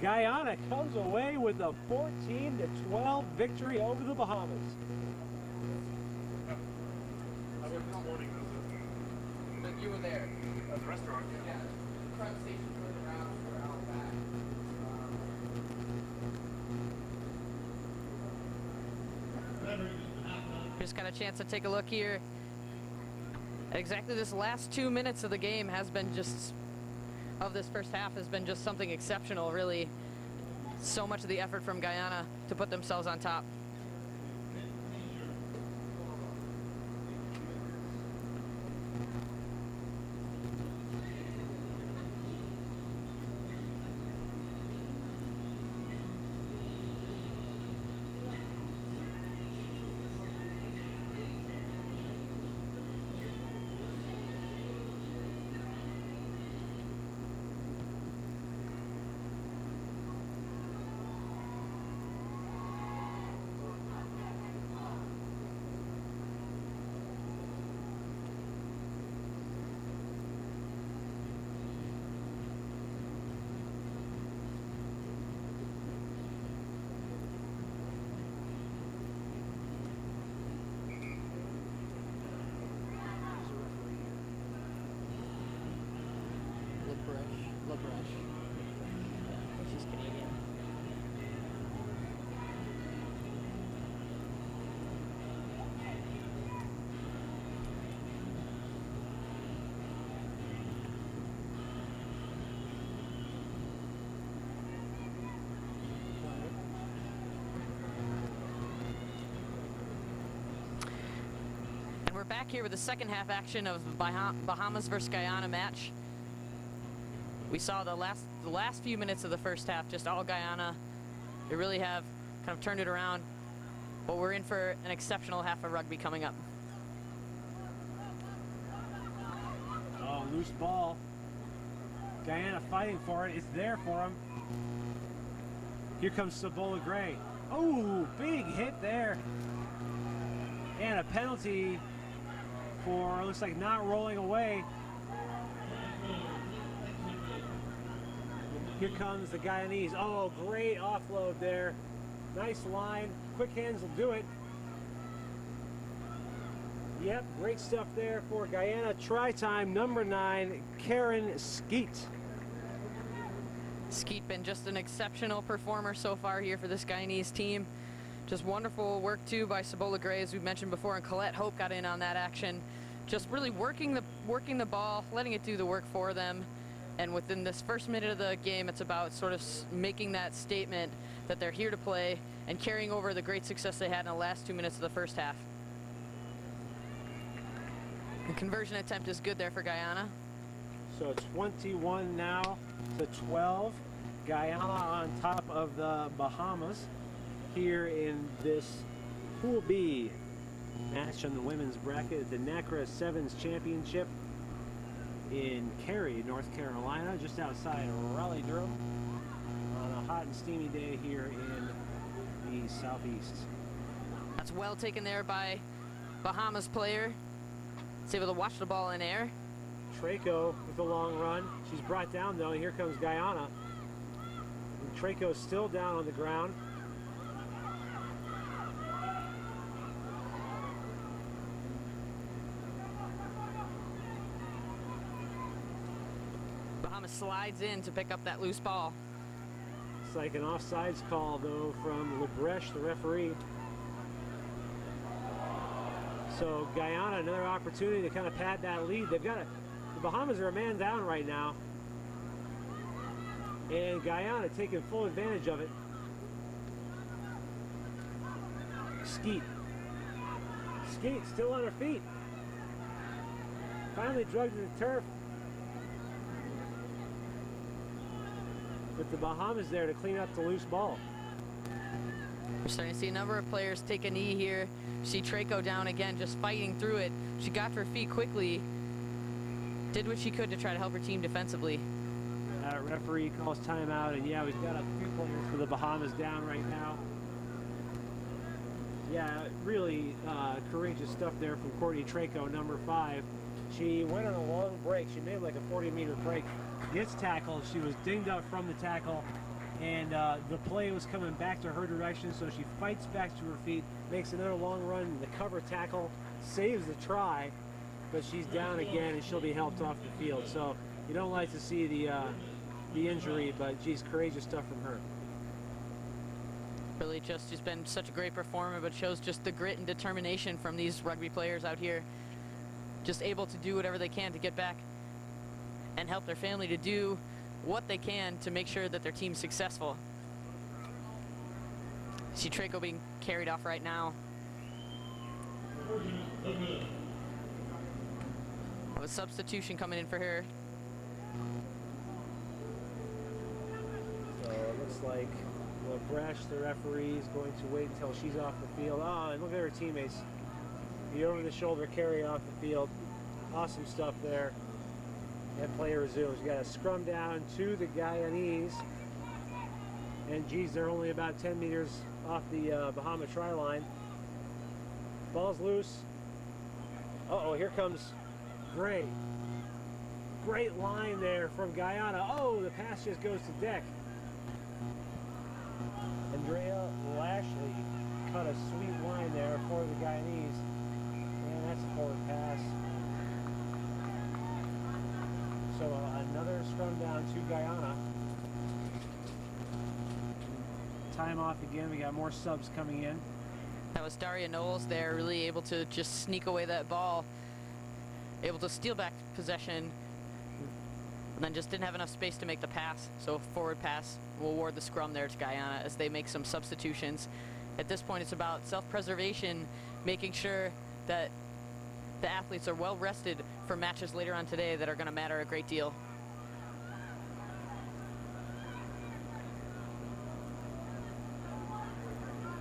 Guyana comes away with a 14-12 victory over the Bahamas. You were there. At the restaurant. Yeah. Front station further out or out back. Just got a chance to take a look here. Exactly this last 2 minutes of the game has been just, of this first half has been just something exceptional, really. So much of the effort from Guyana to put themselves on top. LaBrush. Yeah, she's Canadian. And we're back here with the second half action of Bahamas versus Guyana match. We saw the last few minutes of the first half, just all Guyana. They really have kind of turned it around, but we're in for an exceptional half of rugby coming up. Oh, loose ball. Guyana fighting for it. It's there for him. Here comes Sabola Gray. Oh, big hit there. And a penalty for, looks like, not rolling away. Here comes the Guyanese. Oh, great offload there. Nice line. Quick hands will do it. Yep, great stuff there for Guyana. Try time, number 9, Karen Skeet. Skeet been just an exceptional performer so far here for this Guyanese team. Just wonderful work too by Cibola Gray, as we mentioned before, and Colette Hope got in on that action. Just really working the ball, letting it do the work for them. And within this first minute of the game, it's about sort of making that statement that they're here to play and carrying over the great success they had in the last 2 minutes of the first half. The conversion attempt is good there for Guyana. So 21 now to 12. Guyana on top of the Bahamas here in this Pool B match on the women's bracket, the NACRA Sevens Championship in Cary, North Carolina, just outside of Raleigh-Durham, on a hot and steamy day here in the southeast. That's well taken there by Bahamas player. It's able to watch the ball in air. Traco with the long run. She's brought down though, and here comes Guyana. And Traco's still down on the ground. Bahamas slides in to pick up that loose ball. It's like an offsides call though from Lebrecht, the referee. So Guyana, another opportunity to kind of pad that lead. The Bahamas are a man down right now. And Guyana taking full advantage of it. Skeet still on her feet. Finally drugged to the turf. With the Bahamas there to clean up the loose ball. We're starting to see a number of players take a knee here. See Traco down again, just fighting through it. She got to her feet quickly, did what she could to try to help her team defensively. Referee calls timeout, and yeah, we've got a few players for the Bahamas down right now. Yeah, really courageous stuff there from Courtney Traco, number 5. She went on a long break. She made like a 40-meter break. Gets tackled. She was dinged up from the tackle, and the play was coming back to her direction, so she fights back to her feet, makes another long run, the cover tackle, saves the try, but she's down again, and she'll be helped off the field. So you don't like to see the injury, but geez, courageous stuff from her. Really just has been such a great performer, but shows just the grit and determination from these rugby players out here. Just able to do whatever they can to get back and help their family to do what they can to make sure that their team's successful. See Traco being carried off right now. A substitution coming in for her. So it looks like Lebrecht, the referee, is going to wait until she's off the field. Oh, and look at her teammates. The over-the-shoulder carry off the field. Awesome stuff there. And play resumes. You got a scrum down to the Guyanese. And geez, they're only about 10 meters off the Bahama try line. Ball's loose. Uh-oh, here comes Gray. Great line there from Guyana. Oh, the pass just goes to deck. Andrea Lashley cut a sweet line there for the Guyanese. And that's a forward pass. So another scrum down to Guyana. Time off again. We got more subs coming in. That was Daria Knowles there, really able to just sneak away that ball. Able to steal back possession. And then just didn't have enough space to make the pass. So forward pass will award the scrum there to Guyana as they make some substitutions. At this point, it's about self-preservation, making sure that the athletes are well rested for matches later on today that are going to matter a great deal.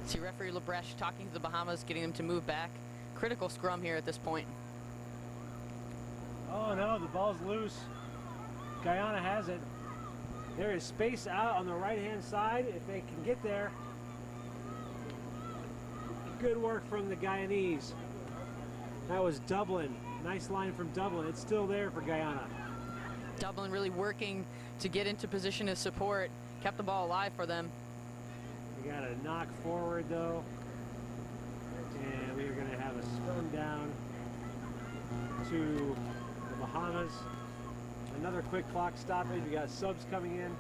See referee Lebrecht talking to the Bahamas, getting them to move back. Critical scrum here at this point. Oh no, the ball's loose. Guyana has it. There is space out on the right-hand side if they can get there. Good work from the Guyanese. That was Dublin. Nice line from Dublin. It's still there for Guyana. Dublin really working to get into position to support. Kept the ball alive for them. We got a knock forward though. And we are going to have a scrum down to the Bahamas. Another quick clock stoppage. We got subs coming in.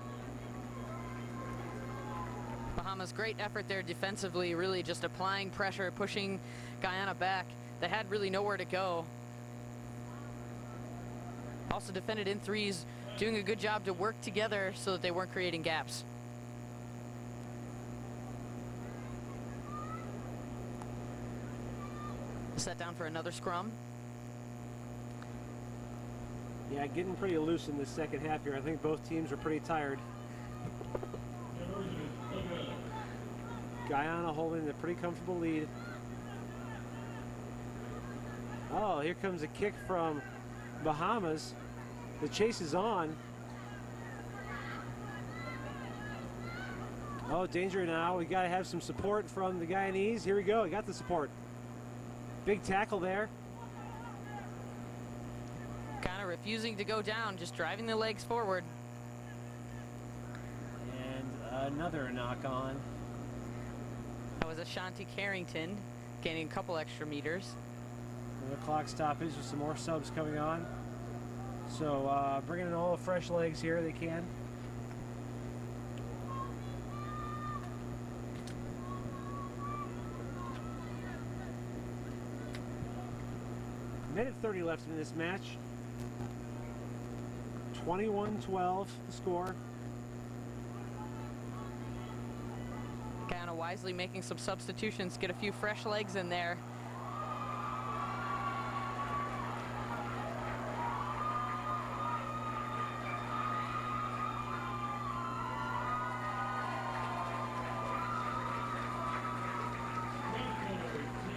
Bahamas, great effort there defensively, really just applying pressure, pushing Guyana back. They had really nowhere to go. Also defended in threes, doing a good job to work together so that they weren't creating gaps. Set down for another scrum. Yeah, getting pretty loose in the second half here. I think both teams are pretty tired. Guyana holding a pretty comfortable lead. Oh, here comes a kick from Bahamas. The chase is on. Oh, danger now. We got to have some support from the Guyanese. Here we go. We got the support. Big tackle there. Kind of refusing to go down, just driving the legs forward. And another knock on. That was Ashanti Carrington, gaining a couple extra meters. Another clock stoppage with some more subs coming on. So bringing in all the fresh legs here they can. Minute 30 left in this match. 21-12 the score. Guyana wisely making some substitutions, get a few fresh legs in there.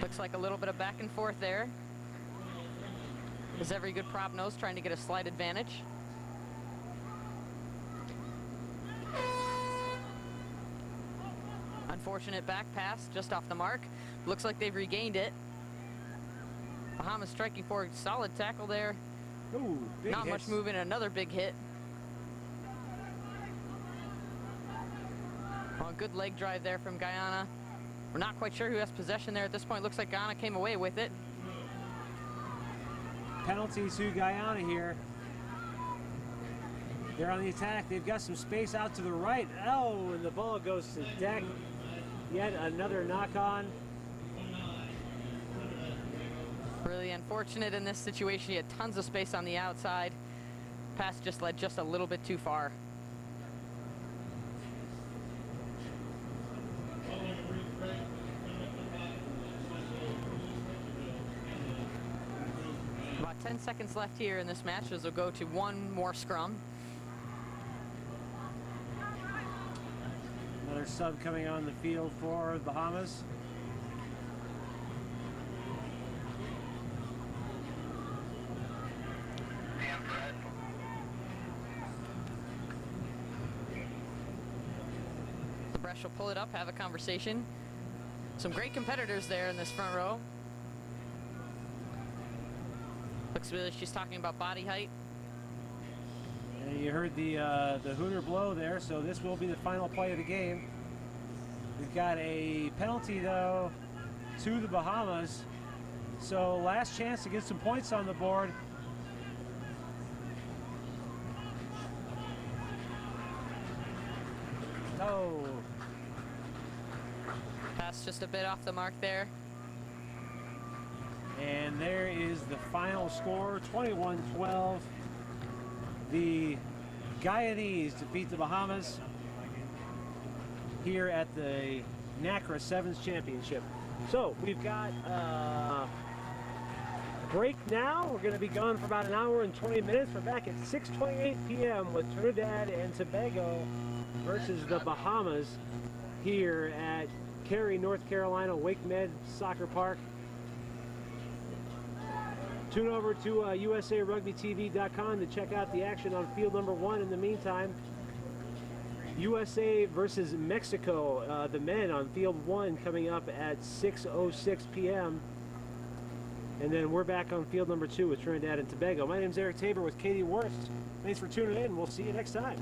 Looks like a little bit of back and forth there. As every good prop knows, trying to get a slight advantage. Unfortunate back pass, just off the mark. Looks like they've regained it. Bahamas striking for a solid tackle there. Ooh, big Not much movement, another big hit. Well, good leg drive there from Guyana. We're not quite sure who has possession there at this point. Looks like Guyana came away with it. Penalty to Guyana here. They're on the attack. They've got some space out to the right. Oh, and the ball goes to deck. Yet another knock on. Really unfortunate in this situation. He had tons of space on the outside. Pass just led just a little bit too far. About 10 seconds left here in this match as we'll go to one more scrum. Another sub coming on the field for the Bahamas. The Bresh will pull it up, have a conversation. Some great competitors there in this front row. Looks really she's talking about body height. And you heard the hooter blow there, so this will be the final play of the game. We've got a penalty, though, to the Bahamas. So last chance to get some points on the board. Oh. Pass just a bit off the mark there. And there is the final score, 21-12. The Guyanese defeat the Bahamas here at the NACRA Sevens Championship. So we've got a break now. We're going to be gone for about an hour and 20 minutes. We're back at 6:28 p.m. with Trinidad and Tobago versus the Bahamas here at Cary, North Carolina, WakeMed Soccer Park. Tune over to USARugbyTV.com to check out the action on field number 1. In the meantime, USA versus Mexico, the men on field 1 coming up at 6:06 p.m. And then we're back on field number 2 with Trinidad and Tobago. My name's Eric Tabor with Katie Worst. Thanks for tuning in. We'll see you next time.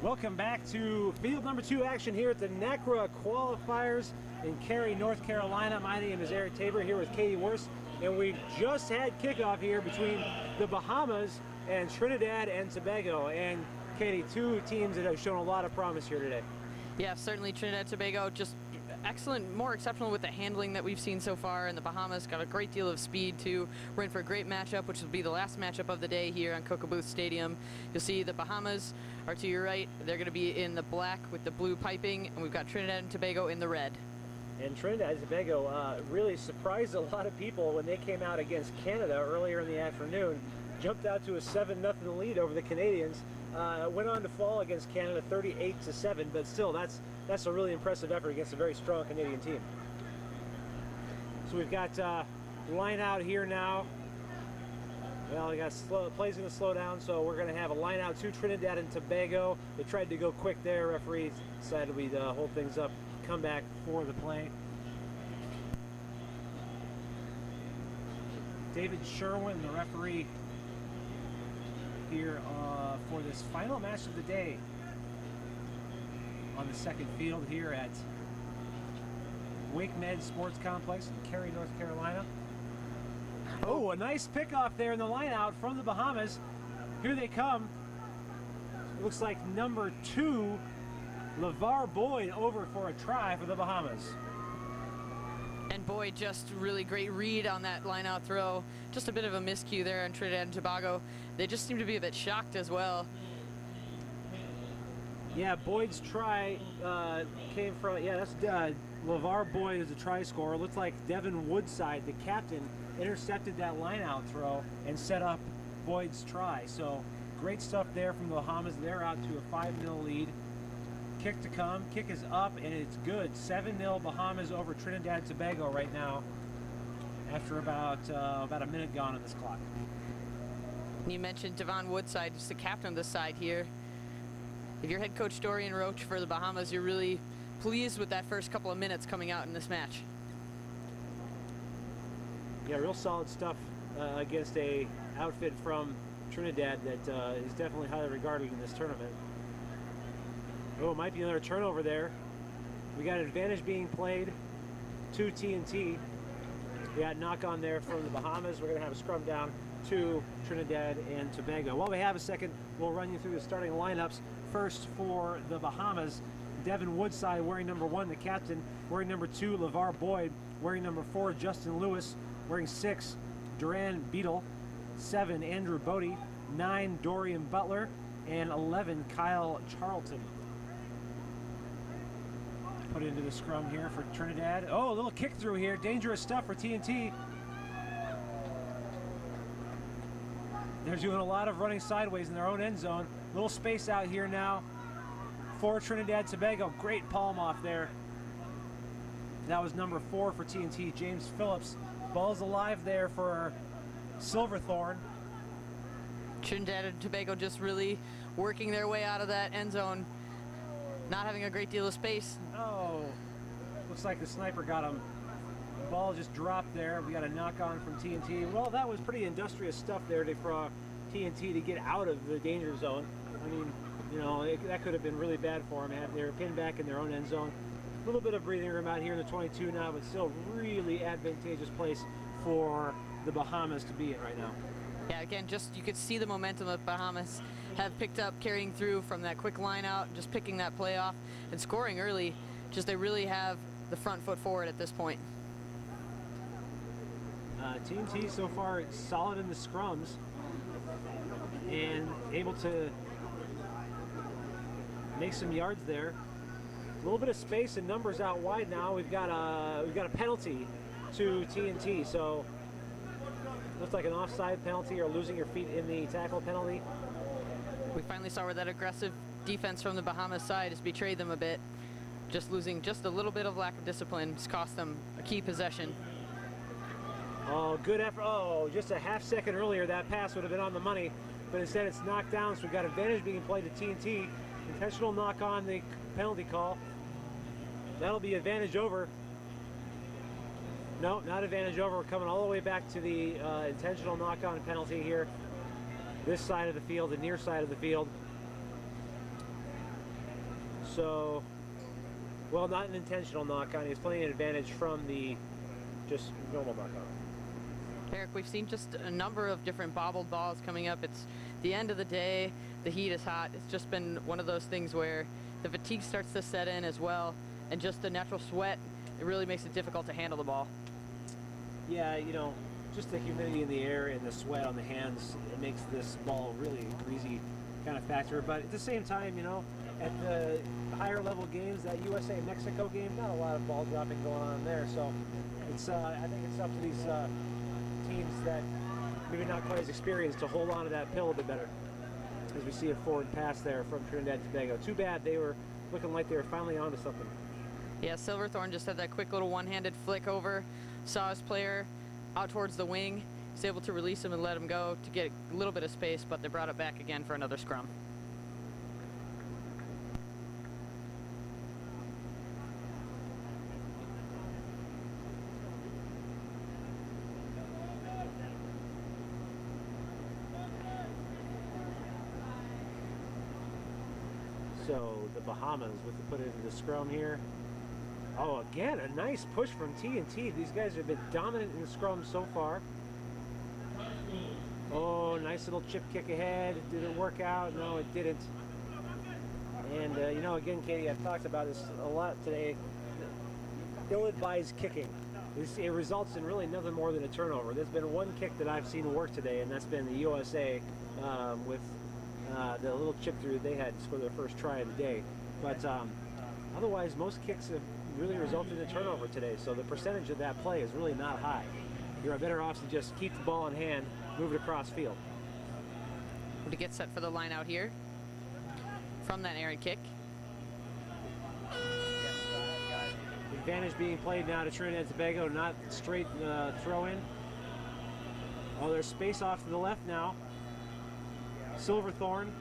Welcome back to field number 2 action here at the NACRA qualifiers in Cary, North Carolina. My name is Eric Tabor here with Katie Worst, and we just had kickoff here between the Bahamas and Trinidad and Tobago. And Katie, 2 teams that have shown a lot of promise here today. Yeah, certainly Trinidad Tobago just excellent, more exceptional with the handling that we've seen so far, and the Bahamas got a great deal of speed too. We're in for a great matchup, which will be the last matchup of the day here on Koka Stadium. You'll see the Bahamas are to your right. They're going to be in the black with the blue piping, and we've got Trinidad and Tobago in the red. And Trinidad and Tobago really surprised a lot of people when they came out against Canada earlier in the afternoon. Jumped out to a 7-0 lead over the Canadians. Went on to fall against Canada 38-7, but still that's a really impressive effort against a very strong Canadian team. So we've got line out here now. Well, we got plays going to slow down, so we're going to have a line out to Trinidad and Tobago. They tried to go quick there. Referee decided we'd hold things up, come back for the play. David Sherwin, the referee here for this final match of the day on the second field here at WakeMed Sports Complex in Cary, North Carolina. Oh, a nice pickoff there in the line out from the Bahamas. Here they come. It looks like number 2, LeVar Boyd, over for a try for the Bahamas. And Boyd just really great read on that line out throw. Just a bit of a miscue there on Trinidad and Tobago. They just seem to be a bit shocked as well. Yeah, Boyd's try came from, that's LeVar Boyd is a try scorer. Looks like Devin Woodside, the captain, intercepted that line out throw and set up Boyd's try. So great stuff there from the Bahamas. They're out to a 5-0 lead. Kick to come. Kick is up, and it's good. 7-0 Bahamas over Trinidad and Tobago right now after about a minute gone on this clock. You mentioned Devon Woodside, just the captain of the side here. If you're head coach Dorian Roach for the Bahamas, you're really pleased with that first couple of minutes coming out in this match. Yeah, real solid stuff against a outfit from Trinidad that is definitely highly regarded in this tournament. Oh, it might be another turnover there. We got an advantage being played to TNT. We got knock on there from the Bahamas. We're going to have a scrum down to Trinidad and Tobago. While we have a second, we'll run you through the starting lineups. First for the Bahamas, Devin Woodside wearing number 1, the captain. Wearing number 2, LeVar Boyd. Wearing number 4, Justin Lewis. Wearing 6, Duran Beadle. 7, Andrew Bodie. 9, Dorian Butler. And 11, Kyle Charlton. Put into the scrum here for Trinidad. Oh, a little kick through here. Dangerous stuff for TNT. They're doing a lot of running sideways in their own end zone. Little space out here now for Trinidad Tobago. Great palm off there. That was number 4 for TNT, James Phillips. Ball's alive there for Silverthorne. Trinidad and Tobago just really working their way out of that end zone. Not having a great deal of space. Oh, looks like the sniper got him. The ball just dropped there. We got a knock on from TNT. Well, that was pretty industrious stuff there for TNT to get out of the danger zone. I mean, you know, that could have been really bad for them. They were pinned back in their own end zone. A little bit of breathing room out here in the 22 now, but still really advantageous place for the Bahamas to be in right now. Yeah, again, just you could see the momentum that Bahamas have picked up, carrying through from that quick line out, just picking that play off and scoring early. Just they really have the front foot forward at this point. TNT so far solid in the scrums and able to make some yards there. A little bit of space and numbers out wide now. We've got a penalty to TNT, so looks like an offside penalty or losing your feet in the tackle penalty. We finally saw where that aggressive defense from the Bahamas side has betrayed them a bit. Just losing just a little bit of lack of discipline has cost them a key possession. Oh, good effort. Oh, just a half second earlier that pass would have been on the money, but instead it's knocked down, so we've got advantage being played to TNT. Intentional knock on the penalty call. That'll be advantage over. No, not advantage over. We're coming all the way back to the intentional knock on penalty here. This side of the field, the near side of the field. So, well, not an intentional knock on. He was playing an advantage from the just normal knock on. Eric, we've seen just a number of different bobbled balls coming up. It's the end of the day. The heat is hot. It's just been one of those things where the fatigue starts to set in as well, and just the natural sweat, it really makes it difficult to handle the ball. Yeah, you know, just the humidity in the air and the sweat on the hands, it makes this ball really a greasy kind of factor. But at the same time, you know, at the higher level games, that USA Mexico game, not a lot of ball dropping going on there. So it's I think it's up to these teams that maybe not quite as experienced to hold on to that pill a bit better. As we see a forward pass there from Trinidad and Tobago. Too bad, they were looking like they were finally onto something. Yeah, Silverthorne just had that quick little one-handed flick over, saw his player out towards the wing, was able to release him and let him go to get a little bit of space, but they brought it back again for another scrum. So the Bahamas with the put it into the scrum here. Oh, again, a nice push from T&T. These guys have been dominant in the scrum so far. Oh, nice little chip kick ahead. Did it work out? No, it didn't. And, you know, again, Katie, I've talked about this a lot today. Ill-advised kicking. It results in really nothing more than a turnover. There's been one kick that I've seen work today, and that's been the USA with the little chip through they had to score their first try of the day. But otherwise, most kicks have really resulted in a turnover today, so the percentage of that play is really not high. You're better off to just keep the ball in hand, move it across field. To get set for the line out here from that errant kick. Advantage being played now to Trinidad and Tobago, not straight throw in. Oh, there's space off to the left now. Silverthorne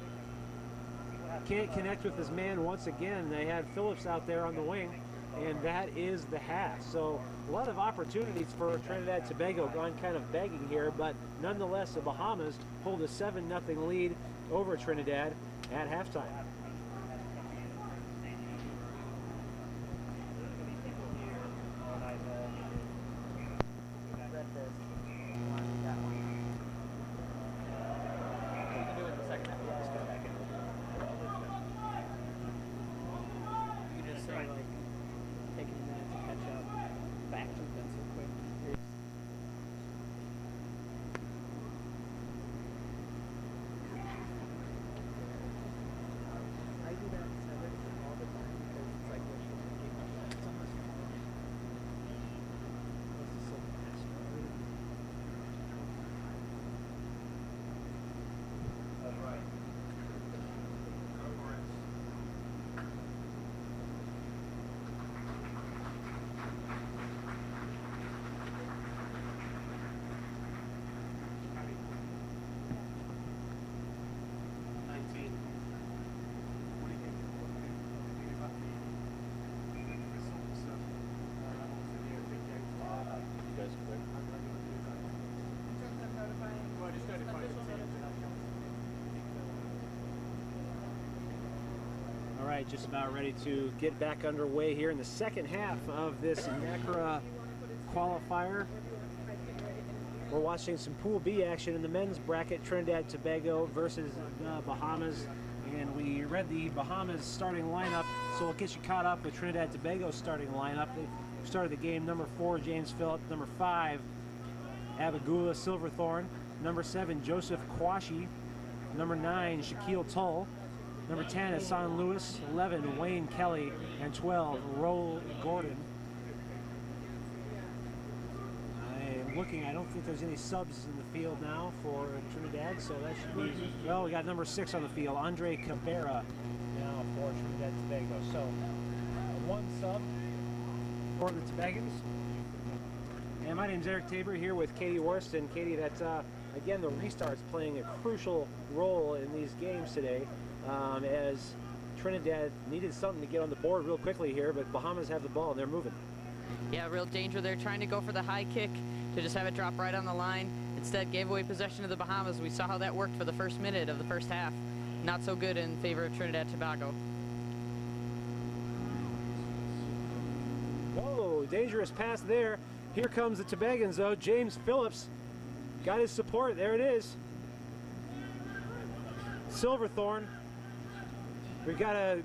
can't connect with his man once again. They had Phillips out there on the wing, and that is the half. So a lot of opportunities for Trinidad and Tobago, gone kind of begging here, but nonetheless the Bahamas hold a 7-0 lead over Trinidad at halftime. All right, just about ready to get back underway here in the second half of this NACRA qualifier. We're watching some Pool B action in the men's bracket, Trinidad Tobago versus the Bahamas. And we read the Bahamas starting lineup, so we'll get you caught up with Trinidad Tobago's starting lineup. They started the game number 4, James Phillip, number 5, Abagula Silverthorne, number 7, Joseph Kwashi, number 9, Shaquille Tull, number 10, Hassan Lewis, 11, Wayne Kelly, and 12, Roel Gordon. I'm looking, I don't think there's any subs in the field now for Trinidad, so that should be, well, we got number 6 on the field, Andre Cabrera now for Trinidad Tobago. So, one sub for the Tobagans. And my name's Eric Tabor here with Katie Worston. Katie, that's, again, the restart's playing a crucial role in these games today, as Trinidad needed something to get on the board real quickly here, but Bahamas have the ball and they're moving. Yeah, real danger there, trying to go for the high kick to just have it drop right on the line. Instead, gave away possession to the Bahamas. We saw how that worked for the first minute of the first half. Not so good in favor of Trinidad Tobago. dangerous pass there. Here comes the Tobagans though. James Phillips got his support. There it is. Silverthorne. We've got a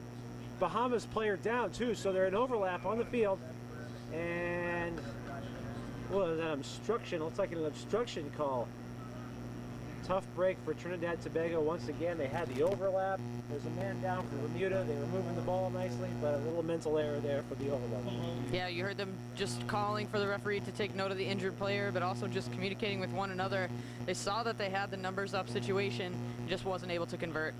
Bahamas player down too, so they're in overlap on the field. And what is that, obstruction? Looks like an obstruction call. Tough break for Trinidad and Tobago. Once again, they had the overlap. There's a man down for Bermuda. They were moving the ball nicely, but a little mental error there for the overlap. Yeah, you heard them just calling for the referee to take note of the injured player, but also just communicating with one another. They saw that they had the numbers up situation, just wasn't able to convert.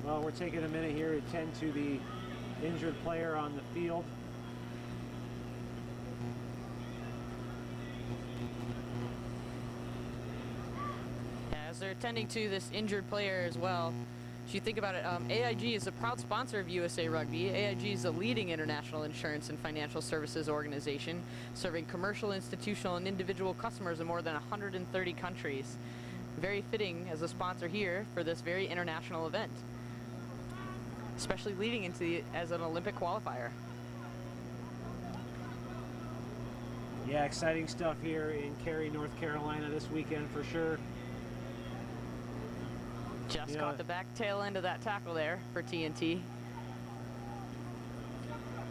Well, we're taking a minute here to tend to the injured player on the field. As they're attending to this injured player as well, if you think about it, AIG is a proud sponsor of USA Rugby. AIG is a leading international insurance and financial services organization, serving commercial, institutional, and individual customers in more than 130 countries. Very fitting as a sponsor here for this very international event, especially leading into as an Olympic qualifier. Yeah, exciting stuff here in Cary, North Carolina this weekend for sure. Just caught the back tail end of that tackle there for TNT.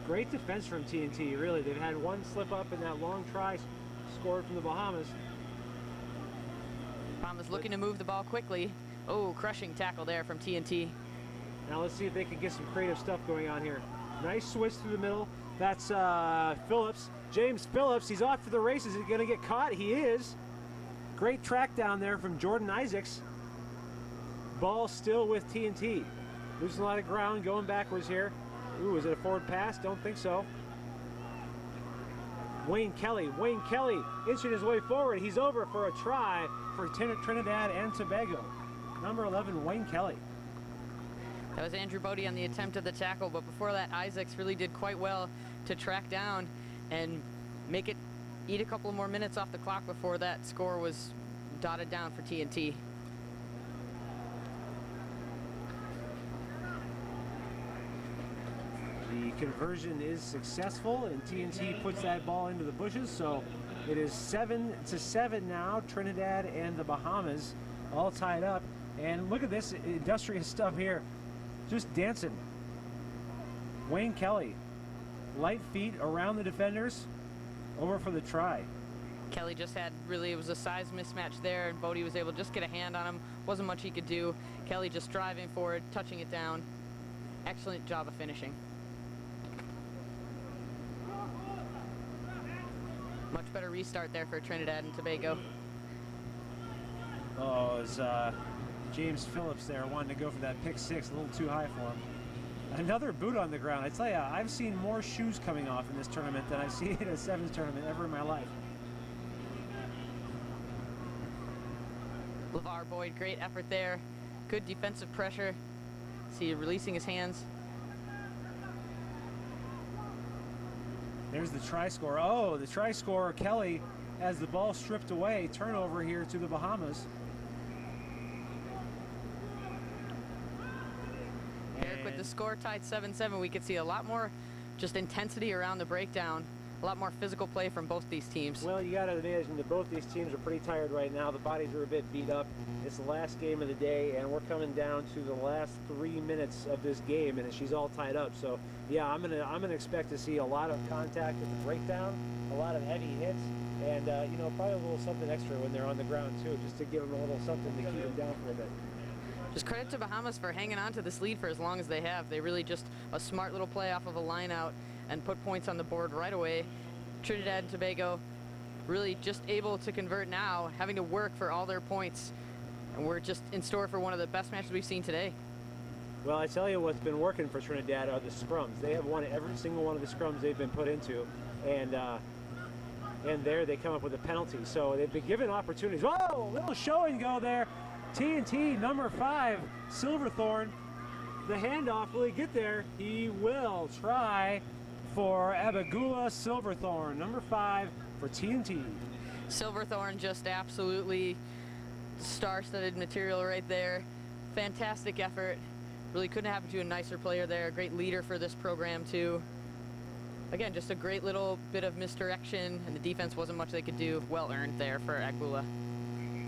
Great defense from TNT, really. They've had one slip up in that long try scored from the Bahamas. Bahamas looking to move the ball quickly. Oh, crushing tackle there from TNT. Now let's see if they can get some creative stuff going on here. Nice switch through the middle. That's Phillips. James Phillips, he's off to the races. Is he going to get caught? He is. Great track down there from Jordan Isaacs. Ball still with TNT. Losing a lot of ground, going backwards here. Ooh, is it a forward pass? Don't think so. Wayne Kelly inching his way forward. He's over for a try for Trinidad and Tobago. Number 11, Wayne Kelly. That was Andrew Bodie on the attempt of the tackle, but before that, Isaacs really did quite well to track down and make it eat a couple more minutes off the clock before that score was dotted down for TNT. The conversion is successful, and TNT puts that ball into the bushes, so it is 7-7 now. Trinidad and the Bahamas all tied up. And look at this industrious stuff here. Just dancing. Wayne Kelly, light feet around the defenders, over for the try. Kelly just had it was a size mismatch there, and Bodie was able to just get a hand on him. Wasn't much he could do. Kelly just driving forward, touching it down. Excellent job of finishing. Much better restart there for Trinidad and Tobago. Oh, it was James Phillips there wanting to go for that pick six, a little too high for him. Another boot on the ground. I tell you, I've seen more shoes coming off in this tournament than I've seen in a sevens tournament ever in my life. LeVar Boyd, great effort there. Good defensive pressure. See, releasing his hands. There's the try score. Oh, the try scorer, Kelly, has the ball stripped away. Turnover here to the Bahamas. Eric, with the score tied 7-7, we could see a lot more just intensity around the breakdown. A lot more physical play from both these teams. Well, you got to imagine that both these teams are pretty tired right now. The bodies are a bit beat up. It's the last game of the day, and we're coming down to the last 3 minutes of this game, and she's all tied up. So, yeah, I'm gonna expect to see a lot of contact at the breakdown, a lot of heavy hits, and you know, probably a little something extra when they're on the ground too, just to give them a little something to keep them down for a bit. Just credit to Bahamas for hanging on to this lead for as long as they have. They really just a smart little play off of a line out and put points on the board right away. Trinidad and Tobago really just able to convert now, having to work for all their points. And we're just in store for one of the best matches we've seen today. Well, I tell you what's been working for Trinidad are the scrums. They have won every single one of the scrums they've been put into, and there they come up with a penalty. So they've been given opportunities. Whoa, little show and go there. TNT, number 5, Silverthorne. The handoff, will he get there? He will try for Abagula Silverthorne, number 5 for TNT. Silverthorne just absolutely star-studded material right there. Fantastic effort. Really couldn't happen to a nicer player there. A great leader for this program too. Again, just a great little bit of misdirection, and the defense wasn't much they could do. Well earned there for Agbula.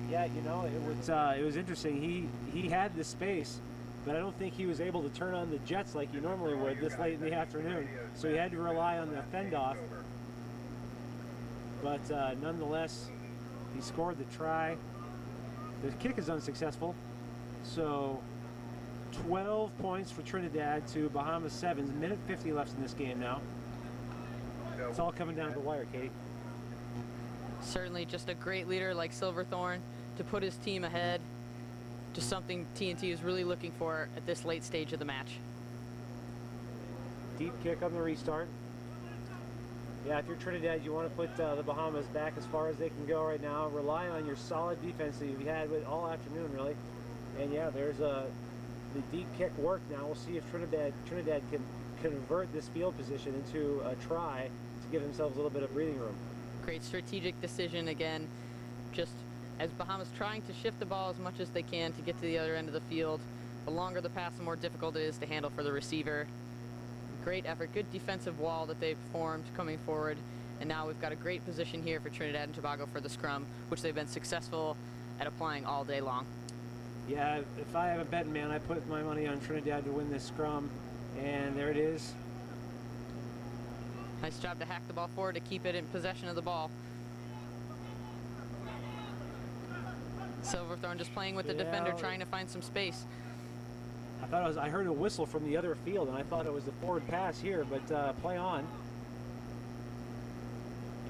Yeah, you know, it was interesting. He had the space, but I don't think he was able to turn on the jets like he normally would this late in the afternoon. So he had to rely on the fend off. But nonetheless, he scored the try. The kick is unsuccessful. So 12 points for Trinidad to Bahamas Sevens. Minute 50 left in this game now. It's all coming down to the wire, Katie. Certainly just a great leader like Silverthorne to put his team ahead. Just something TNT is really looking for at this late stage of the match. Deep kick on the restart. Yeah, if you're Trinidad, you want to put the Bahamas back as far as they can go right now. Rely on your solid defense that you've had with all afternoon, really. And yeah, there's the deep kick work now. We'll see if Trinidad can convert this field position into a try to give themselves a little bit of breathing room. Great strategic decision again. Just as Bahamas trying to shift the ball as much as they can to get to the other end of the field. The longer the pass, the more difficult it is to handle for the receiver. Great effort, good defensive wall that they've formed coming forward. And now we've got a great position here for Trinidad and Tobago for the scrum, which they've been successful at applying all day long. Yeah, if I have a betting man, I put my money on Trinidad to win this scrum. And there it is. Nice job to hack the ball forward to keep it in possession of the ball. Silverthorne just playing with the defender, trying to find some space. I heard a whistle from the other field, and I thought it was the forward pass here, but play on.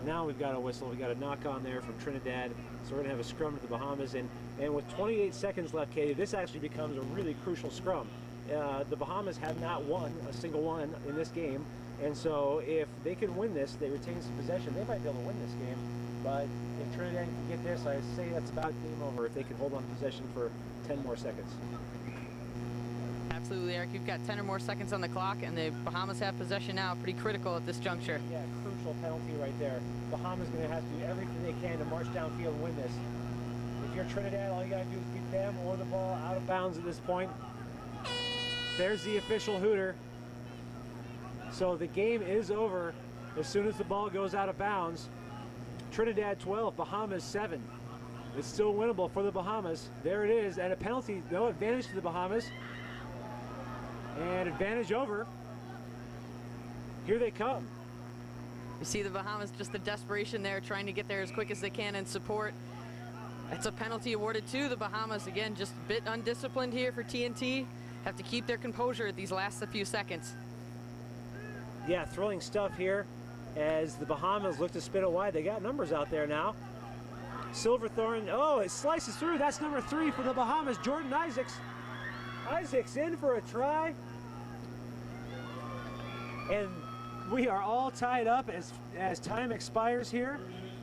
Now we've got a whistle. We got a knock on there from Trinidad. So we're gonna have a scrum to the Bahamas, and with 28 seconds left, Katie, this actually becomes a really crucial scrum. The Bahamas have not won a single one in this game, and so if they can win this, they retain some possession. They might be able to win this game, but if Trinidad can get this, I say that's about game over if they can hold on to possession for 10 more seconds. Absolutely, Eric. You've got 10 or more seconds on the clock, and the Bahamas have possession now. Pretty critical at this juncture. Yeah, crucial penalty right there. Bahamas going to have to do everything they can to march downfield and win this. If you're Trinidad, all you got to do is get them or the ball out of bounds at this point. There's the official hooter. So the game is over as soon as the ball goes out of bounds. Trinidad 12, Bahamas 7. It's still winnable for the Bahamas. There it is, and a penalty, no advantage to the Bahamas. And advantage over. Here they come. You see the Bahamas, just the desperation there, trying to get there as quick as they can and support. It's a penalty awarded to the Bahamas. Again, just a bit undisciplined here for TNT. Have to keep their composure at these last few seconds. Yeah, thrilling stuff here as the Bahamas look to spin it wide. They got numbers out there now. Silverthorne, oh, it slices through. That's number 3 for the Bahamas, Jordan Isaacs. Isaacs in for a try. And we are all tied up as time expires here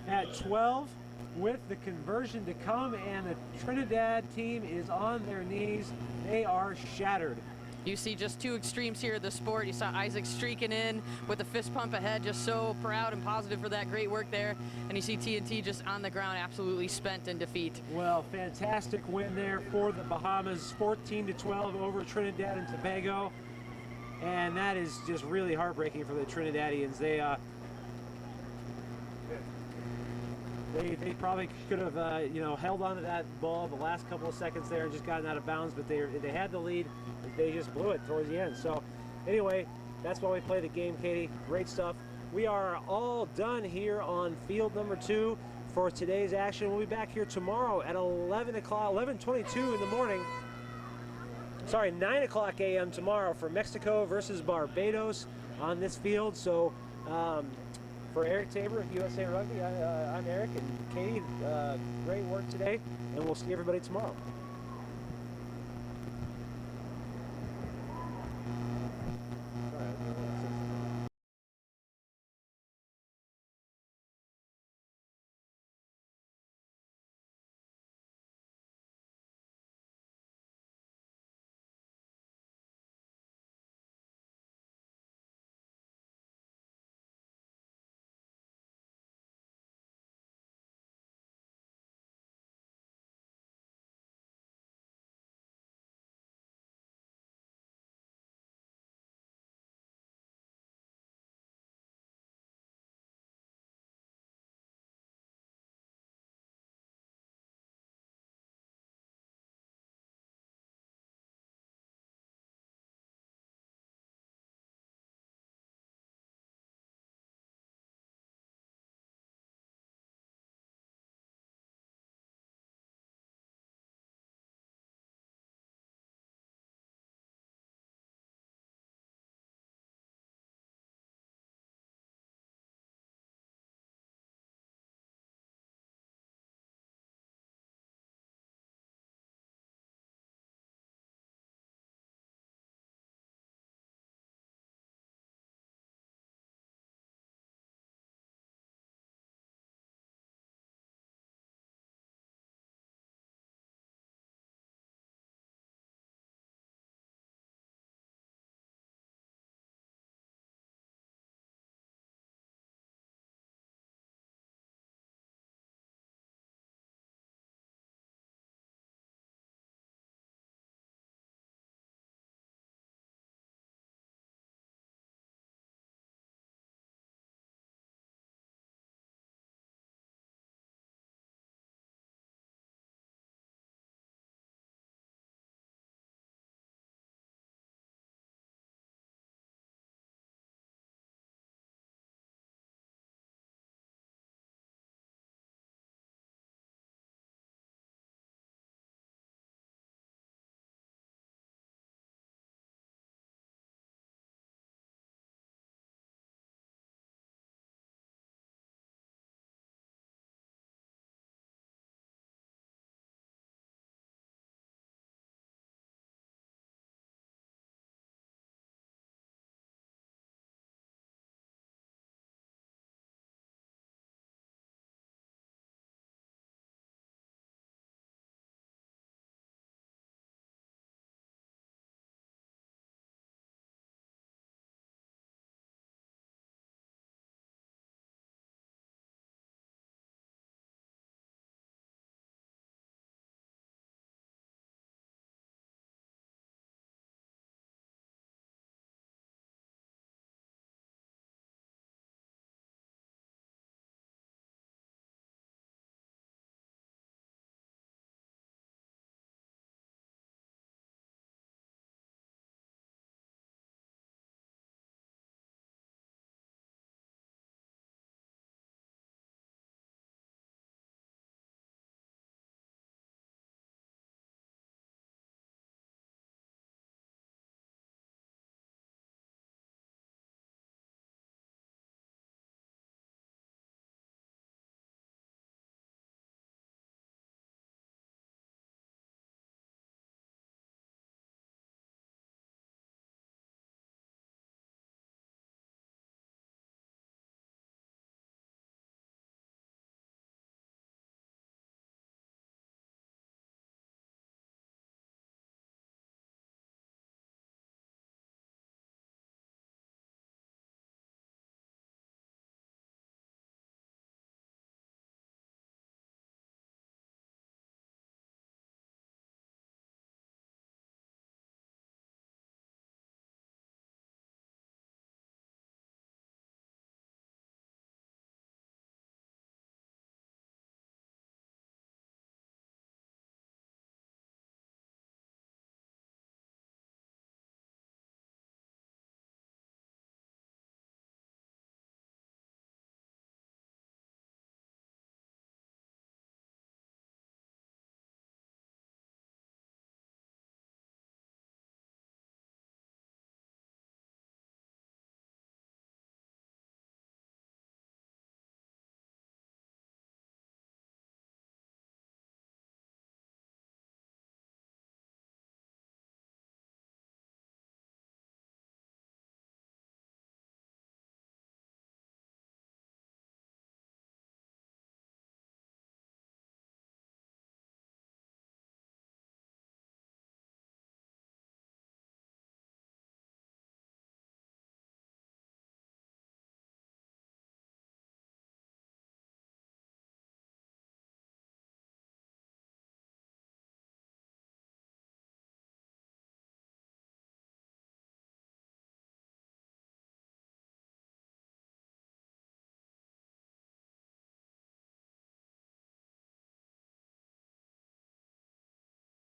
at 12 with the conversion to come, and the Trinidad team is on their knees. They are shattered. You see just two extremes here of the sport. You saw Isaac streaking in with a fist pump ahead, just so proud and positive for that great work there. And you see TNT just on the ground, absolutely spent in defeat. Well, fantastic win there for the Bahamas, 14-12 over Trinidad and Tobago. And that is just really heartbreaking for the Trinidadians. They probably could have held on to that ball the last couple of seconds there and just gotten out of bounds, but they had the lead. They just blew it towards the end. So anyway, that's why we play the game, Katie. Great stuff. We are all done here on field number 2 for today's action. We'll be back here tomorrow at 11:22 in the morning. Sorry, 9 o'clock a.m. tomorrow for Mexico versus Barbados on this field. So for Eric Tabor of USA Rugby, I'm Eric, and Katie, great work today, and we'll see everybody tomorrow.